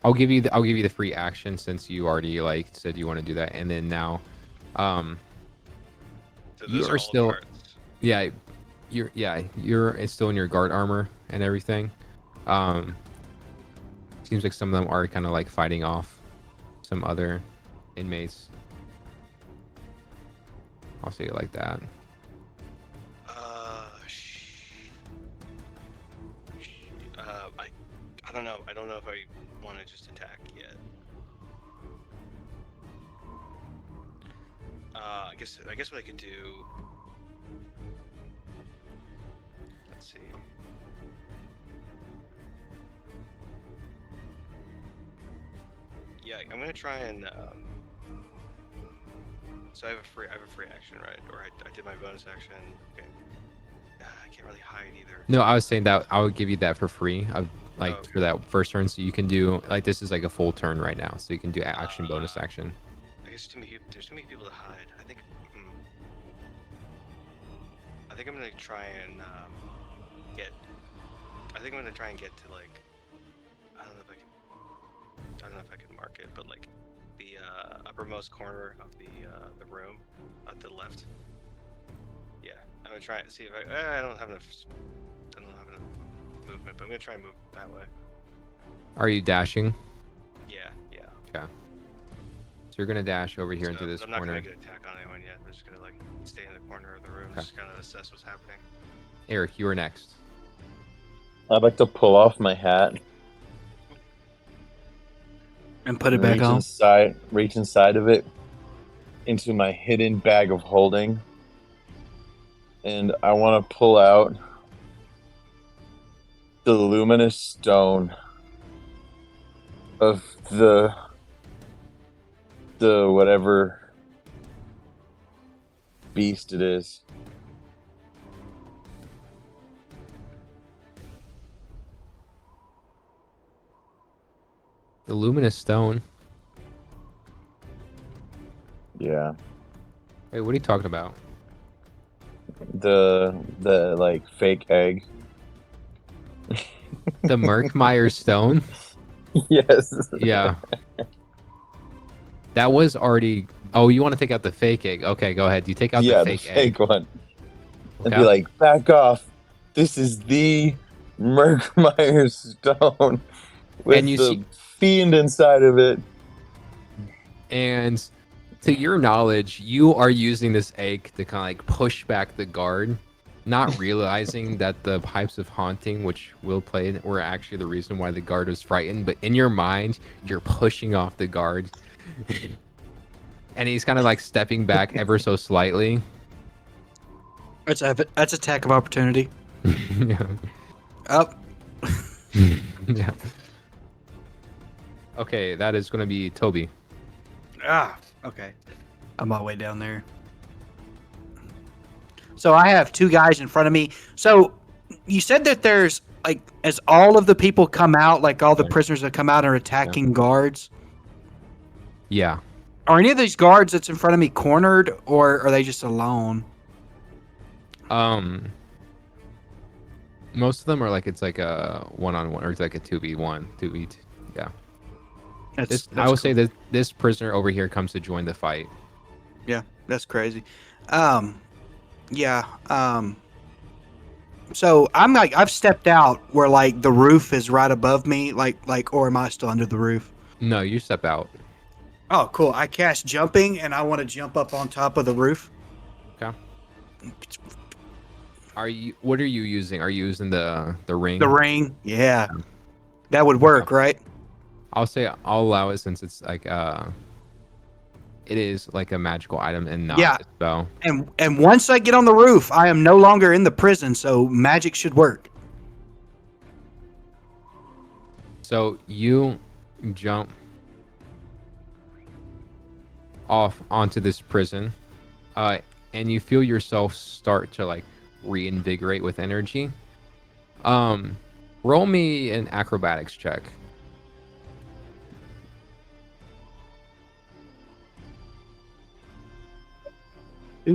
I'll give you the free action since you already like said you want to do that, and then now, So You those are all the still- parts. yeah, it's still in your guard armor and everything. Seems like some of them are kind of like fighting off some other inmates. I'll say it like that. I don't know. I don't know if I want to just attack yet. I guess what I could do. Let's see. Yeah, I'm gonna try and. So I have a free action, right? Or I did my bonus action. Okay. I can't really hide either. No, I was saying that I would give you that for free. Like Oh, for that first turn, so you can do like this is like a full turn right now, so you can do action, bonus Ah. action. I guess there's too many people to hide. I think. I think I'm gonna try and get. I think I'm gonna try and get to like. I don't know if I can mark it, but like the uppermost corner of the room, at the left. Yeah, I'm gonna try and see if I don't have enough. I don't have enough movement, but I'm gonna try and move that way. Are you dashing? Yeah. So you're gonna dash over here So into this I'm not corner. gonna make an attack on anyone yet. I'm just gonna like stay in the corner of the room, Okay. just kind of assess what's happening. Eric, you are next. I'd like to pull off my hat. And put it back on. Reach inside of it into my hidden bag of holding. And I want to pull out the luminous stone of the whatever beast it is. The luminous stone. Yeah. Wait, what are you talking about? The like fake egg. The Murkmire stone? Yes. Yeah. That was already. Oh, you want to take out the fake egg? Okay, go ahead. You take out Yeah, the the fake fake egg. one. And Okay. be like, back off. This is the Murkmire stone with And you the see- fiend inside of it. And to your knowledge, you are using this egg to kind of like push back the guard, not realizing that the pipes of haunting, which Will played, were actually the reason why the guard was frightened. But in your mind, you're pushing off the guard. And he's kind of like stepping back ever so slightly. That's attack of opportunity. Yeah. Up. Yeah. Okay, that is going to be Toby. Okay. I'm all the way down there. So I have two guys in front of me. So you said that there's like, as all of the people come out, like all the prisoners that come out are attacking guards. Yeah. Are any of these guards that's in front of me cornered, or are they just alone? Most of them are like it's like a 1-on-1 or it's like a 2v1, 2v2. Yeah. I would say that this prisoner over here comes to join the fight. Yeah, that's crazy. Yeah. So I'm like, I've stepped out where like the roof is right above me, like, or am I still under the roof? No, you step out. Oh, cool. I cast jumping, and I want to jump up on top of the roof. Okay. What are you using? Are you using the ring? The ring, yeah. That would work, right? I'll say I'll allow it since it's like it is like a magical item and not Yeah. a spell. And once I get on the roof, I am no longer in the prison, so magic should work. So you jump off onto this prison, and you feel yourself start to like reinvigorate with energy. Roll me an acrobatics check. That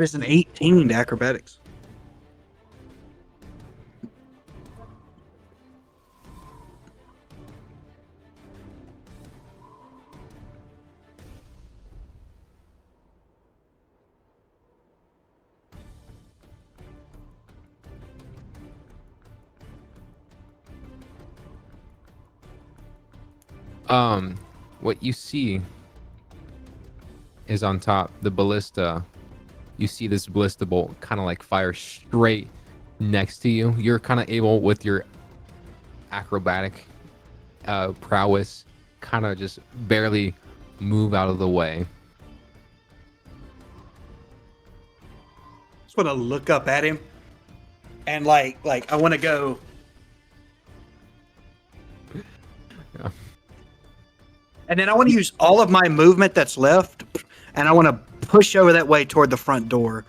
is an 18 to acrobatics. What you see is on top the ballista. You see this ballista bolt kind of like fire straight next to you. You're kind of able with your acrobatic prowess kind of just barely move out of the way. Just want to look up at him, and like I want to go. Yeah. And then I want to use all of my movement that's left, and I want to push over that way toward the front door,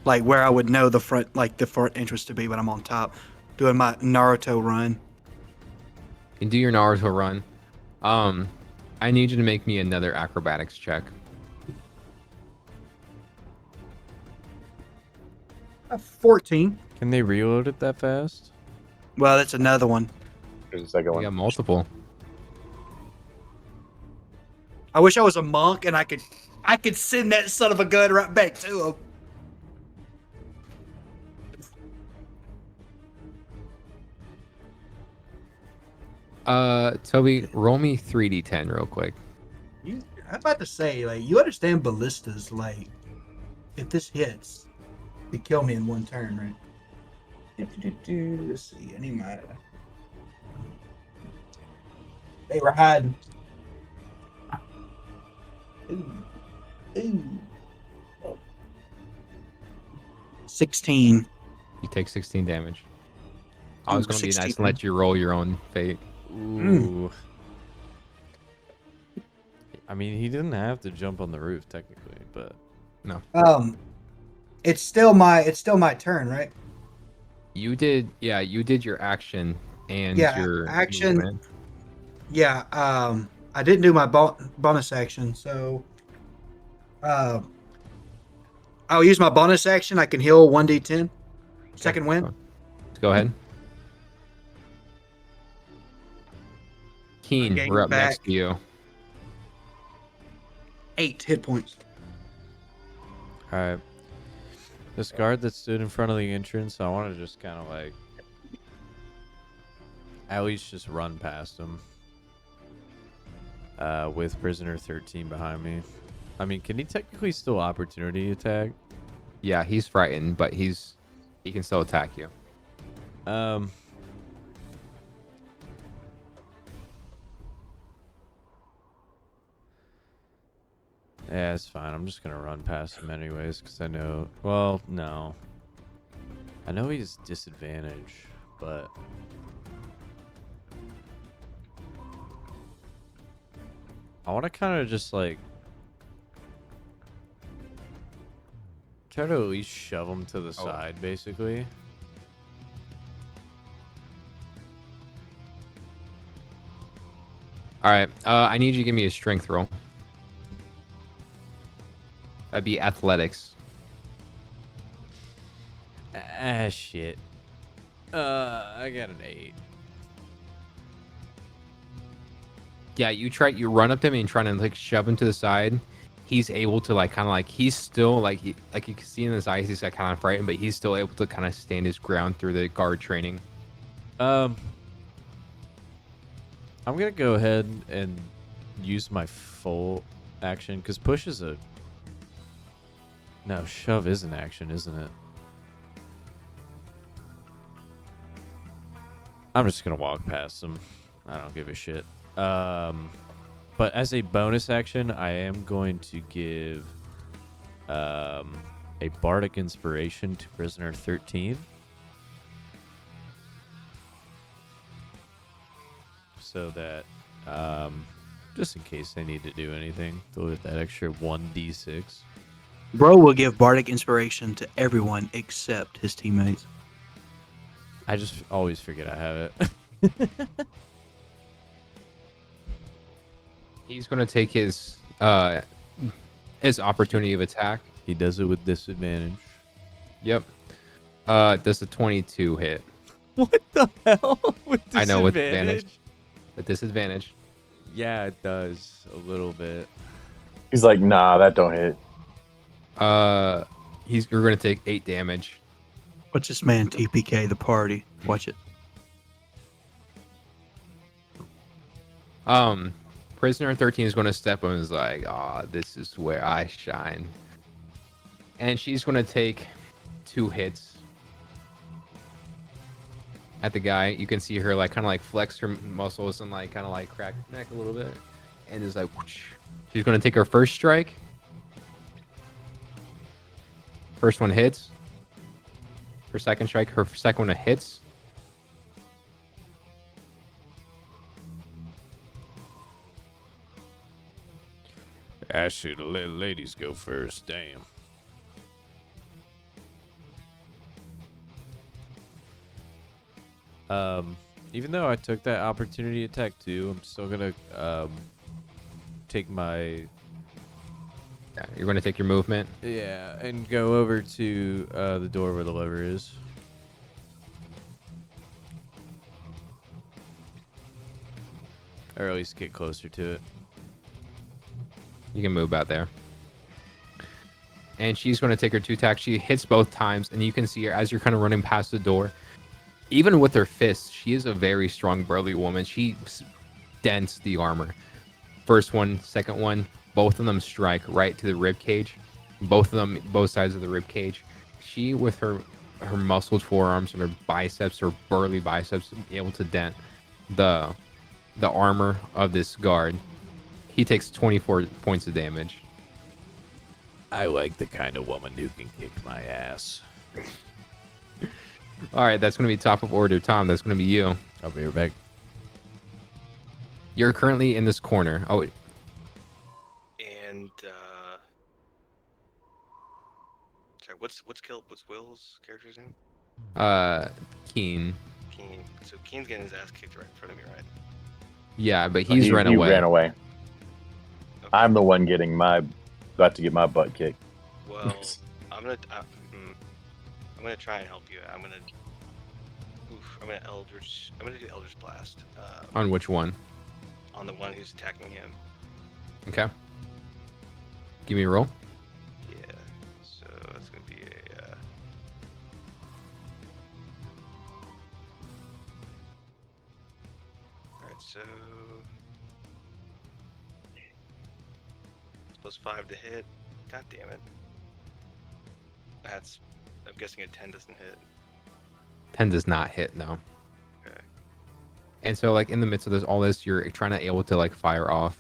like where I would know the front entrance to be when I'm on top, doing my Naruto run. And do your Naruto run. I need you to make me another acrobatics check. 14. Can they reload it that fast? Well, that's another one. There's a second We one. got multiple. I wish I was a monk and I could send that son of a gun right back to him. Toby, roll me 3d10 real quick. I'm about to say, like, you understand ballistas, like, if this hits, it kill me in one turn, right? Let's see, I need my... They were hiding. Ooh. 16. You take 16 damage. I was Ooh, going to be nice 16. and let you roll your own fate. Ooh. I mean, he didn't have to jump on the roof technically, but No. It's still my turn, right? You did, yeah, you did your action and Yeah, your action. movement. Yeah, I didn't do my bonus action, so uh, I'll use my bonus action. I can heal 1d10. Second win. Go ahead. I Keen, gain we're up back next to you. 8 hit points. All right. This guard that stood in front of the entrance, I want to just kind of like at least just run past him. With prisoner 13 behind me. I mean, can he technically still opportunity attack? Yeah, he's frightened, but he can still attack you. Yeah, it's fine. I'm just gonna run past him anyways, because I know. Well, no. I know he's disadvantaged, but I want to kind of just like try to at least shove him to the side, basically. All right, I need you to give me a strength roll. That'd be athletics. Ah, shit. I got an 8. Yeah, you run up to him and try to like shove him to the side. He's able to like kind of like he's still like you can see in his eyes he's like kind of frightened, but he's still able to kind of stand his ground through the guard training. I'm gonna go ahead and use my full action because push is a no, shove is an action, isn't it? I'm just gonna walk past him. I don't give a shit. But as a bonus action, I am going to give a bardic inspiration to prisoner 13. So that just in case they need to do anything, they'll get that extra 1d6. Bro will give bardic inspiration to everyone except his teammates. I just always forget I have it. He's gonna take his opportunity of attack. He does it with disadvantage. Yep. Does a 22 hit? What the hell? With disadvantage? I know with advantage. With disadvantage. Yeah, it does a little bit. He's like, nah, that don't hit. You're gonna take 8 damage. Watch this man TPK the party. Watch it. Prisoner 13 is going to step on and is like, this is where I shine. And she's going to take 2 hits at the guy. You can see her like kind of like flex her muscles and like kind of like crack her neck a little bit. And is like, whoosh. She's going to take her first strike. First one hits. Her second strike, her second one hits. I should have let ladies go first. Damn. Even though I took that opportunity attack too, I'm still gonna take my You're going to take your movement. and go over to the door where the lever is. Or at least get closer to it. You can move out there. And she's going to take her 2 attacks. She hits both times, and you can see her as you're kind of running past the door. Even with her fists, she is a very strong, burly woman. She dents the armor. First one, second one, both of them strike right to the rib cage. Both of them, both sides of the rib cage. She, with her muscled forearms and her biceps, her burly biceps, able to dent the armor of this guard. He takes 24 points of damage. I like the kind of woman who can kick my ass. All right, that's going to be top of order. Tom, that's going to be you. I'll be right back. You're currently in this corner. Oh, And sorry, what's Will's character's name? Keen. Keen. So Keen's getting his ass kicked right in front of me, right? Yeah, but he's he run away. ran away. Okay. I'm the one about to get my butt kicked. Well, I'm gonna try and help you. I'm gonna do Eldritch Blast. On which one? On the one who's attacking him. Okay. Give me a roll. Yeah. So that's gonna be a. All right. So it's +5 to hit. God damn it. I'm guessing a 10 doesn't hit. 10 does not hit, no. Okay. And so, like, in the midst of all this, you're trying to able to, like, fire off,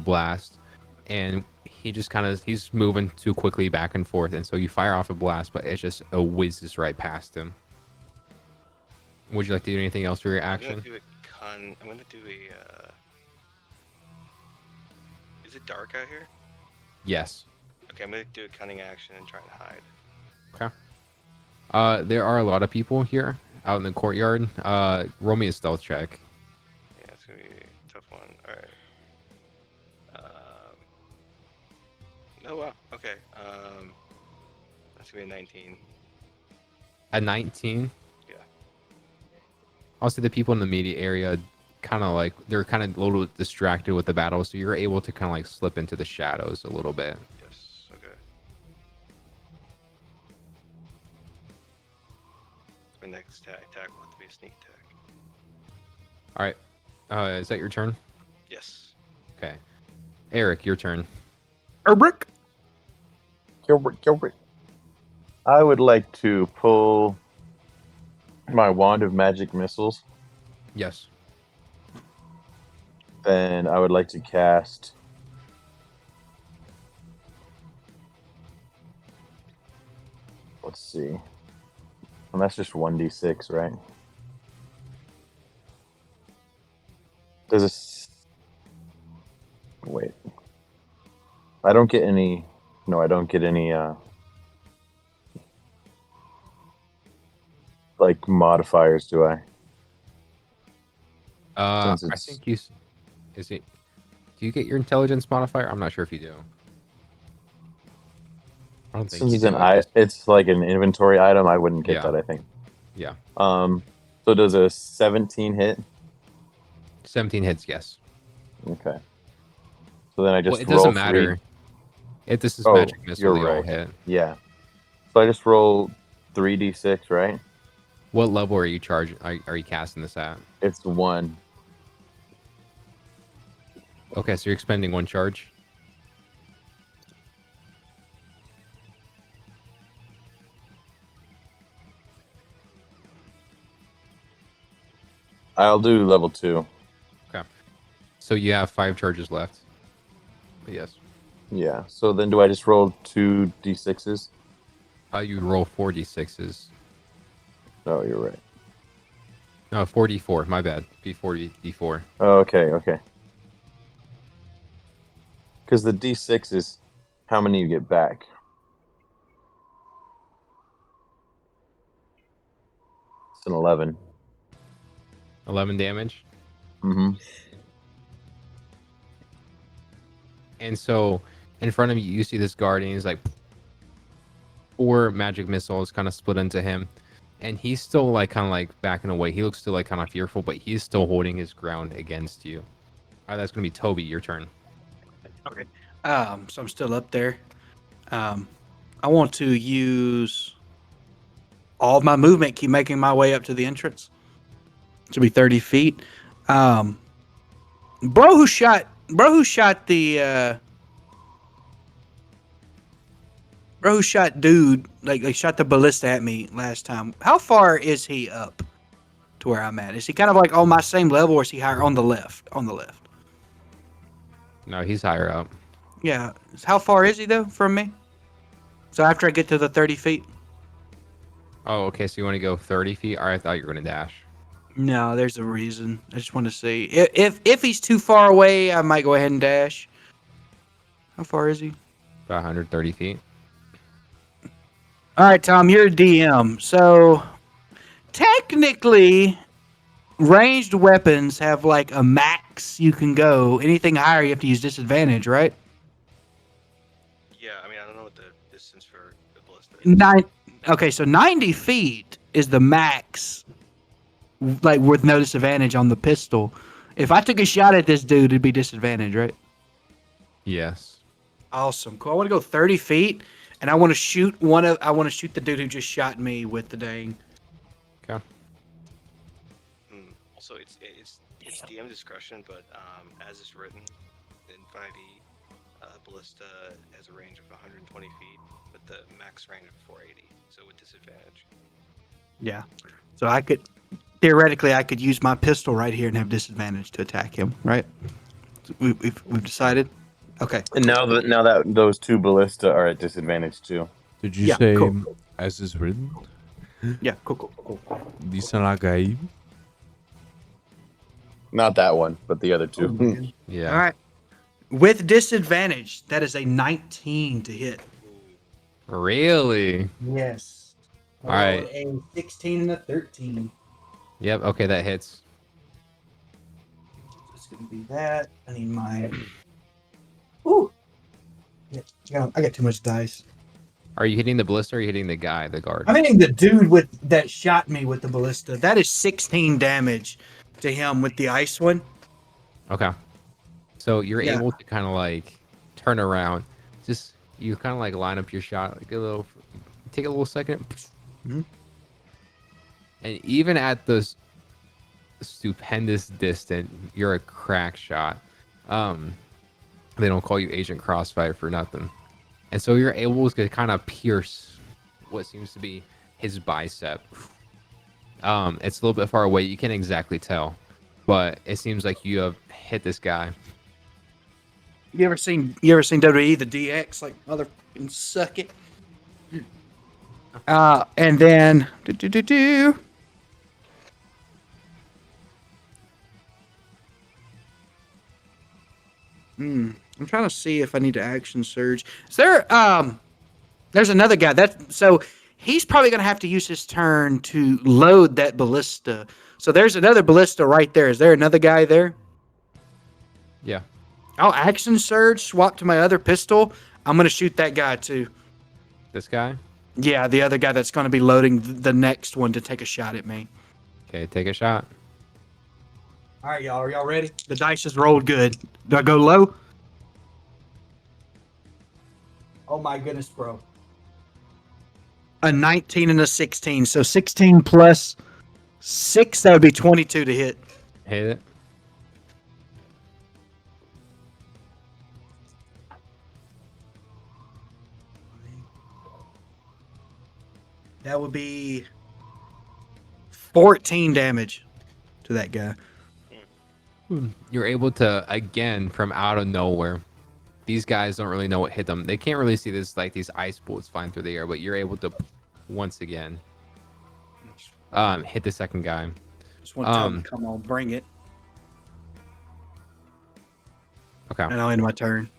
blast. And he just he's moving too quickly back and forth. And so you fire off a blast, but it just whizzes right past him. Would you like to do anything else for your action? I'm gonna do a. Is it dark out here? Yes. Okay, I'm gonna do a cunning action and try and hide. Okay. There are a lot of people here out in the courtyard. Roll me a stealth check. Yeah, it's gonna be a tough one. All right. Oh wow. Okay. That's gonna be a 19. At 19? Yeah. Also, the people in the immediate area they're kind of a little distracted with the battle, so you're able to kind of like slip into the shadows a little bit. Yes. Okay. My next attack will have to be a sneak attack. All right. Is that your turn? Yes. Okay. Eric, your turn. Erbrick. Gilbert. I would like to pull my wand of magic missiles. Yes. Then I would like to cast let's see. And that's just 1d6, right? Does this wait. I don't get any like modifiers, do I? I Since it's- think do you get your intelligence modifier? I'm not sure if you do. I don't think Since you it's do. it's like an inventory item, I wouldn't get Yeah. that, I think. Yeah. So does a 17 hit? 17 hits, yes. Okay. So then I just Well, it doesn't roll matter. 3. If this is Oh, magic missile, you're they all right. hit. Yeah. So I just roll 3d6, right? What level are you are you casting this at? It's 1. Okay, so you're expending one charge. I'll do level 2. So you have 5 charges left. But yes. Yeah. So then do I just roll 2d6s? You roll 4d6s. Oh, you're right. No, 4d4. My bad. Be 4d4. Oh, okay. Because the d6 is how many you get back. It's an 11. 11 damage. Mm-hmm. And so in front of you, you see this guardian. He's like 4 magic missiles kind of split into him. And he's still like kind of like backing away. He looks still like kind of fearful, but he's still holding his ground against you. All right, that's going to be Toby. Your turn. Okay. So I'm still up there. I want to use all of my movement, keep making my way up to the entrance. Should be 30 feet. Bro who shot dude, like shot the ballista at me last time. How far is he up to where I'm at? Is he kind of like on my same level, or is he higher on the left? On the left. No, he's higher up. Yeah. How far is he though from me? So after I get to the 30 feet? Oh, okay. So you want to go 30 feet? All right, I thought you were going to dash. No, there's a reason. I just want to see. If he's too far away, I might go ahead and dash. How far is he? About 130 feet. All right, Tom, you're a DM. So technically, ranged weapons have like a max you can go. Anything higher, you have to use disadvantage, right? Yeah, I mean, I don't know what the distance for the ballista is. Nine. Okay, so 90 feet is the max, like with no disadvantage on the pistol. If I took a shot at this dude, it'd be disadvantage, right? Yes. Awesome. Cool. I want to go 30 feet, and I want to shoot I want to shoot the dude who just shot me with the dang. Okay. Also, it's DM discretion, but as it's written in 5e, ballista has a range of 120 feet with the max range of 480. So with disadvantage. Yeah. So I could theoretically I could use my pistol right here and have disadvantage to attack him, right? We've decided. Okay. And now that those 2 ballista are at disadvantage too. Did you Yeah, say cool. as is written? Yeah. Cool. Disanagai. Not that one, but the other 2. Yeah. All right. With disadvantage, that is a 19 to hit. Really? Yes. All right. A 16 and a 13. Yep. Okay, that hits. It's gonna be that. I need my. Ooh. Yeah, I got too much dice. Are you hitting the ballista or are you hitting the guy, the guard? I'm hitting the dude that shot me with the ballista. That is 16 damage to him with the ice one. Okay. So you're Yeah. able to kind of like turn around. Just you kind of like line up your shot, like take a little second. Mhm. And even at this stupendous distance, you're a crack shot. They don't call you Agent Crossfire for nothing. And so you're able to kind of pierce what seems to be his bicep. It's a little bit far away. You can't exactly tell, but it seems like you have hit this guy. You ever seen WWE the DX like motherfucking suck it? And then I'm trying to see if I need to action surge. Is there there's another guy so he's probably gonna have to use his turn to load that ballista. So there's another ballista right there. Is there another guy there? Yeah. I'll action surge, swap to my other pistol. I'm gonna shoot that guy too. This guy? Yeah, the other guy that's gonna be loading the next one to take a shot at me. Okay, take a shot. All right, y'all. Are y'all ready? The dice just rolled good. Do I go low? Oh my goodness, bro. A 19 and a 16. So 16 plus 6, that would be 22 to hit. Hit it. That would be 14 damage to that guy. You're able to, again, from out of nowhere. These guys don't really know what hit them. They can't really see this, like these ice bullets flying through the air, but you're able to, once again, hit the second guy. Just want to tell him, come on, bring it. Okay. And I'll end my turn.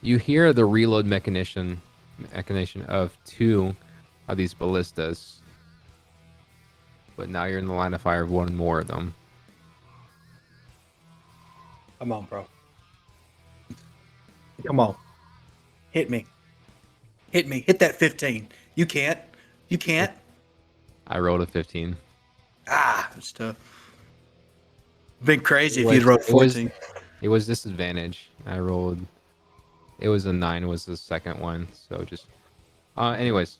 You hear the reload mechanization of 2 of these ballistas, but now you're in the line of fire of 1 more of them. Come on, bro. Come on. Hit me. Hit me. Hit that 15. You can't. You can't. I rolled a 15. Ah, that's tough. Been crazy if you'd rolled 14. It was disadvantage. I rolled. It was a 9. Was the second one. So just. Anyways.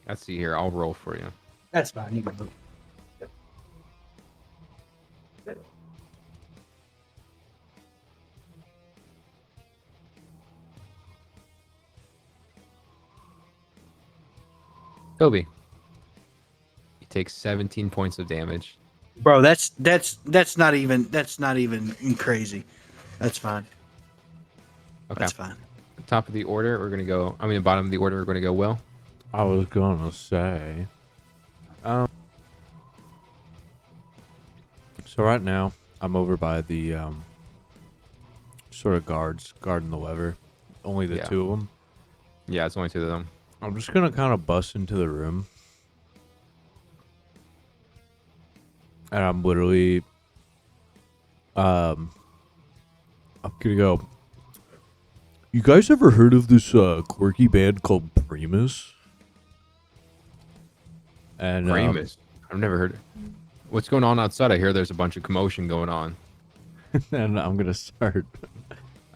Let's see here. I'll roll for you. That's fine. You can move. Toby. You take 17 points of damage. Bro, that's not even crazy. That's fine. Okay. That's fine. Top of the order, we're gonna go. I mean, bottom of the order, we're gonna go. Will. I was gonna say. So right now, I'm over by the sort of guards guarding the lever. Only the Yeah. 2 of them. Yeah, it's only 2 of them. I'm just gonna kind of bust into the room, and I'm literally, I'm gonna go. You guys ever heard of this quirky band called Primus? And Primus. I've never heard. What's going on outside? I hear there's a bunch of commotion going on. and I'm gonna start.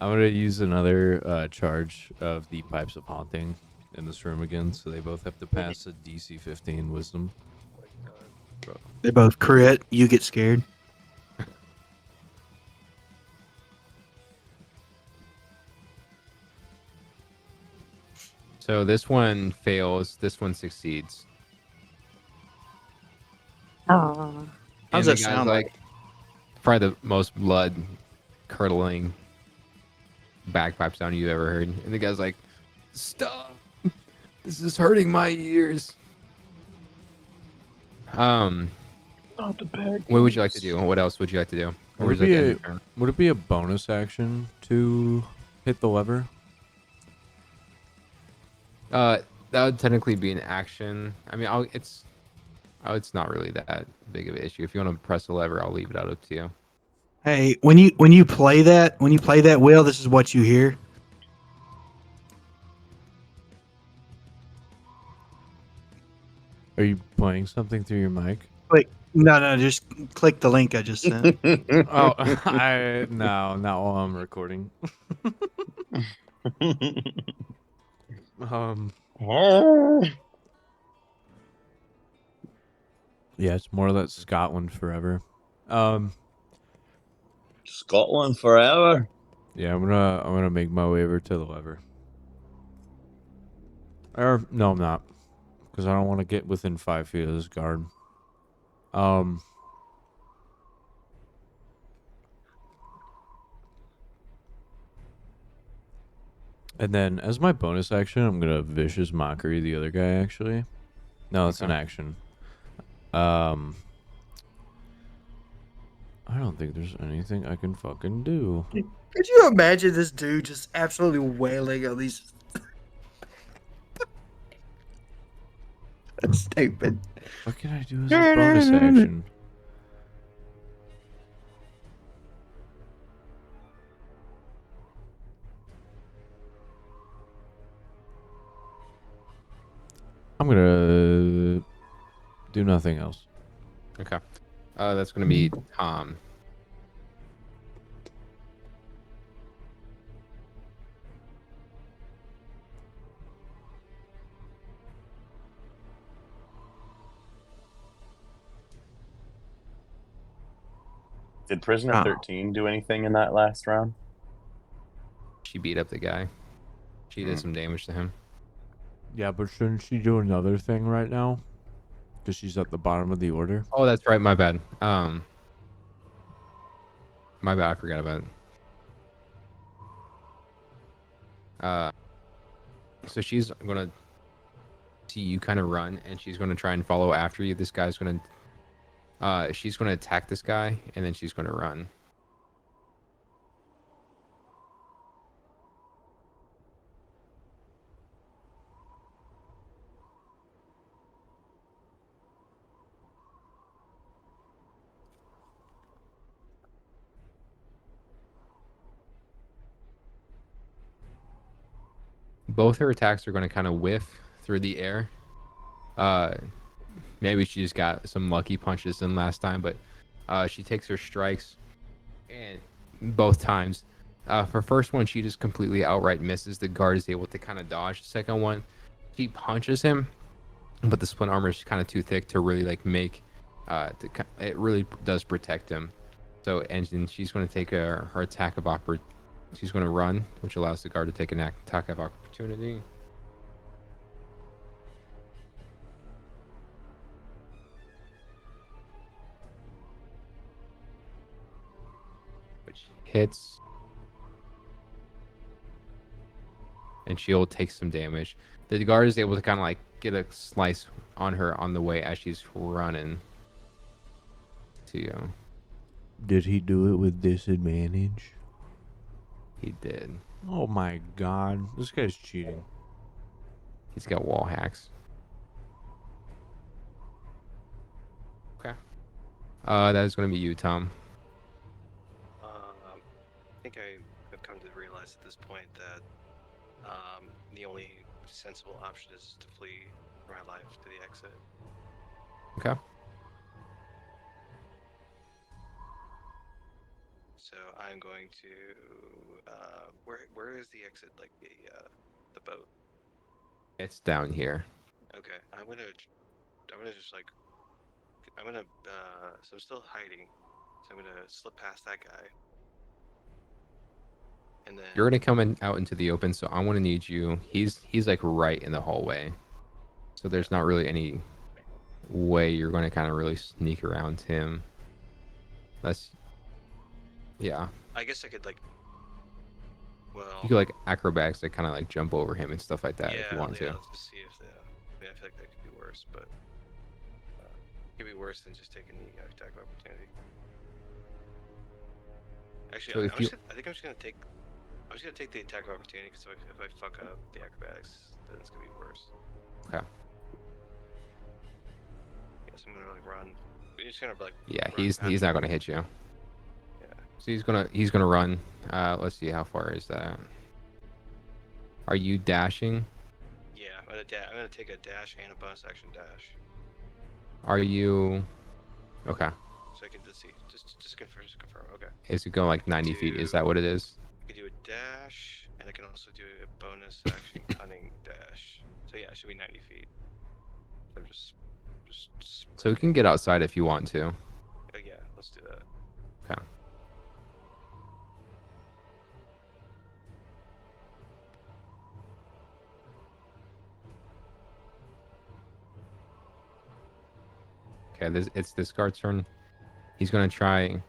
I'm gonna use another charge of the Pipes of Haunting in this room again, so they both have to pass a DC 15 Wisdom. They both crit. You get scared. So this one fails. This one succeeds. How's And that the guy's sound like? Probably the most blood curdling bagpipe sound you've ever heard. And the guy's like, "Stop! This is hurting my ears." What would you like to do? What else would you like to do? Or Would is it, it be end a, of turn? would it be a bonus action to hit the lever? That would technically be an action. I mean, it's not really that big of an issue. If you want to press the lever, I'll leave it out up to you. Hey, when you play that wheel, this is what you hear. Are you playing something through your mic? Wait, no, just click the link I just sent. Oh, no, not while I'm recording. Yeah, it's more or less Scotland forever. Scotland forever. Yeah, I'm gonna make my way over to the lever. Or no, I'm not, because I don't want to get within 5 feet of this guard. And then as my bonus action, I'm gonna vicious mockery the other guy. Actually, no, it's an action. I don't think there's anything I can fucking do. Could you imagine this dude just absolutely wailing on these? That's stupid. What can I do as a bonus action? I'm gonna do nothing else. Okay. That's gonna be Tom. Did Prisoner Oh. 13 do anything in that last round? She beat up the guy. She did some damage to him. Yeah, but shouldn't she do another thing right now? Because she's at the bottom of the order. Oh, that's right. My bad. My bad. I forgot about it. So she's gonna see you kind of run, and she's gonna try and follow after you. This guy's gonna, she's gonna attack this guy, and then she's gonna run. Both her attacks are going to kind of whiff through the air. Maybe she just got some lucky punches in last time, but she takes her strikes, and both times, her first one she just completely outright misses. The guard is able to kind of dodge. The second one, she punches him, but the splint armor is kind of too thick to really like make. It really does protect him. So, and then she's going to take her attack of opportunity. She's going to run, which allows the guard to take an attack of opportunity. Which hits. And she'll take some damage. The guard is able to kind of like get a slice on her on the way as she's running to you. Did he do it with disadvantage? He did. Oh my god, this guy's cheating. He's got wall hacks. Okay. That is going to be you, Tom. I think I have come to realize at this point that the only sensible option is to flee for my life to the exit. Okay. So I'm going to where is the exit? Like the boat. It's down here. Okay, I'm gonna just like so I'm still hiding. So I'm gonna slip past that guy. And then You're going to come out into the open, so I want to need you. He's like right in the hallway. So there's not really any way you're going to kind of really sneak around him. Yeah. I guess I could like. Well. You could like acrobatics that kind of like jump over him and stuff like that if you want to. Let's just see if I feel like that could be worse, but it could be worse than just taking the attack of opportunity. Actually, So I if you- think I'm just gonna take. I'm just gonna take the attack of opportunity because if I fuck up the acrobatics, then it's gonna be worse. Okay. Yes, I'm gonna like run. We're just gonna like. Yeah, run he's past not him. going to hit you. Yeah. So he's gonna run. Let's see, how far is that? Are you dashing? Yeah, I'm gonna take a dash and a bonus action dash, Are you? Okay. so I can just see. Just confirm. Okay. Is it going like 90 feet? Is that what it is? I can do a dash, and I can also do a bonus action cunning dash. So yeah, it should be 90 feet. I'm just So you can get outside if you want to. yeah, let's do that. Okay. Okay, it's this guard's turn. He's gonna try.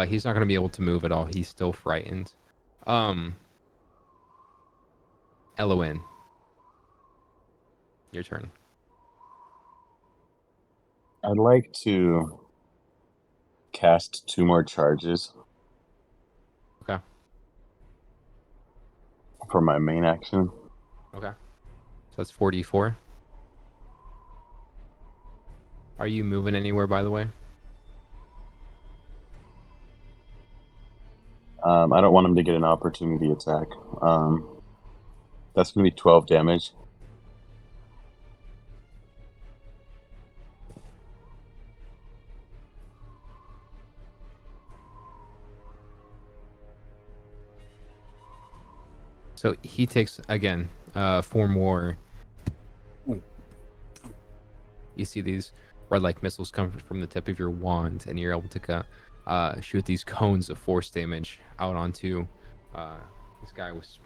He's not gonna be able to move at all. He's still frightened. Eloin, your turn. I'd like to cast 2 more charges. Okay. For my main action. Okay. So that's 44. Are you moving anywhere, by the way? I don't want him to get an opportunity attack. That's going to be 12 damage. So he takes again 4 more. You see these red-like missiles come from the tip of your wand, and you're able to shoot these cones of force damage out onto this guy was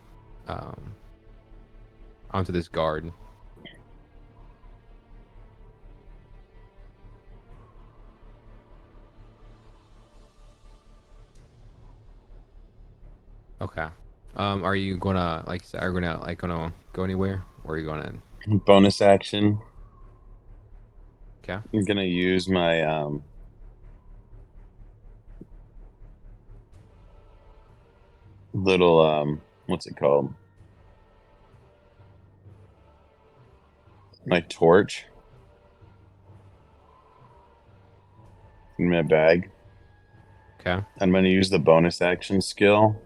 onto this guard. Okay. Are you gonna gonna go anywhere, or are you gonna? Bonus action. Okay. I'm going to use my little what's it called? My torch in my bag. Okay. I'm going to use the bonus action skill.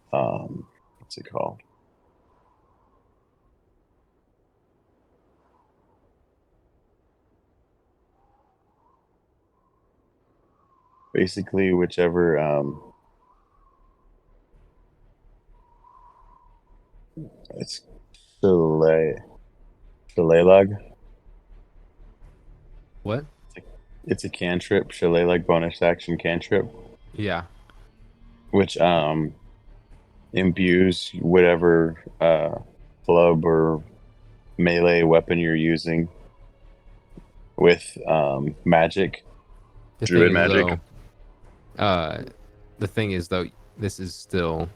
What's it called? Basically, whichever it's Shillelagh. What? It's a cantrip, Shillelagh bonus action cantrip, Yeah. which imbues whatever club or melee weapon you're using with magic. Druid magic. The thing is, though, this is still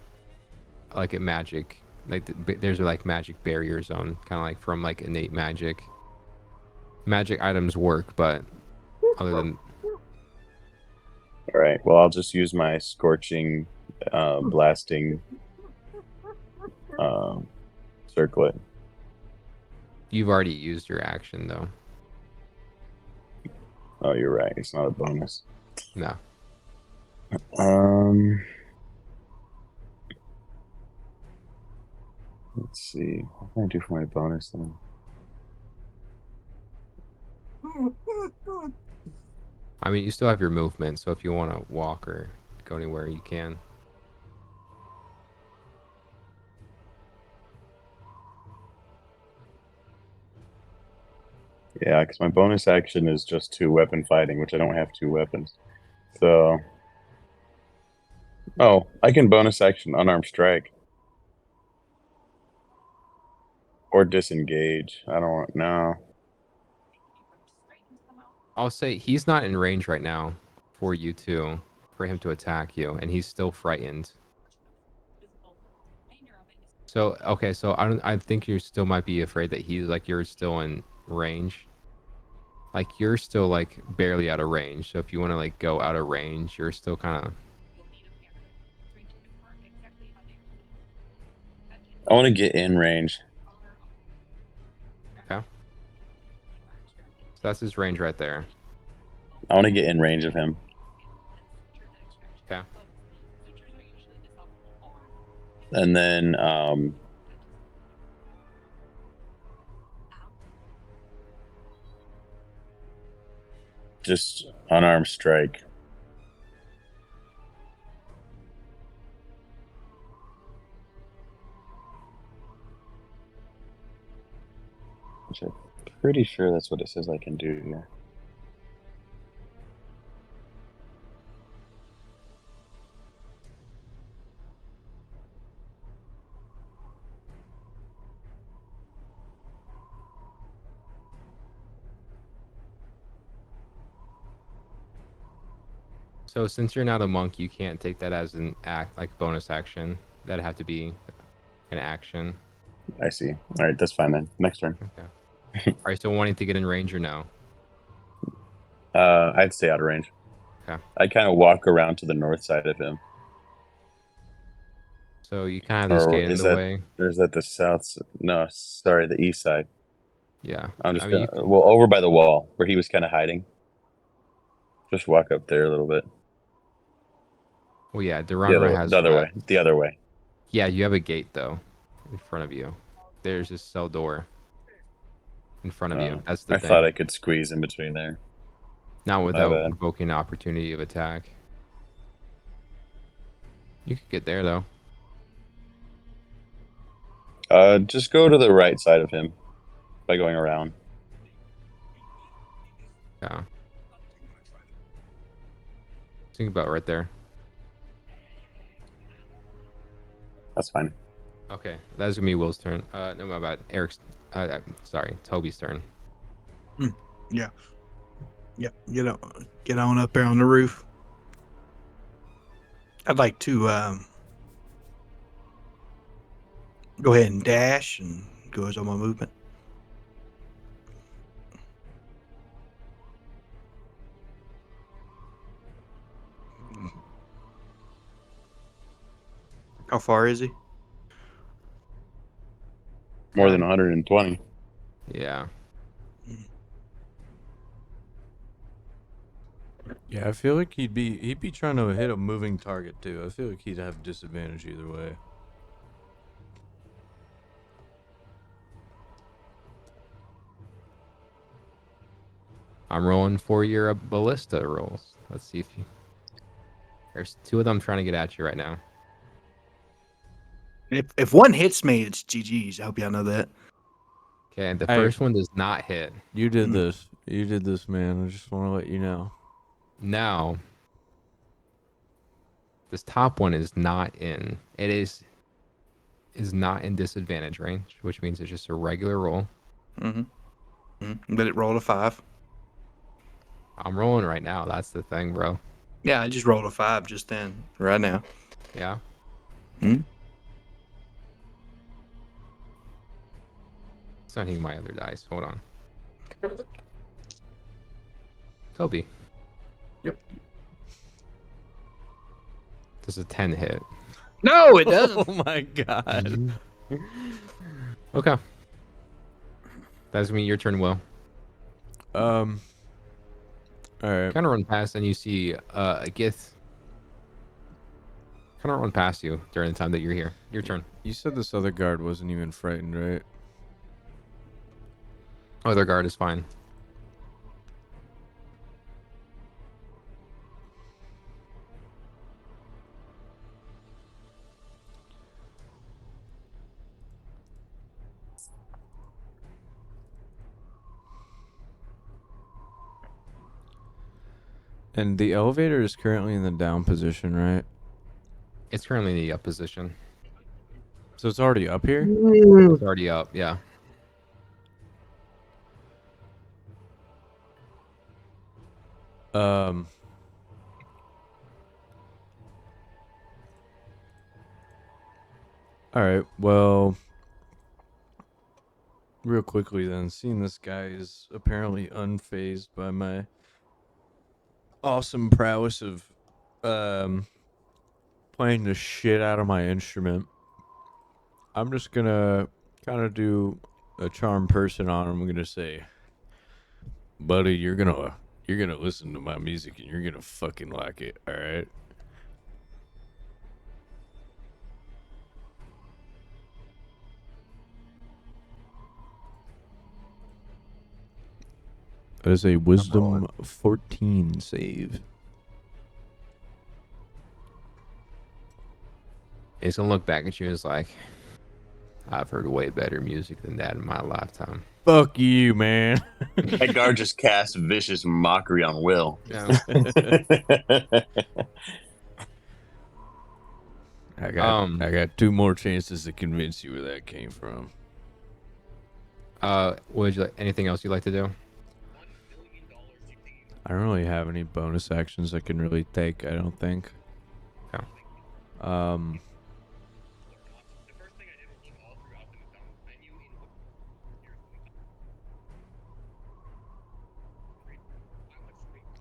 like a magic. Like there's like magic barriers on, kind of like from like innate magic. Magic items work, but other than All right. Well, I'll just use my scorching, blasting circle it. You've already used your action though. Oh, you're right. It's not a bonus. No. Let's see. What can I do for my bonus then? I mean, you still have your movement, so if you want to walk or go anywhere, you can. Yeah, because my bonus action is just 2 weapon fighting, which I don't have 2 weapons. So, oh, I can bonus action unarmed strike or disengage. I don't know. I'll say he's not in range right now for you for him to attack you, and he's still frightened. So okay, so I think you still might be afraid that he's like you're still in range. Like you're still like barely out of range. So if you want to like go out of range, you're still kind of. I want to get in range. Okay. So that's his range right there. I want to get in range of him. Okay. And then just unarmed strike. Which I'm pretty sure that's what it says I can do here. So since you're not a monk, you can't take that as an act like bonus action. That'd have to be an action. I see. All right, that's fine then. Next turn. Okay. Are you still wanting to get in range or no? I'd stay out of range. Okay. I'd kind of walk around to the north side of him. So you kind of just Or get in is the that- way. Or is that the south? No, sorry, the east side. Yeah. I'm just I mean, gonna, well, over by the wall where he was kind of hiding. Just walk up there a little bit. Well, yeah, The Durandra has the other that. way. The other way. Yeah, you have a gate though in front of you. There's this cell door in front of you. That's the I thing. thought I could squeeze in between there. Not without bad. invoking an opportunity of attack. You could get there though. Just go to the right side of him by going around. Yeah. Think about right there. That's fine. Okay, that's gonna be Will's turn. No, my bad. Eric's. Sorry, Toby's turn. Yeah. Get on up there on the roof. I'd like to go ahead and dash and go as on my movement. How far is he? More than 120. Yeah. Yeah, I feel like he'd be trying to hit a moving target too. I feel like he'd have disadvantage either way. I'm rolling for your ballista rolls. Let's see if you. There's 2 of them trying to get at you right now. If one hits me, it's GG's. I hope y'all know that. Okay, the Hey. first one does not hit. You did this. You did this, man. I just want to let you know. Now, this top one is not in. It is not in disadvantage range, which means it's just a regular roll. But it rolled a 5. I'm rolling right now. That's the thing, bro. Yeah, I just rolled a 5 just then, right now. Yeah. Hmm? It's not hitting my other dice. Hold on. Toby. Yep. Does a 10 hit? No, it doesn't. Oh my god. Okay. That's gonna be your turn, Will. All right. Kind of run past, and you see a Gith. Kind of run past you during the time that you're here. Your turn. You said this other guard wasn't even frightened, right? Other guard is fine. And the elevator is currently in the down position, right? It's currently in the up position. So it's already up here? It's already up. Yeah. Um. All right. Well, real quickly then, seeing this guy is apparently unfazed by my awesome prowess of playing the shit out of my instrument. I'm just gonna kind of do a charm person on him. I'm gonna say, buddy, you're gonna listen to my music and you're gonna fucking like it. All right. That is a wisdom 14 save. He's gonna look back at you and is like, I've heard way better music than that in my lifetime. Fuck you, man. That guard just cast vicious mockery on Will. Yeah. I got 2 more chances to convince you where that came from. Would you like anything else you'd like to do? I don't really have any bonus actions I can really take, I don't think. Okay.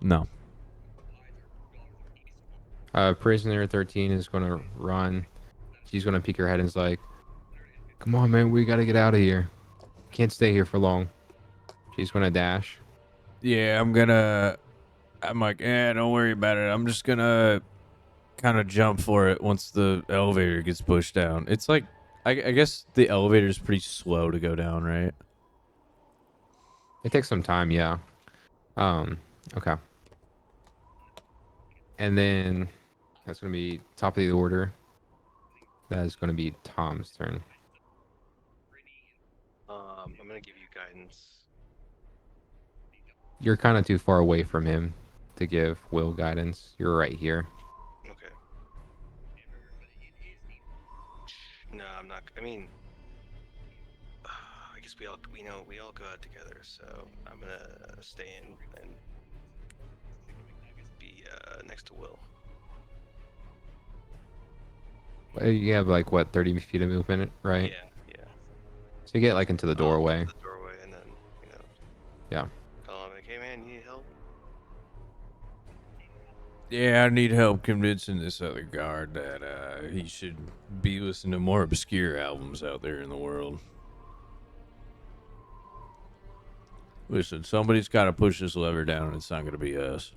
No. Prisoner 13 is gonna run. She's gonna peek her head and is like, come on, man, we gotta get out of here. Can't stay here for long. She's gonna dash. Yeah, I'm like, don't worry about it. I'm just gonna kind of jump for it once the elevator gets pushed down. It's like, I guess the elevator is pretty slow to go down, right? It takes some time, yeah. Okay. And then that's gonna be top of the order. That is gonna be Tom's turn. I'm gonna give you guidance. You're kind of too far away from him to give Will guidance. You're right here. Okay. No, I'm not. I mean, I guess we all go out together. So I'm gonna stay in and be next to Will. You have like what, 30 feet of movement, right? Yeah. So you get like into the doorway. The doorway, and then Yeah. call him like, hey man, you need help? Yeah, I need help convincing this other guard that he should be listening to more obscure albums out there in the world. Listen, somebody's got to push this lever down, and it's not going to be us.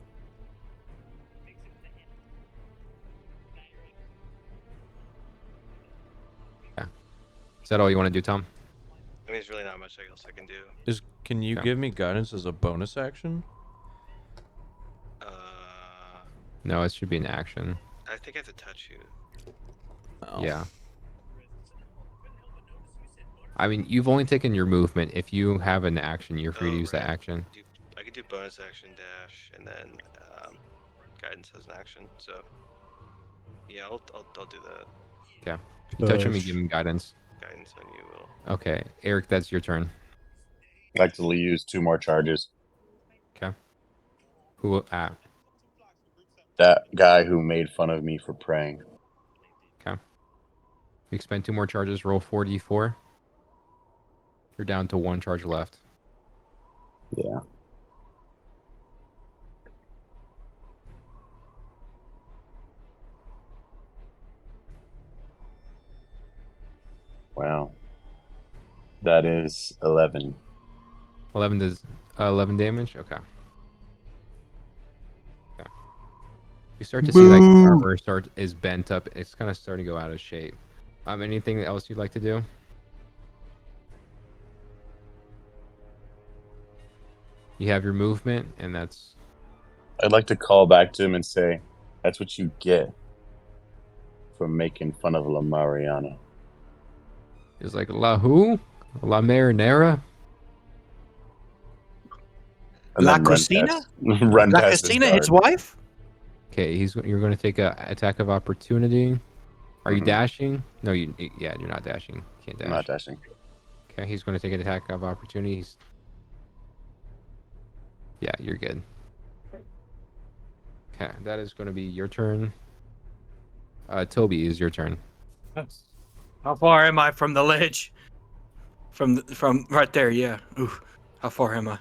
Is that all you want to do, Tom? I mean, there's really not much else I can do. Can you give me guidance as a bonus action? No, it should be an action. I think I have to touch you. Oh. Yeah. I mean, you've only taken your movement. If you have an action, you're free to use that right. action. I could do bonus action dash, and then guidance as an action. So yeah, I'll do that. Yeah. If you touch him, you give him guidance. Guidance on you, Will. Okay. Eric, that's your turn. I'd like to use 2 more charges. Okay. Who? That guy who made fun of me for praying. Okay. You expend 2 more charges. Roll 4d4. You're down to 1 charge left. Yeah. Wow. That is 11. 11 does 11 damage. Okay. You start to see like the armor is bent up. It's kind of starting to go out of shape. Anything else you'd like to do? You have your movement, and that's I'd like to call back to him and say, "That's what you get for making fun of La Mariana." is like La who? La Marinera? And La then run Cocina? past- run La past Casina, his guard. wife? Okay, you're going to take a attack of opportunity. Are you Mhm. dashing? No, you're not dashing. Can't dash. I'm not dashing. Okay, he's going to take an attack of opportunity. Yeah, you're good. Okay, that is going to be your turn. Toby, is your turn. How far am I from the ledge? From right there, yeah. Ooh, how far am I?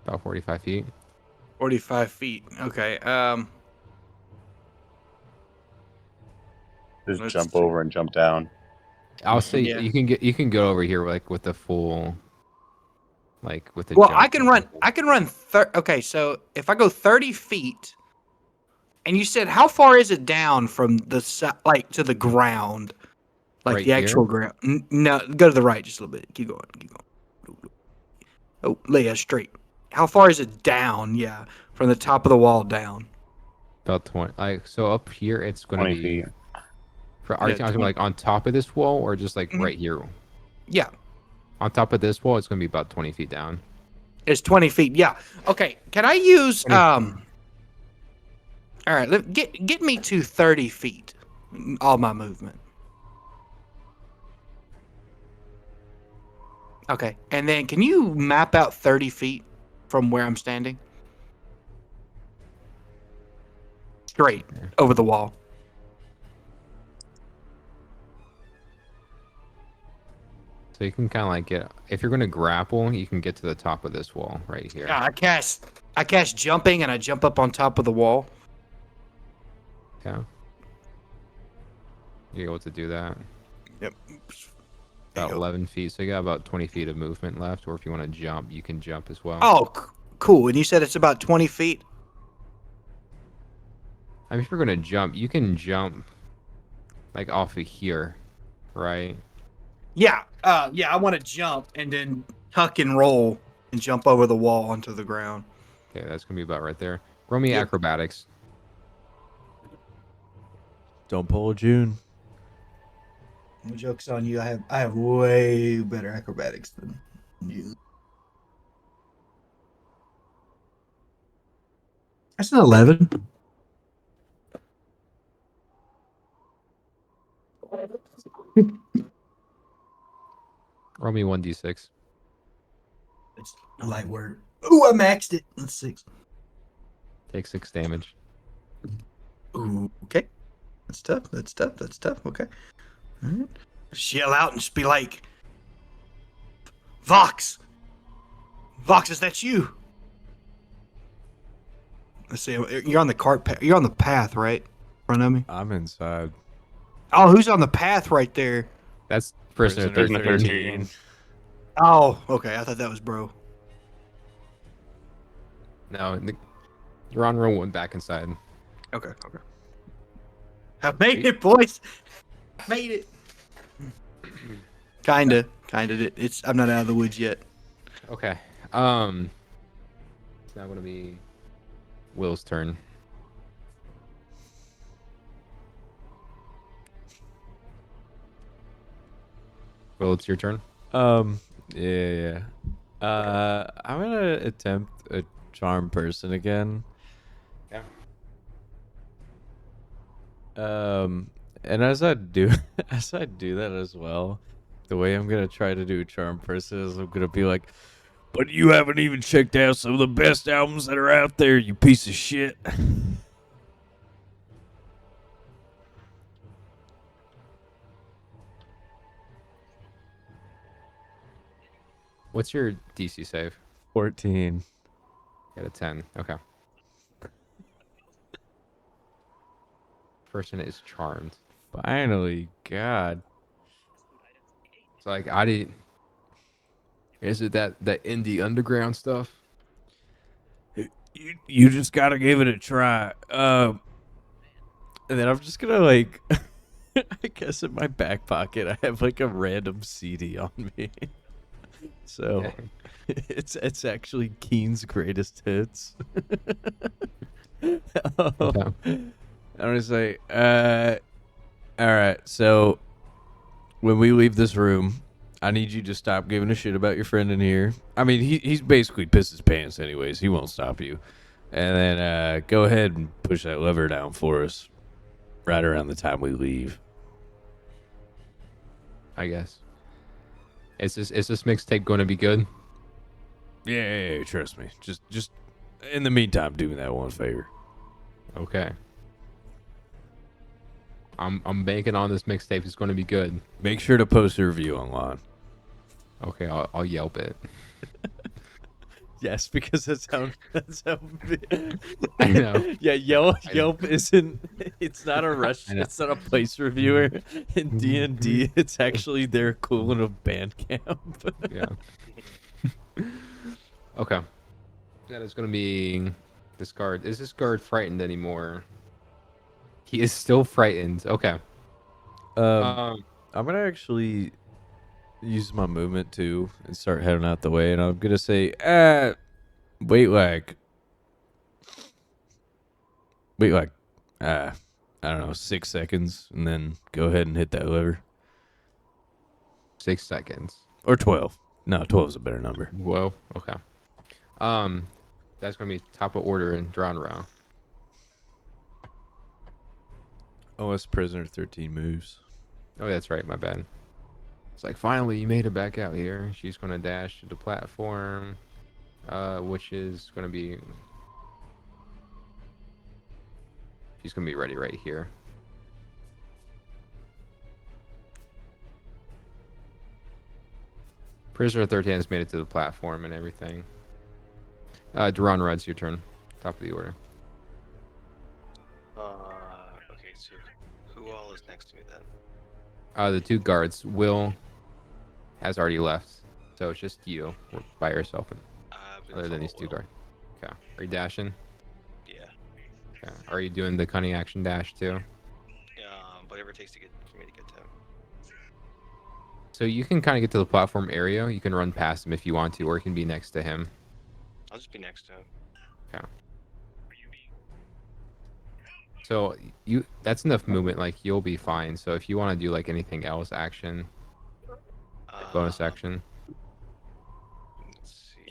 About 45 feet. 45 feet. Okay. Just Let's jump see. over and jump down. I'll say Yeah. you can go over here like with the full, like with the. Well, jump. I can run. Okay, so if I go 30 feet, and you said how far is it down from like to the ground, like Right the here? actual ground? No, go to the right just a little bit. Keep going. Keep going. Oh, lay straight. How far is it down? Yeah, from the top of the wall down. About 20. Like so up here, it's going to 20 be. feet. Are you Yeah, talking 20. like on top of this wall or just like Mhm. right here? Yeah, On top of this wall, it's going to be about 20 feet down. it's 20 feet. Yeah. Okay. Can I use 20. All right. Get me to 30 feet. All my movement. Okay. And then can you map out 30 feet from where I'm standing? Straight over the wall. So you can kind of like get. If you're going to grapple, you can get to the top of this wall right here. Yeah, I cast jumping and I jump up on top of the wall. Yeah. You're able to do that. Yep. About 11 feet. So you got about 20 feet of movement left. Or if you want to jump, you can jump as well. Oh, cool. And you said it's about 20 feet? I mean, if you're going to jump, you can jump like off of here, right? Yeah. Yeah, I want to jump and then tuck and roll and jump over the wall onto the ground. Okay, that's going to be about right there. Roll me Yep. acrobatics. Don't pull a June. No joke's on you. I have way better acrobatics than you. That's an 11. Roll me 1d6. It's a light word. Ooh, I maxed it. That's 6. Take 6 damage. Ooh, okay. That's tough. That's tough. That's tough. Okay. All right. Just yell out and just be like, Vox! Vox, is that you? Let's see. You're on the cart path. You're on the path, right? In front of me. I'm inside. Oh, who's on the path right there? That's prisoner Prisoner 13. 13. Oh, okay. I thought that was bro. No, you're on row 1 back inside. Okay. Okay. I made it, boys. Made it. Kinda. It's. I'm not out of the woods yet. Okay. It's now going to be Will's turn. Will, it's your turn. Yeah. I'm gonna attempt a charm person again. Yeah. And as I do that as well, the way I'm gonna try to do charm person is I'm gonna be like, but you haven't even checked out some of the best albums that are out there, you piece of shit. What's your DC save? 14. Got a 10. Okay. Person is charmed. Finally, God. It's like I did. Is it that indie underground stuff? You just gotta give it a try. And then I'm just gonna like, I guess in my back pocket I have like a random CD on me. So Dang. it's actually Keen's greatest hits. Okay. I'm gonna say, all right. So when we leave this room, I need you to stop giving a shit about your friend in here. I mean, he's basically pissed his pants anyways. He won't stop you. And then go ahead and push that lever down for us right around the time we leave. I guess. Is this mixtape going to be good? Yeah, trust me. Just in the meantime, do me that one favor. Okay. I'm banking on this mixtape is going to be good. Make sure to post a review online. Okay, I'll Yelp it. Yes, because that's how I know. Yeah, Yelp isn't. It's not a rush. I know. It's not a place reviewer. In D&D, it's actually their equivalent of Bandcamp. Yeah. Okay. That is going to be this guard. Is this guard frightened anymore? He is still frightened. Okay. I'm gonna actually use my movement too and start heading out the way, and I'm gonna say, wait like, I don't know, 6 seconds, and then go ahead and hit that lever. 6 seconds. Or 12. No, 12 is a better number. Whoa. Okay. That's gonna be top of order in Dronro. OS Prisoner 13 moves. Oh, that's right. My bad. It's like finally you made it back out here. She's gonna dash to the platform, which is gonna be. She's gonna be ready right here. Prisoner 13 has made it to the platform and everything. Duran Red's your turn. Top of the order. Okay, so who all is next to me then? The two guards. Will has already left, so it's just you by yourself, other than these two guards. Okay. Are you dashing? Yeah. Okay. Are you doing the cunning action dash too? Whatever it takes to get for me to get to him. So you can kind of get to the platform area. You can run past him if you want to, or you can be next to him. I'll just be next to him. Okay. So that's enough movement. Like you'll be fine. So if you want to do like anything else, action, bonus action. Let's see.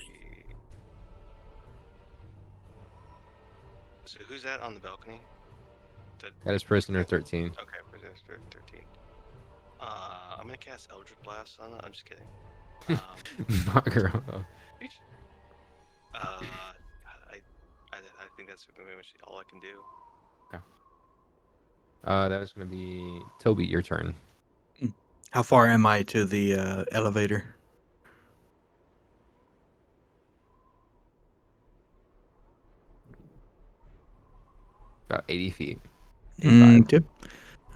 So who's that on the balcony? That is prisoner 13. Okay, prisoner 13. I'm gonna cast Eldritch Blast on it. I'm just kidding. I think that's pretty much all I can do. That is going to be Toby. Your turn. How far am I to the elevator? About 80 feet. Okay.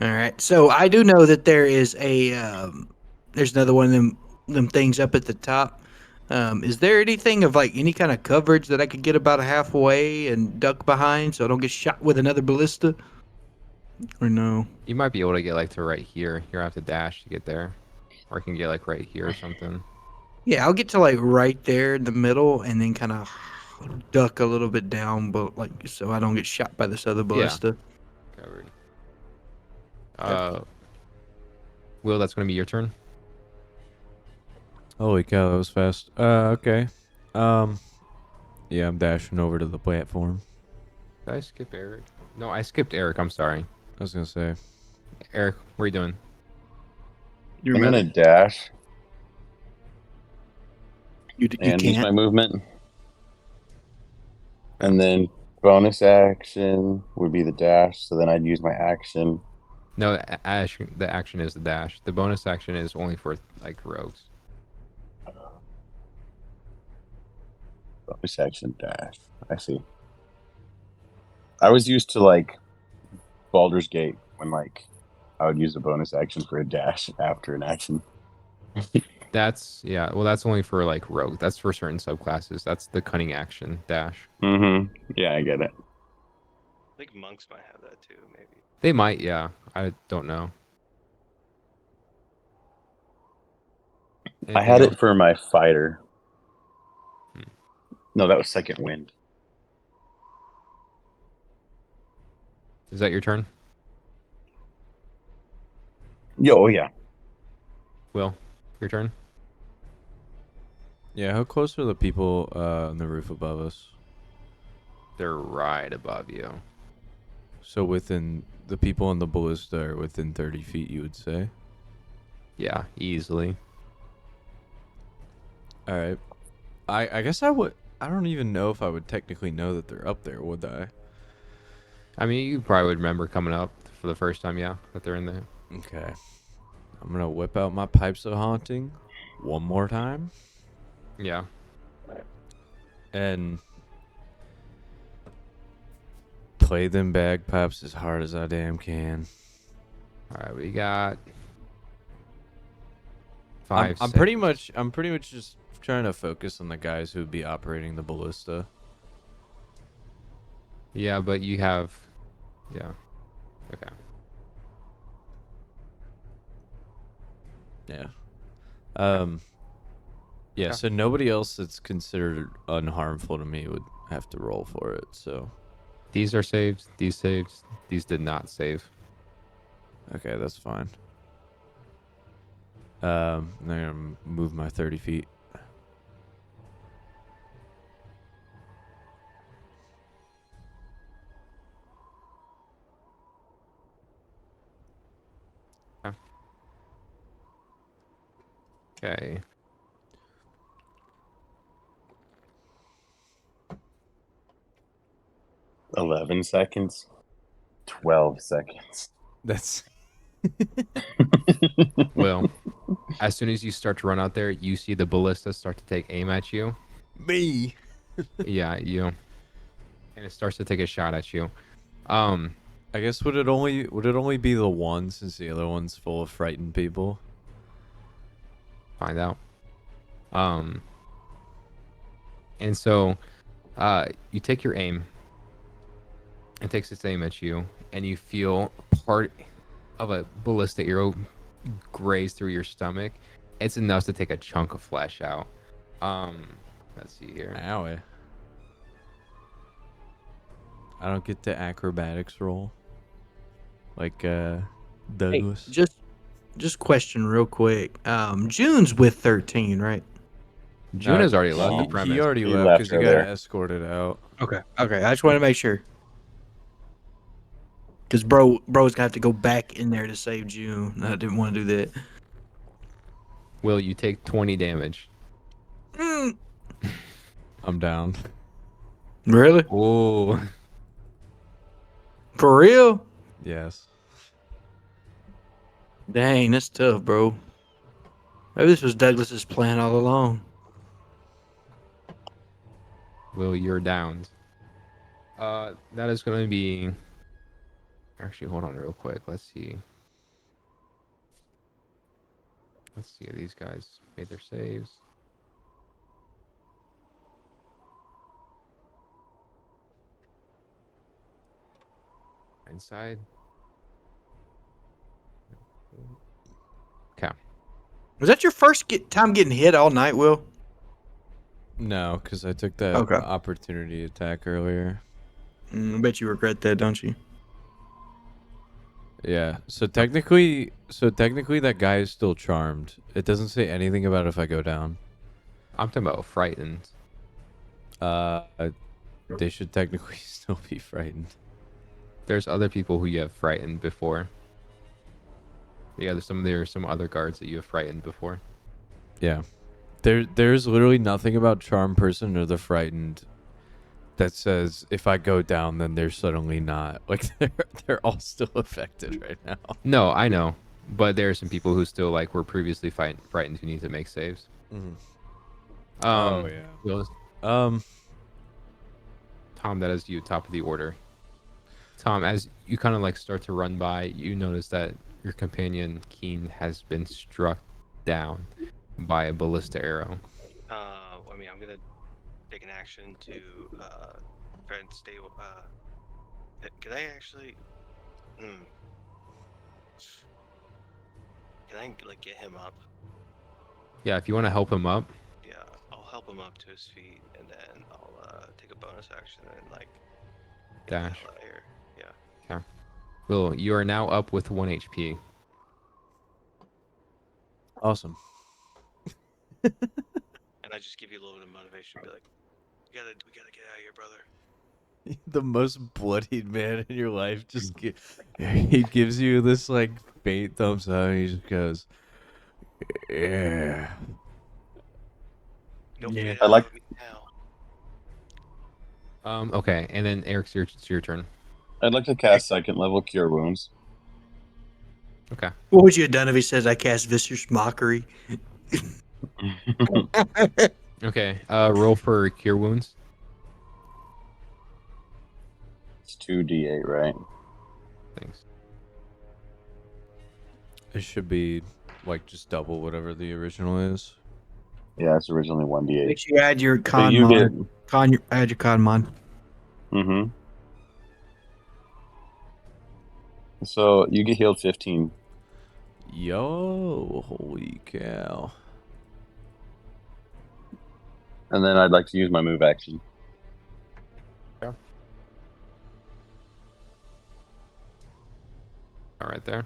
All right. So I do know that there is there's another one of them things up at the top. Is there anything of like any kind of coverage that I could get about halfway and duck behind so I don't get shot with another ballista? Or no? You might be able to get like to right here. You're gonna have to dash to get there, or you can get like right here or something. Yeah, I'll get to like right there in the middle and then kind of duck a little bit down, but like so I don't get shot by this other ballista. Covered. Will, that's gonna be your turn. Holy cow, that was fast. Okay. Yeah, I'm dashing over to the platform. Did I skip Eric? No, I skipped Eric. I'm sorry. I was gonna say. Eric, what are you doing? You're I'm gonna dash you and use my can't. movement, and then bonus action would be the dash. So then I'd use my action. No, the action is the dash. The bonus action is only for like rogues. Bonus action dash. I see. I was used to like Baldur's Gate when like I would use a bonus action for a dash after an action. That's well, that's only for like rogue. That's for certain subclasses. That's the cunning action dash. Mm-hmm. Yeah, I get it. I think monks might have that too, maybe. They might, yeah. I don't know. I had Anything it for my fighter. Hmm. No, that was second wind. Is that your turn? Oh yeah. Will, your turn? Yeah, how close are the people on the roof above us? They're right above you. So within the people on the ballista are within 30 feet, you would say? Yeah, easily. All right. I guess I would. I don't even know if I would technically know that they're up there, would I? I mean, you probably would remember coming up for the first time, yeah, that they're in there. Okay. I'm gonna whip out my pipes of haunting one more time Yeah. and play them bagpipes as hard as I damn can. All right, we got I'm 5. pretty much just trying to focus on the guys who would be operating the ballista. Yeah, but you have. Yeah. Okay. Yeah. Yeah, Okay. so nobody else that's considered unharmful to me would have to roll for it. So, These are saved. These saved. These did not save. okay, that's fine. I'm gonna move my 30 feet. Okay. $11 seconds. 12 seconds. That's Will, as soon as you start to run out there, you see the ballista start to take aim at you. me. Yeah, you. And it starts to take a shot at you. I guess would it only be the one since the other one's full of frightened people? Find out. And so, you take your aim. It takes its aim at you, and you feel part of a ballista arrow graze through your stomach. It's enough to take a chunk of flesh out. Let's see here. Owie. I don't get the acrobatics roll. Like Hey, Douglas. just question real quick. June's with 13, right? June has already left the he premise. already He left left because he her got there. escorted out. Okay. Okay. I just want to make sure. Because bro's gonna have to go back in there to save June. I didn't want to do that. Will, you take 20 damage. I'm down. Really? Oh, For real? Yes. Dang, that's tough, bro. Maybe this was Douglas's plan all along. Will, you're downed. That is going to be. Actually, hold on real quick. Let's see. Let's see if these guys made their saves. Inside. Okay. Was that your first time getting hit all night, Will? No, because I took that Okay. opportunity attack earlier. I bet you regret that, don't you? Yeah. So technically that guy is still charmed. It doesn't say anything about if I go down. I'm talking about frightened. They should technically still be frightened. There's other people who you have frightened before. Yeah, there's some other guards that you have frightened before. Yeah. There's literally nothing about charm person or the frightened that says if I go down then they're suddenly not. Like they're all still affected right now. No, I know, but there are some people who still like were previously frightened who need to make saves. Oh yeah. Will, Tom, that is you, top of the order. Tom, as you kind of like start to run by, you notice that your companion Keen has been struck down by a ballista arrow. I mean, I'm gonna take an action to try and stay. Can I actually? Can I like get him up? Yeah, if you want to help him up, Yeah, I'll help him up to his feet, and then I'll take a bonus action and like get the dash. hell out of here. Yeah. Will, you are now up with 1 HP. Awesome. And I just give you a little bit of motivation, be like, we gotta get out of here, brother. The most bloodied man in your life just he gives you this like faint thumbs up and he just goes, yeah. Don't Yeah. get I out like- of me now. Okay, and then Eric's it's your turn. I'd like to cast second level Cure Wounds. Okay. What would you have done if he says I cast Vicious Mockery? Okay. Roll for cure wounds. It's 2d8, right? Thanks. It should be like just double whatever the original is. Yeah, it's originally 1d8. Make sure you add your So con you mod. did. Add your con mod. Mm-hmm. So you get healed 15. Yo, holy cow. And then I'd like to use my move action. All right there.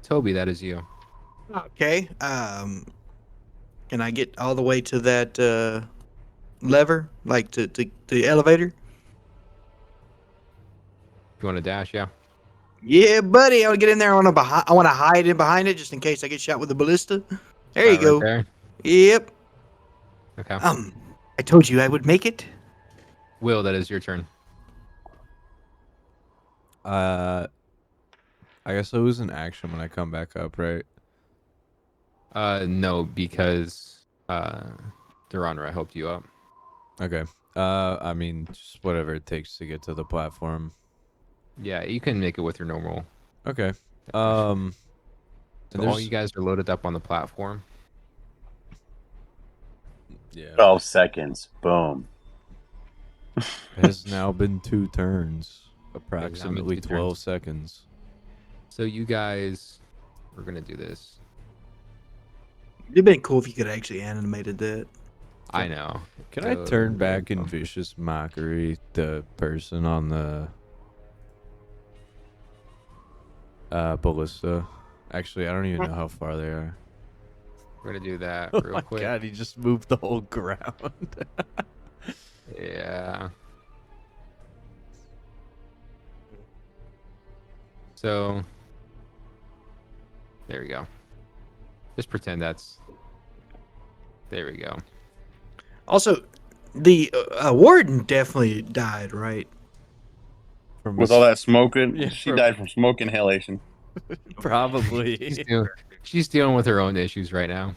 Toby, that is you. Okay. Can I get all the way to that lever, like to the elevator? If you want to dash, yeah. Yeah, buddy. I want to get in there. I want to hide in behind it just in case I get shot with a ballista. There you Right go. there. Yep. Okay. I told you I would make it. Will, that is your turn. I guess I lose an action when I come back up, right? No, because Duranra helped you up. Okay. I mean, just whatever it takes to get to the platform. Yeah, you can make it with your normal. Okay. So And all there's- you guys are loaded up on the platform. Yeah. 12 seconds. Boom. It has now been 2 turns. Approximately 2 12 turns. seconds. So you guys, we're gonna do this. It'd been cool if you could have actually animated that. I know. Can I So, turn there back you in go. vicious mockery the person on the ballista? Actually, I don't even know how far they are. We're gonna do that Oh real my quick. god, he just moved the whole ground. Yeah. So there we go. Just pretend that's. There we go. Also, the warden definitely died, right? From With all that smoking, Yeah, she from- died from smoke inhalation. probably. She's dealing with her own issues right now.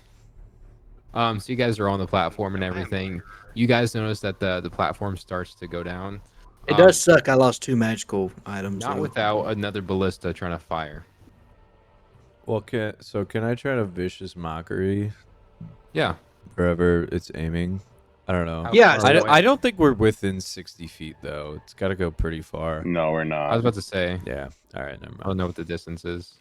So you guys are on the platform and everything. You guys notice that the platform starts to go down. It does suck. I lost 2 magical items. Not though. without another ballista trying to fire. Well, can I try to vicious mockery Yeah. wherever it's aiming? I don't know. How Yeah, far away? I don't think we're within 60 feet though. It's got to go pretty far. No, we're I was not. about to say. Yeah. All right. Never I don't mind. know what the distance is.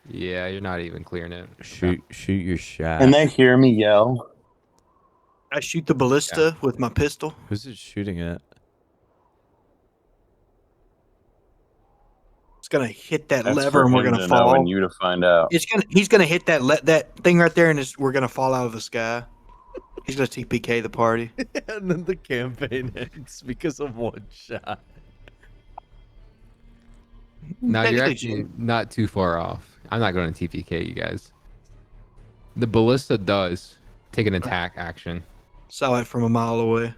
Yeah, you're not even clearing it. Shoot your shot. And they hear me yell. I shoot the ballista with my pistol. Who's it shooting at? It's gonna hit that That's lever for and we're him gonna to know fall. and you to find out. He's gonna hit that thing right there, and we're gonna fall out of the sky. He's gonna TPK the party. And then the campaign ends because of one shot. No, you're Technically, actually not too far off. I'm not going to TPK you guys. The ballista does take an attack action Saw it from a mile away.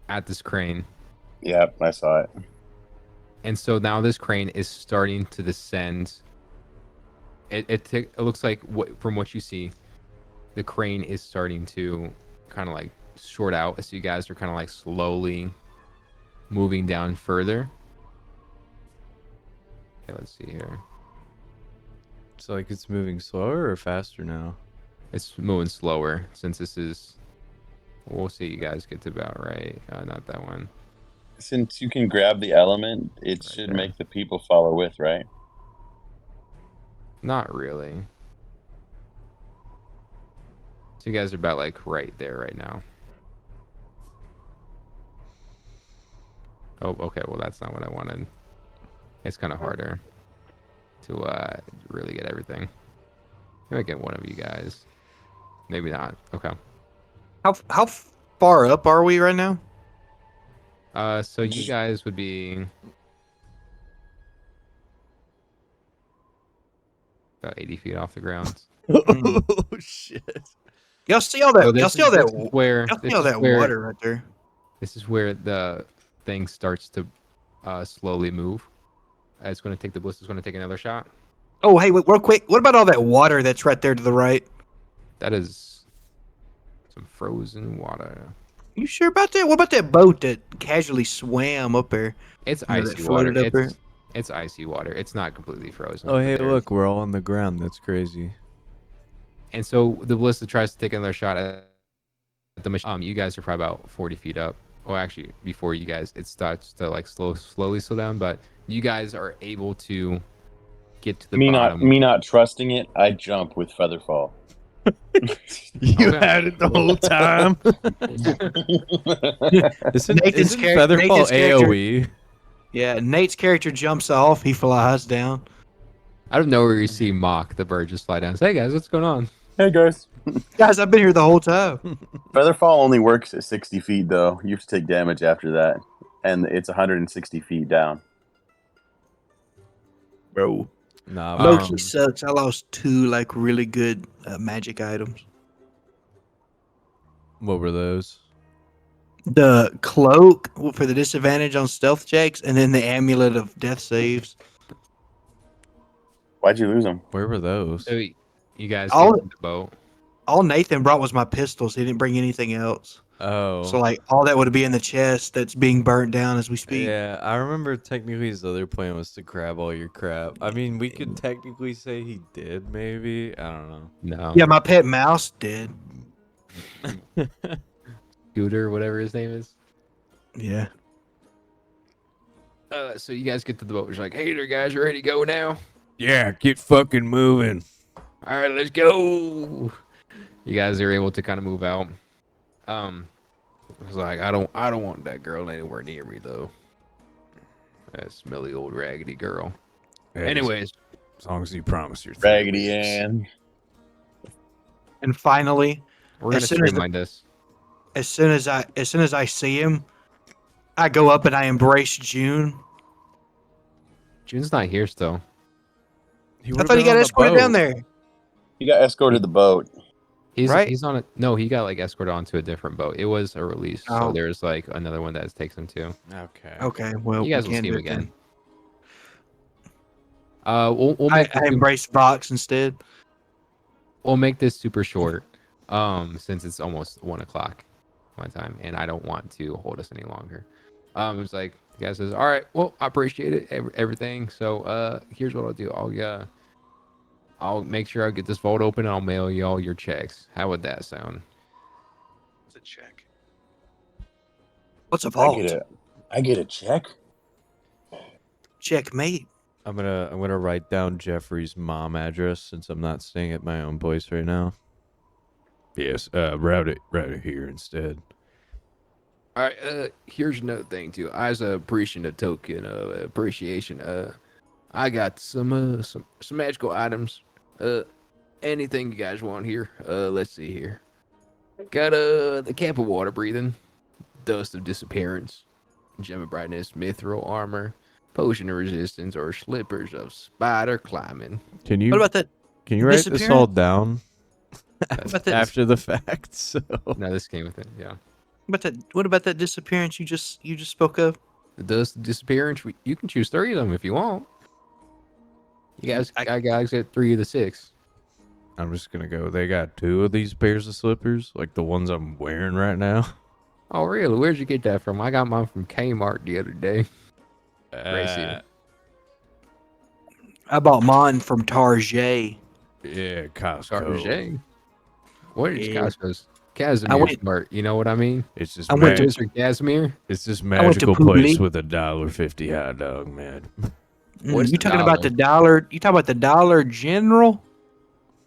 at this crane. Yep, I saw it. And so now this crane is starting to descend. It looks like from what you see, the crane is starting to kind of like short out. So you guys are kind of like slowly moving down further. Okay, let's see here. It's like it's moving slower or faster now. It's moving slower since this is. We'll see. You guys get to about right. Not that one. Since you can grab the element, it should there. make the people follow with, right? Not really. So you guys are about like right there right now. Oh, okay. Well, that's not what I wanted. It's kind of harder to really get everything. Maybe I get one of you guys. Maybe not. Okay. How far up are we right now? So you guys would be about 80 feet off the ground. Oh shit! Y'all see all that? So Y'all see all this that? is where Y'all this see all is that where- water right there? This is where the thing starts to slowly move. It's going to take the ballista's going to take another shot. Oh, hey, wait, real quick. What about all that water that's right there to the right? That is some frozen water. You sure about that? What about that boat that casually swam up there? It's You know, that icy water. floated up there? It's icy water. It's not completely frozen. Oh but hey, there's- look, we're all on the ground. That's crazy. And so the ballista tries to take another shot at the machine. You guys are probably about 40 feet up. Well, actually, before you guys, it starts to like slowly slow down. But you guys are able to get to the bottom. Me not trusting it, I jump with Featherfall. You Okay. had it the whole time. isn't Nathan's isn't char- Featherfall Nathan's character- AOE? Yeah, Nate's character jumps off. He flies down. Out of nowhere, you see Mock, the bird, just fly down. Say, hey guys, what's going on? Hey guys. Guys, I've been here the whole time. Featherfall only works at 60 feet though. You have to take damage after that. And it's 160 feet down. Bro. Nah, Loki sucks. I lost 2 like really good magic items. what were those? The cloak for the disadvantage on stealth checks, and then the amulet of death saves. Why'd you lose them? Where were those? So you guys All- get to the boat. All Nathan brought was my pistols. He didn't bring anything else. Oh, So like all that would be in the chest that's being burnt down as we speak. yeah. I remember technically his other plan was to grab all your crap. I mean, we could technically say he did, maybe. I don't know. No. Yeah, my pet mouse did. Scooter, whatever his name is. Yeah. So you guys get to the boat. It's like, hey there, guys, you ready to go now? Yeah, get fucking moving. All right, let's go. You guys are able to kind of move out. I was like, I don't want that girl anywhere near me though. That smelly old raggedy girl. Anyways, as long as you promise your Raggedy Ann. And finally, we're gonna as soon as streamline this. as soon as I see him, I go up and I embrace June. June's not here still. I thought he got escorted down there. He got escorted to the boat. He's on a no. He got like escorted onto a different boat. It was a release, so Oh. there's like another one that takes him to. Okay. Okay, well, You guys we will can't see him do it then. again. We'll I make this super, embrace Vox instead. we'll make this super short. Since it's almost 1:00 my time, and I don't want to hold us any longer. It was like the guy says, "All right, well, I appreciate it, everything. So, here's what I'll do. I'll make sure I get this vault open, and I'll mail you all your checks. How would that sound?" It's a check. What's a vault? I get a check? Checkmate. I'm gonna write down Jeffrey's mom address since I'm not staying at my own place right now. Yes, route it here instead. All right. Here's another thing too. As a appreciative token of appreciation, I got some magical items. Anything you guys want here? Let's see here. Got the cap of water breathing, dust of disappearance, gem of brightness, mithril armor, potion of resistance, or slippers of spider climbing. Can you What about that? can you write this all disappearance? down about that- after the fact? So No, this came with it. Yeah. What about that disappearance you just spoke of? The dust of disappearance. You can choose 3 of them if you want. You guys, I guys get 3 of the 6. I'm just gonna go. They got 2 of these pairs of slippers, like the ones I'm wearing right now. Oh, really? Where'd you get that from? I got mine from Kmart the other day. Gracie. I bought mine from Target. Yeah, Costco. Target. What is Yeah. Costco's? Casimir went- Smart. You know what I mean? It's just I went to- Mr. Casimir. it's this I went to magical place Publi. with a $1.50 hot dog, man. What's You the talking about dollar? the dollar? You talking about the Dollar General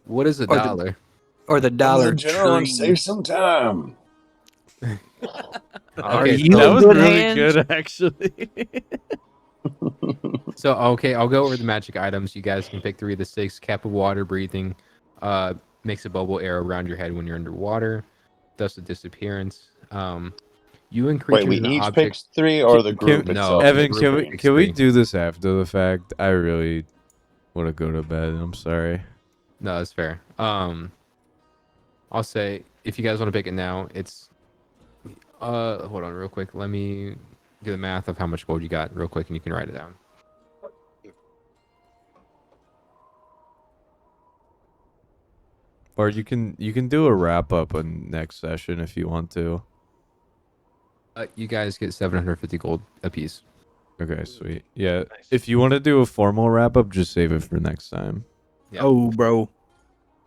What is a Or the- dollar? or the Dollar General and Tree? save some time. Are Okay, you that in was good really hands? good, actually. So okay, I'll go over the magic items. You guys can pick 3 of the 6. Cap of water breathing. Makes a bubble air around your head when you're underwater. Dust of disappearance. You and creatures Wait, we and each objects. picked 3 or the group no, itself? Evan, group can we picks can we 3. do this after the fact? I really want to go to bed. I'm sorry. No, that's fair. I'll say if you guys want to pick it now, it's hold on real quick. Let me do the math of how much gold you got real quick and you can write it down. Or you can do a wrap up on next session if you want to. You guys get 750 gold apiece. Okay, sweet. Yeah, Nice. if you want to do a formal wrap up, just save it for next time. Yeah. Oh, bro.